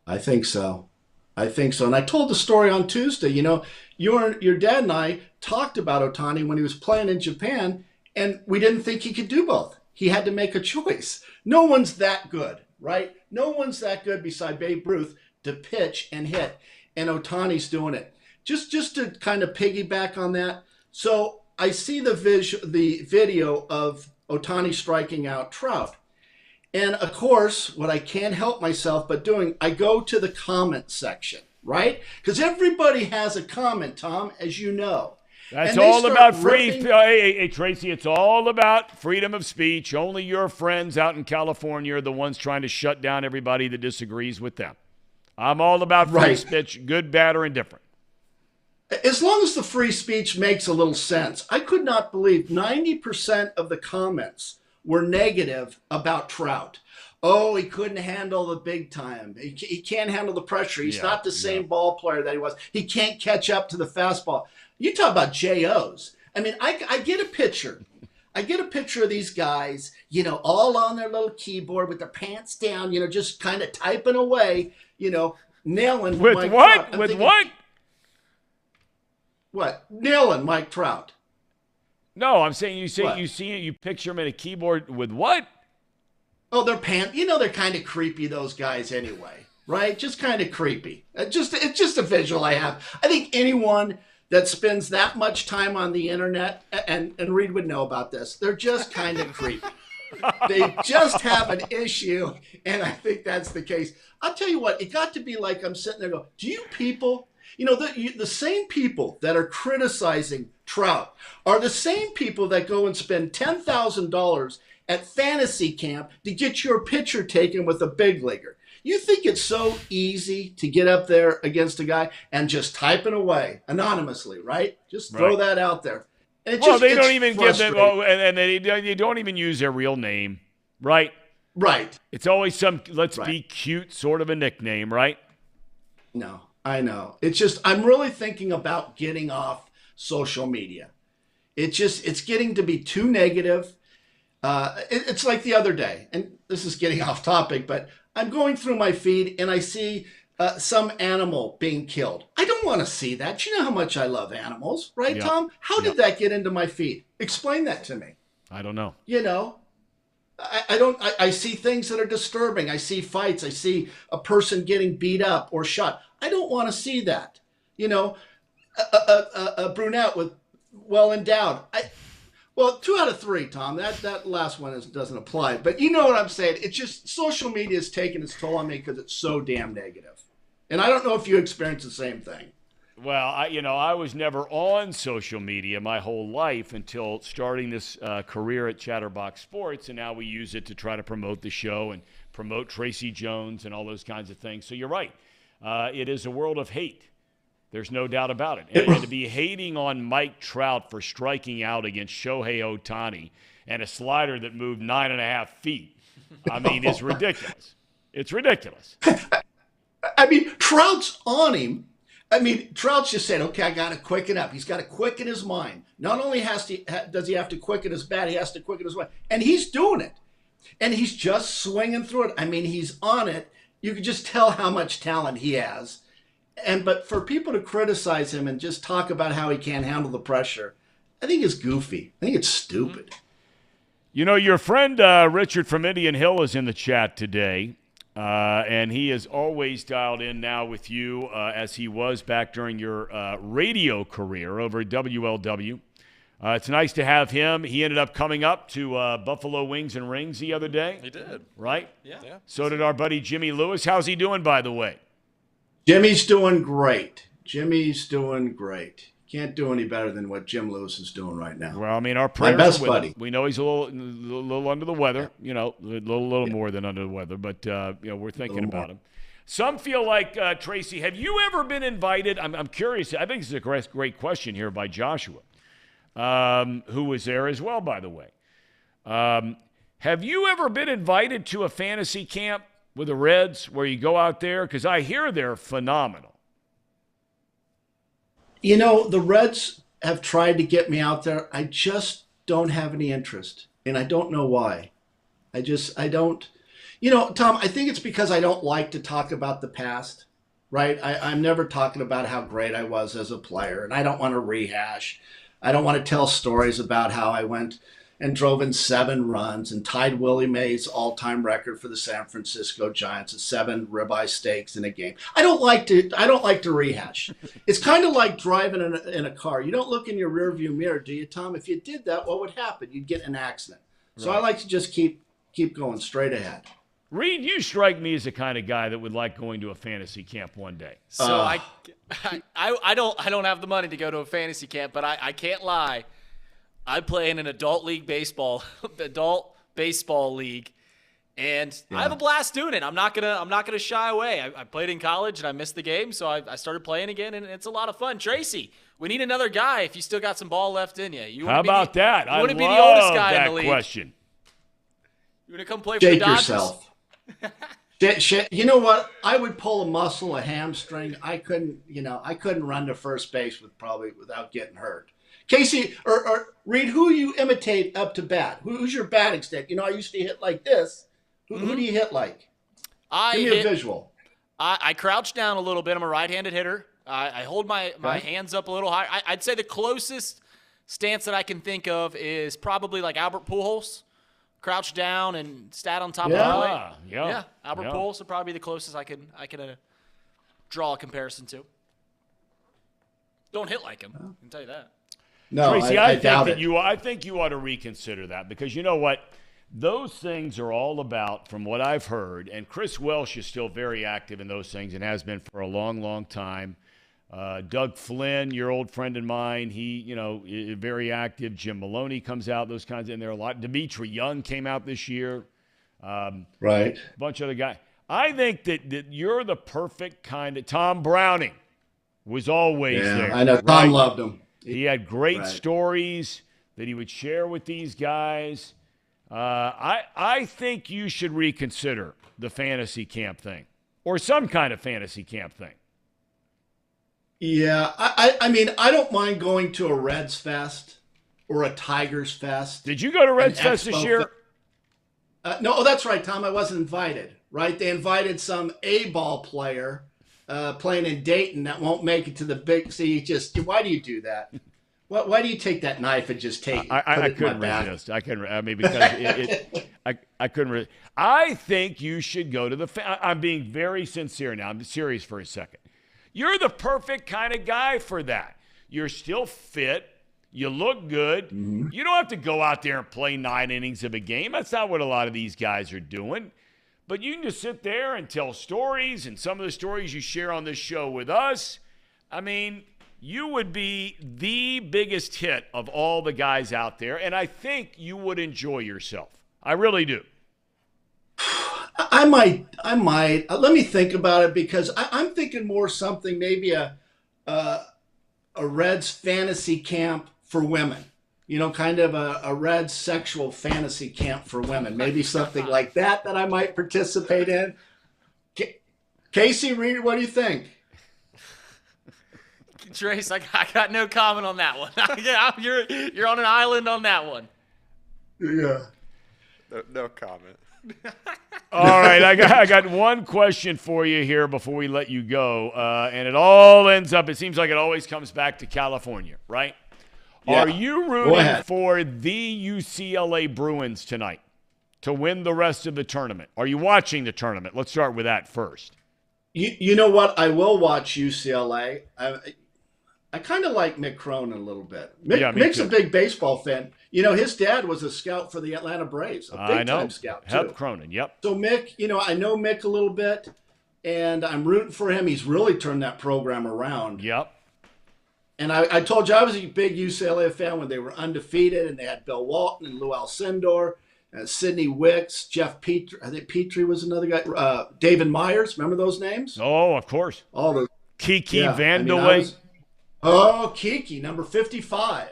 [SPEAKER 8] I think so. And I told the story on Tuesday. You know, your dad and I talked about Ohtani when he was playing in Japan, and we didn't think he could do both. He had to make a choice. No one's that good, right? No one's that good beside Babe Ruth to pitch and hit, and Ohtani's doing it. Just to kind of piggyback on that. So I see the video of Ohtani striking out Trout. And, of course, what I can't help myself but doing, I go to the comment section, right? Because everybody has a comment, Tom, as you know.
[SPEAKER 2] That's all about hey, Tracy, it's all about freedom of speech. Only your friends out in California are the ones trying to shut down everybody that disagrees with them. I'm all about free speech, good, bad, or indifferent.
[SPEAKER 8] As long as the free speech makes a little sense. I could not believe 90% of the comments were negative about Trout. Oh, he couldn't handle the big time. He can't handle the pressure. He's not the same ball player that he was. He can't catch up to the fastball. You talk about JOs. I mean, I get a picture. I get a picture of these guys, you know, all on their little keyboard with their pants down, you know, just kind of typing away, you know, nailing
[SPEAKER 2] with
[SPEAKER 8] Mike
[SPEAKER 2] what?
[SPEAKER 8] Trout.
[SPEAKER 2] With what?
[SPEAKER 8] What? Nailing Mike Trout.
[SPEAKER 2] No, I'm saying you picture him at a keyboard with what?
[SPEAKER 8] Oh, they're you know, they're kind of creepy, those guys anyway, right? Just kind of creepy. It's just a visual I have. I think anyone that spends that much time on the internet, and Reed would know about this, they're just kind of creepy. They just have an issue, and I think that's the case. I'll tell you what, it got to be like I'm sitting there going, do you people, you know, the same people that are criticizing Trout are the same people that go and spend $10,000 at fantasy camp to get your picture taken with a big leaguer. You think it's so easy to get up there against a guy and just typing away anonymously, right? Just throw that out there. And
[SPEAKER 2] they don't even give them, and they don't even use their real name, right?
[SPEAKER 8] Right.
[SPEAKER 2] It's always some be cute sort of a nickname, right?
[SPEAKER 8] No, I know. It's just I'm really thinking about getting off social media. It's getting to be too negative. It's like the other day, and this is getting off topic, but I'm going through my feed and I see some animal being killed. I don't want to see that. You know how much I love animals, right, Tom? How did that get into my feed? Explain that to me.
[SPEAKER 2] I don't know.
[SPEAKER 8] You know, I see things that are disturbing. I see fights. I see a person getting beat up or shot. I don't want to see that. A brunette with well endowed. Well, 2 out of 3, Tom. That last one doesn't apply. But you know what I'm saying. It's just social media has taken its toll on me because it's so damn negative. And I don't know if you experience the same thing.
[SPEAKER 2] Well, I was never on social media my whole life until starting this career at Chatterbox Sports, and now we use it to try to promote the show and promote Tracy Jones and all those kinds of things. So you're right. It is a world of hate. There's no doubt about it. And to be hating on Mike Trout for striking out against Shohei Ohtani and a slider that moved 9.5 feet, I mean, it's ridiculous. It's ridiculous.
[SPEAKER 8] I mean, Trout's on him. I mean, Trout's just saying, okay, I got to quicken up. He's got to quicken his mind. Not only does he have to quicken his bat, he has to quicken his mind. And he's doing it. And he's just swinging through it. I mean, he's on it. You can just tell how much talent he has. But for people to criticize him and just talk about how he can't handle the pressure, I think it's goofy. I think it's stupid.
[SPEAKER 2] Your friend Richard from Indian Hill is in the chat today. And he is always dialed in now with you as he was back during your radio career over at WLW. It's nice to have him. He ended up coming up to Buffalo Wings and Rings the other day.
[SPEAKER 4] He did.
[SPEAKER 2] Right?
[SPEAKER 4] Yeah.
[SPEAKER 2] So did our buddy Jimmy Lewis. How's he doing, by the way?
[SPEAKER 8] Jimmy's doing great. Can't do any better than what Jim Lewis is doing right now.
[SPEAKER 2] Well, I mean, our
[SPEAKER 8] my
[SPEAKER 2] prayers
[SPEAKER 8] best
[SPEAKER 2] are with
[SPEAKER 8] buddy.
[SPEAKER 2] him. We know he's a little under the weather, a little more than under the weather, but we're thinking about him. Some feel like Tracy. Have you ever been invited? I'm curious. I think this is a great question here by Joshua, who was there as well, by the way. Have you ever been invited to a fantasy camp with the Reds where you go out there? Because I hear they're phenomenal.
[SPEAKER 8] The Reds have tried to get me out there. I just don't have any interest, and I don't know why. I don't. Tom, I think it's because I don't like to talk about the past, right? I'm never talking about how great I was as a player, and I don't want to rehash. I don't want to tell stories about how I went and drove in 7 runs and tied Willie Mays' all-time record for the San Francisco Giants at 7 ribeye steaks in a game. I don't like to rehash. It's kind of like driving in a car. You don't look in your rearview mirror, do you, Tom? If you did that, what would happen? You'd get in an accident. So I like to just keep going straight ahead.
[SPEAKER 2] Reed, you strike me as the kind of guy that would like going to a fantasy camp one day.
[SPEAKER 1] So I don't have the money to go to a fantasy camp, but I can't lie. I play in an adult baseball league, and I have a blast doing it. I'm not gonna shy away. I played in college and I missed the game, so I started playing again, and it's a lot of fun. Tracy, we need another guy if you still got some ball left in you.
[SPEAKER 2] How about that?
[SPEAKER 1] You want to be the oldest guy in the league?
[SPEAKER 2] Question.
[SPEAKER 1] You want to come play for the Dodgers?
[SPEAKER 8] Yourself. You know what? I would pull a muscle, a hamstring. I couldn't run to first base without getting hurt. Casey or Reed, who you imitate up to bat? Who's your batting stick? I used to hit like this. Who do you hit like? Give me a visual.
[SPEAKER 1] I crouch down a little bit. I'm a right-handed hitter. I hold my hands up a little higher. I'd say the closest stance that I can think of is probably like Albert Pujols. Crouch down and stat on top of the plate. Yeah. Albert Pujols would probably be the closest I can draw a comparison to. Don't hit like him. I can tell you that.
[SPEAKER 8] No,
[SPEAKER 2] Tracy,
[SPEAKER 8] I
[SPEAKER 2] think
[SPEAKER 8] doubt
[SPEAKER 2] that
[SPEAKER 8] it.
[SPEAKER 2] I think you ought to reconsider that, because you know what? Those things are all about, from what I've heard, and Chris Welsh is still very active in those things and has been for a long, long time. Doug Flynn, your old friend of mine, he, is very active. Jim Maloney comes out, those kinds, and there are a lot. Dimitri Young came out this year.
[SPEAKER 8] Right.
[SPEAKER 2] A bunch of other guys. I think that you're the perfect kind of – Tom Browning was always there.
[SPEAKER 8] I know.
[SPEAKER 2] Right?
[SPEAKER 8] Tom loved him.
[SPEAKER 2] He had great stories that he would share with these guys. I think you should reconsider the fantasy camp thing, or some kind of fantasy camp thing.
[SPEAKER 8] Yeah, I mean, I don't mind going to a Reds Fest or a Tigers Fest.
[SPEAKER 2] Did you go to Reds Fest this year?
[SPEAKER 8] No, that's right, Tom. I wasn't invited, right? They invited some A-ball player playing in Dayton that won't make it to the big – see, why do you do that? Why do you take that knife and just take?
[SPEAKER 2] I couldn't resist. I mean, because I couldn't resist. I think you should go to the. I'm being very sincere now. I'm serious for a second. You're the perfect kind of guy for that. You're still fit. You look good. Mm-hmm. You don't have to go out there and play 9 innings of a game. That's not what a lot of these guys are doing. But you can just sit there and tell stories, and some of the stories you share on this show with us, I mean, you would be the biggest hit of all the guys out there, and I think you would enjoy yourself. I really do.
[SPEAKER 8] I might. Let me think about it, because I'm thinking more something, maybe a Reds fantasy camp for women. You know, kind of a Reds sexual fantasy camp for women. Maybe something like that I might participate in. Casey, Reed, what do you think?
[SPEAKER 1] Trace, I got no comment on that one. Yeah, you're on an island on that one.
[SPEAKER 8] Yeah.
[SPEAKER 4] No comment.
[SPEAKER 2] All right, I got one question for you here before we let you go, and it all ends up. It seems like it always comes back to California, right? Yeah. Are you rooting for the UCLA Bruins tonight to win the rest of the tournament? Are you watching the tournament? Let's start with that first.
[SPEAKER 8] You know what? I will watch UCLA. I kind of like Mick Cronin a little bit. Mick's a big baseball fan. You know, his dad was a scout for the Atlanta Braves, a big-time scout, too.
[SPEAKER 2] Hep Cronin, yep.
[SPEAKER 8] So Mick, I know Mick a little bit, and I'm rooting for him. He's really turned that program around.
[SPEAKER 2] Yep.
[SPEAKER 8] And I told you I was a big UCLA fan when they were undefeated, and they had Bill Walton and Lou Alcindor, Sidney Wicks, Jeff Petrie. I think Petrie was another guy. David Myers. Remember those names?
[SPEAKER 2] Oh, of course.
[SPEAKER 8] All those.
[SPEAKER 2] Kiki Vandeweghe.
[SPEAKER 8] Kiki, number 55.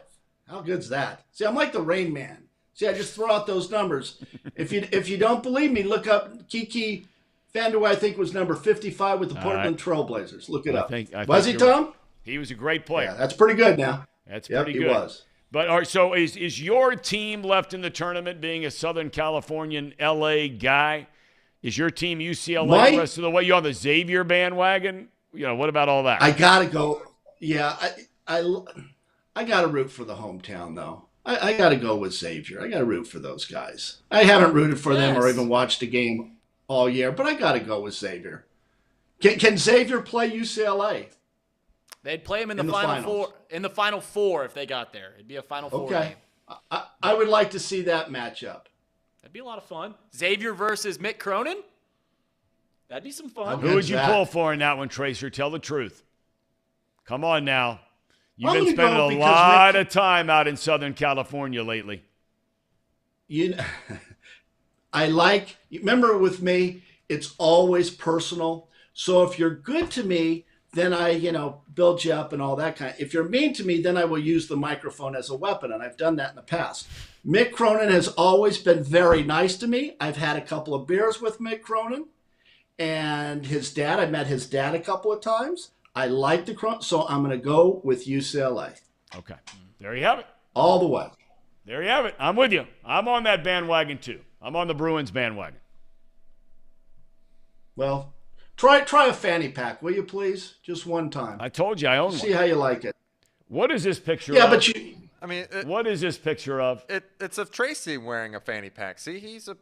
[SPEAKER 8] How good's that? See, I'm like the Rain Man. See, I just throw out those numbers. If you don't believe me, look up Kiki Vandeweghe. I think was number 55 with the Portland Trailblazers. Look it up. Was he, Tom?
[SPEAKER 2] He was a great player.
[SPEAKER 8] Yeah, that's pretty good now.
[SPEAKER 2] That's pretty good.
[SPEAKER 8] He was.
[SPEAKER 2] But so is your team left in the tournament, being a Southern Californian LA guy? Is your team UCLA the rest of the way? You on the Xavier bandwagon? What about all that?
[SPEAKER 8] I gotta go. Yeah, I gotta root for the hometown though. I gotta go with Xavier. I gotta root for those guys. I haven't rooted for them or even watched a game all year, but I gotta go with Xavier. Can Xavier play UCLA?
[SPEAKER 1] They'd play him in the final four. In the Final Four, if they got there, it'd be a Final Four game.
[SPEAKER 8] I would like to see that matchup.
[SPEAKER 1] That'd be a lot of fun. Xavier versus Mick Cronin. That'd be some fun.
[SPEAKER 2] Who would you pull for in that one, Tracer? Tell the truth. Come on now. You've been spending a lot of time out in Southern California lately.
[SPEAKER 8] Remember with me, it's always personal. So if you're good to me, then I, build you up and all that kind of. If you're mean to me, then I will use the microphone as a weapon, and I've done that in the past. Mick Cronin has always been very nice to me. I've had a couple of beers with Mick Cronin and his dad. I met his dad a couple of times. I like the Cronin, so I'm going to go with UCLA.
[SPEAKER 2] Okay. There you have it.
[SPEAKER 8] All the way.
[SPEAKER 2] There you have it. I'm with you. I'm on that bandwagon, too. I'm on the Bruins bandwagon.
[SPEAKER 8] Well, try a fanny pack, will you please? Just one time.
[SPEAKER 2] I told you I own one.
[SPEAKER 8] See how you like it.
[SPEAKER 2] What is this picture of?
[SPEAKER 8] Yeah, but
[SPEAKER 2] what is this picture of?
[SPEAKER 4] It's of Tracy wearing a fanny pack. See, he's a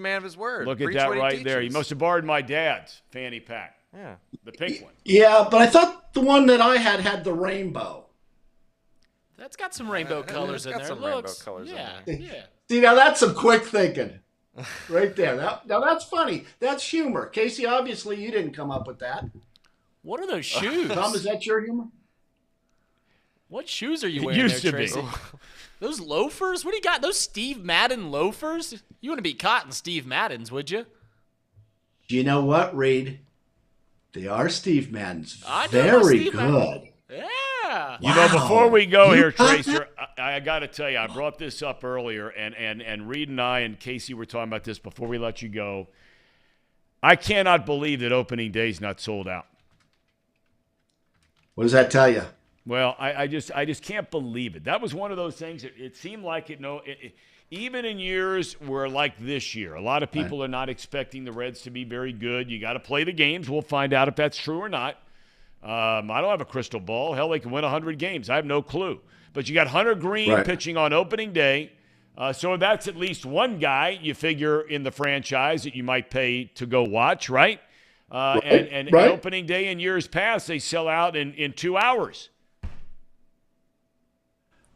[SPEAKER 4] man of his word.
[SPEAKER 2] Look at that right there. He must have borrowed my dad's fanny pack.
[SPEAKER 4] Yeah.
[SPEAKER 2] The pink one.
[SPEAKER 8] Yeah, but I thought the one that I had the rainbow.
[SPEAKER 1] That's got some rainbow colors in there.
[SPEAKER 4] Rainbow colors in there.
[SPEAKER 1] Yeah.
[SPEAKER 8] See, now that's some quick thinking. Right there. Now that's funny. That's humor. Casey, obviously you didn't come up with that.
[SPEAKER 1] What are those shoes?
[SPEAKER 8] Thom, is that your humor?
[SPEAKER 1] What shoes are you wearing there, Tracy? Those loafers? What do you got? Those Steve Madden loafers? You wouldn't be caught in Steve Madden's, would you?
[SPEAKER 8] You know what, Reed? They are Steve Madden's.
[SPEAKER 1] Very
[SPEAKER 8] good.
[SPEAKER 1] Madden. Yeah.
[SPEAKER 2] You know, before we go here, Tracer, I got to tell you, I brought this up earlier, and Reed and I and Casey were talking about this before we let you go. I cannot believe that opening day's not sold out.
[SPEAKER 8] What does that tell you?
[SPEAKER 2] Well, I just can't believe it. That was one of those things. It seemed like even in years where, like this year, a lot of people are not expecting the Reds to be very good. You got to play the games. We'll find out if that's true or not. I don't have a crystal ball. Hell, they can win 100 games. I have no clue. But you got Hunter Green
[SPEAKER 8] Right.
[SPEAKER 2] pitching on opening day. So that's at least one guy you figure in the franchise that you might pay to go watch, right? And
[SPEAKER 8] Right.
[SPEAKER 2] opening day in years past, they sell out in 2 hours.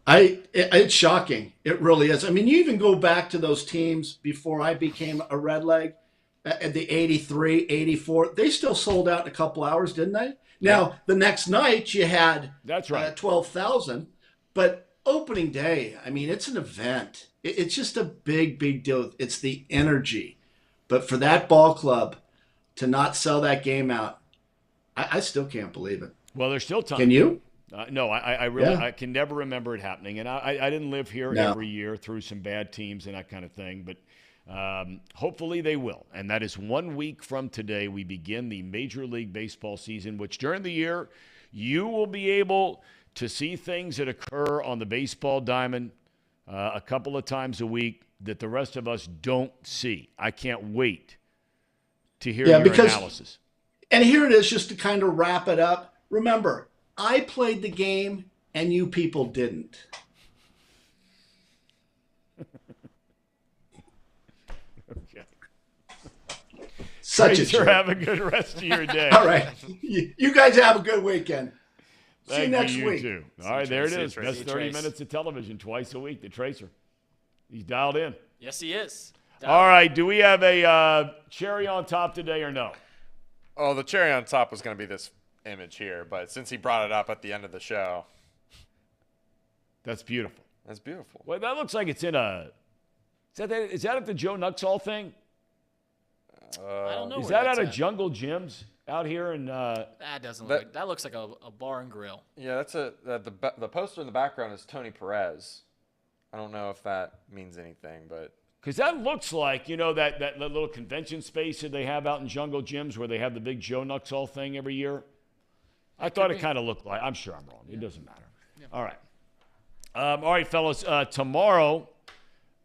[SPEAKER 8] It's shocking. It really is. I mean, you even go back to those teams before I became a Redleg, at the 83, 84. They still sold out in a couple hours, didn't they? Now, the next night you had
[SPEAKER 2] That's right.
[SPEAKER 8] 12,000. But opening day, I mean, it's an event. It's just a big, big deal. It's the energy. But for that ball club to not sell that game out, I still can't believe it.
[SPEAKER 2] Well, there's still time.
[SPEAKER 8] Can you?
[SPEAKER 2] No, I really
[SPEAKER 8] Yeah.
[SPEAKER 2] I can never remember it happening. And I didn't live here
[SPEAKER 8] No.
[SPEAKER 2] every year through some bad teams and that kind of thing. But hopefully they will. And that is 1 week from today. We begin the Major League Baseball season, which during the year you will be able to see things that occur on the baseball diamond a couple of times a week that the rest of us don't see. I can't wait to hear your analysis.
[SPEAKER 8] And here it is, just to kind of wrap it up. Remember, I played the game and you people didn't.
[SPEAKER 2] Okay.
[SPEAKER 8] Such a
[SPEAKER 2] Tracer,
[SPEAKER 8] jerk.
[SPEAKER 2] have a good rest of your day.
[SPEAKER 8] All right. You guys have a good weekend. See you
[SPEAKER 2] Thank
[SPEAKER 8] next
[SPEAKER 2] you
[SPEAKER 8] week.
[SPEAKER 2] Too. All right, there it
[SPEAKER 1] Tracer.
[SPEAKER 2] is. Best
[SPEAKER 1] See
[SPEAKER 2] 30
[SPEAKER 1] Trace.
[SPEAKER 2] minutes of television twice a week. The Tracer. He's dialed in.
[SPEAKER 1] Yes, he is.
[SPEAKER 2] All right. Do we have a cherry on top today or no?
[SPEAKER 4] Oh, the cherry on top was going to be this image here, but since he brought it up at the end of the show,
[SPEAKER 2] That's beautiful.
[SPEAKER 4] that's beautiful.
[SPEAKER 2] Well, that looks like it's in a. Is that at the Joe Nuxall thing?
[SPEAKER 1] I don't know.
[SPEAKER 2] Is
[SPEAKER 1] where
[SPEAKER 2] that
[SPEAKER 1] that's
[SPEAKER 2] out of
[SPEAKER 1] at.
[SPEAKER 2] Jungle Gyms out here in?
[SPEAKER 1] That doesn't look. That looks like a bar and grill.
[SPEAKER 4] Yeah, that's the poster in the background is Tony Perez. I don't know if that means anything, but
[SPEAKER 2] Because that looks like, that little convention space that they have out in Jungle Gyms where they have the big Joe Nuxall thing every year. I thought it kind of looked like. I'm sure I'm wrong. It doesn't matter. Yeah. All right, fellas. Tomorrow,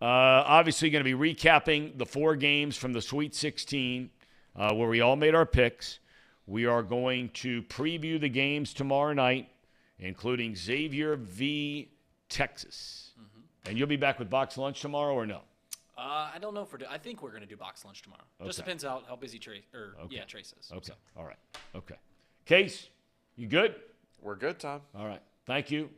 [SPEAKER 2] obviously going to be recapping the 4 games from the Sweet 16 where we all made our picks. We are going to preview the games tomorrow night, including Xavier v. Texas. Mm-hmm. And you'll be back with box lunch tomorrow or no?
[SPEAKER 1] I don't know if I think we're going to do box lunch tomorrow. Just depends how busy Trace is.
[SPEAKER 2] Okay.
[SPEAKER 1] So.
[SPEAKER 2] All right. Okay. Case, you good?
[SPEAKER 4] we're good, Tom.
[SPEAKER 2] All right. Thank you.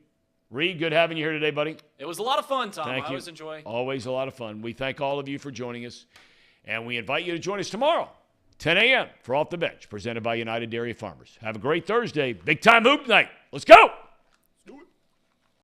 [SPEAKER 2] Reed, good having you here today, buddy.
[SPEAKER 1] It was a lot of fun, Tom.
[SPEAKER 2] Thank
[SPEAKER 1] I
[SPEAKER 2] you.
[SPEAKER 1] always enjoy.
[SPEAKER 2] Always a lot of fun. We thank all of you for joining us. And we invite you to join us tomorrow, 10 a.m. for Off the Bench, presented by United Dairy Farmers. Have a great Thursday. Big time hoop night. Let's go.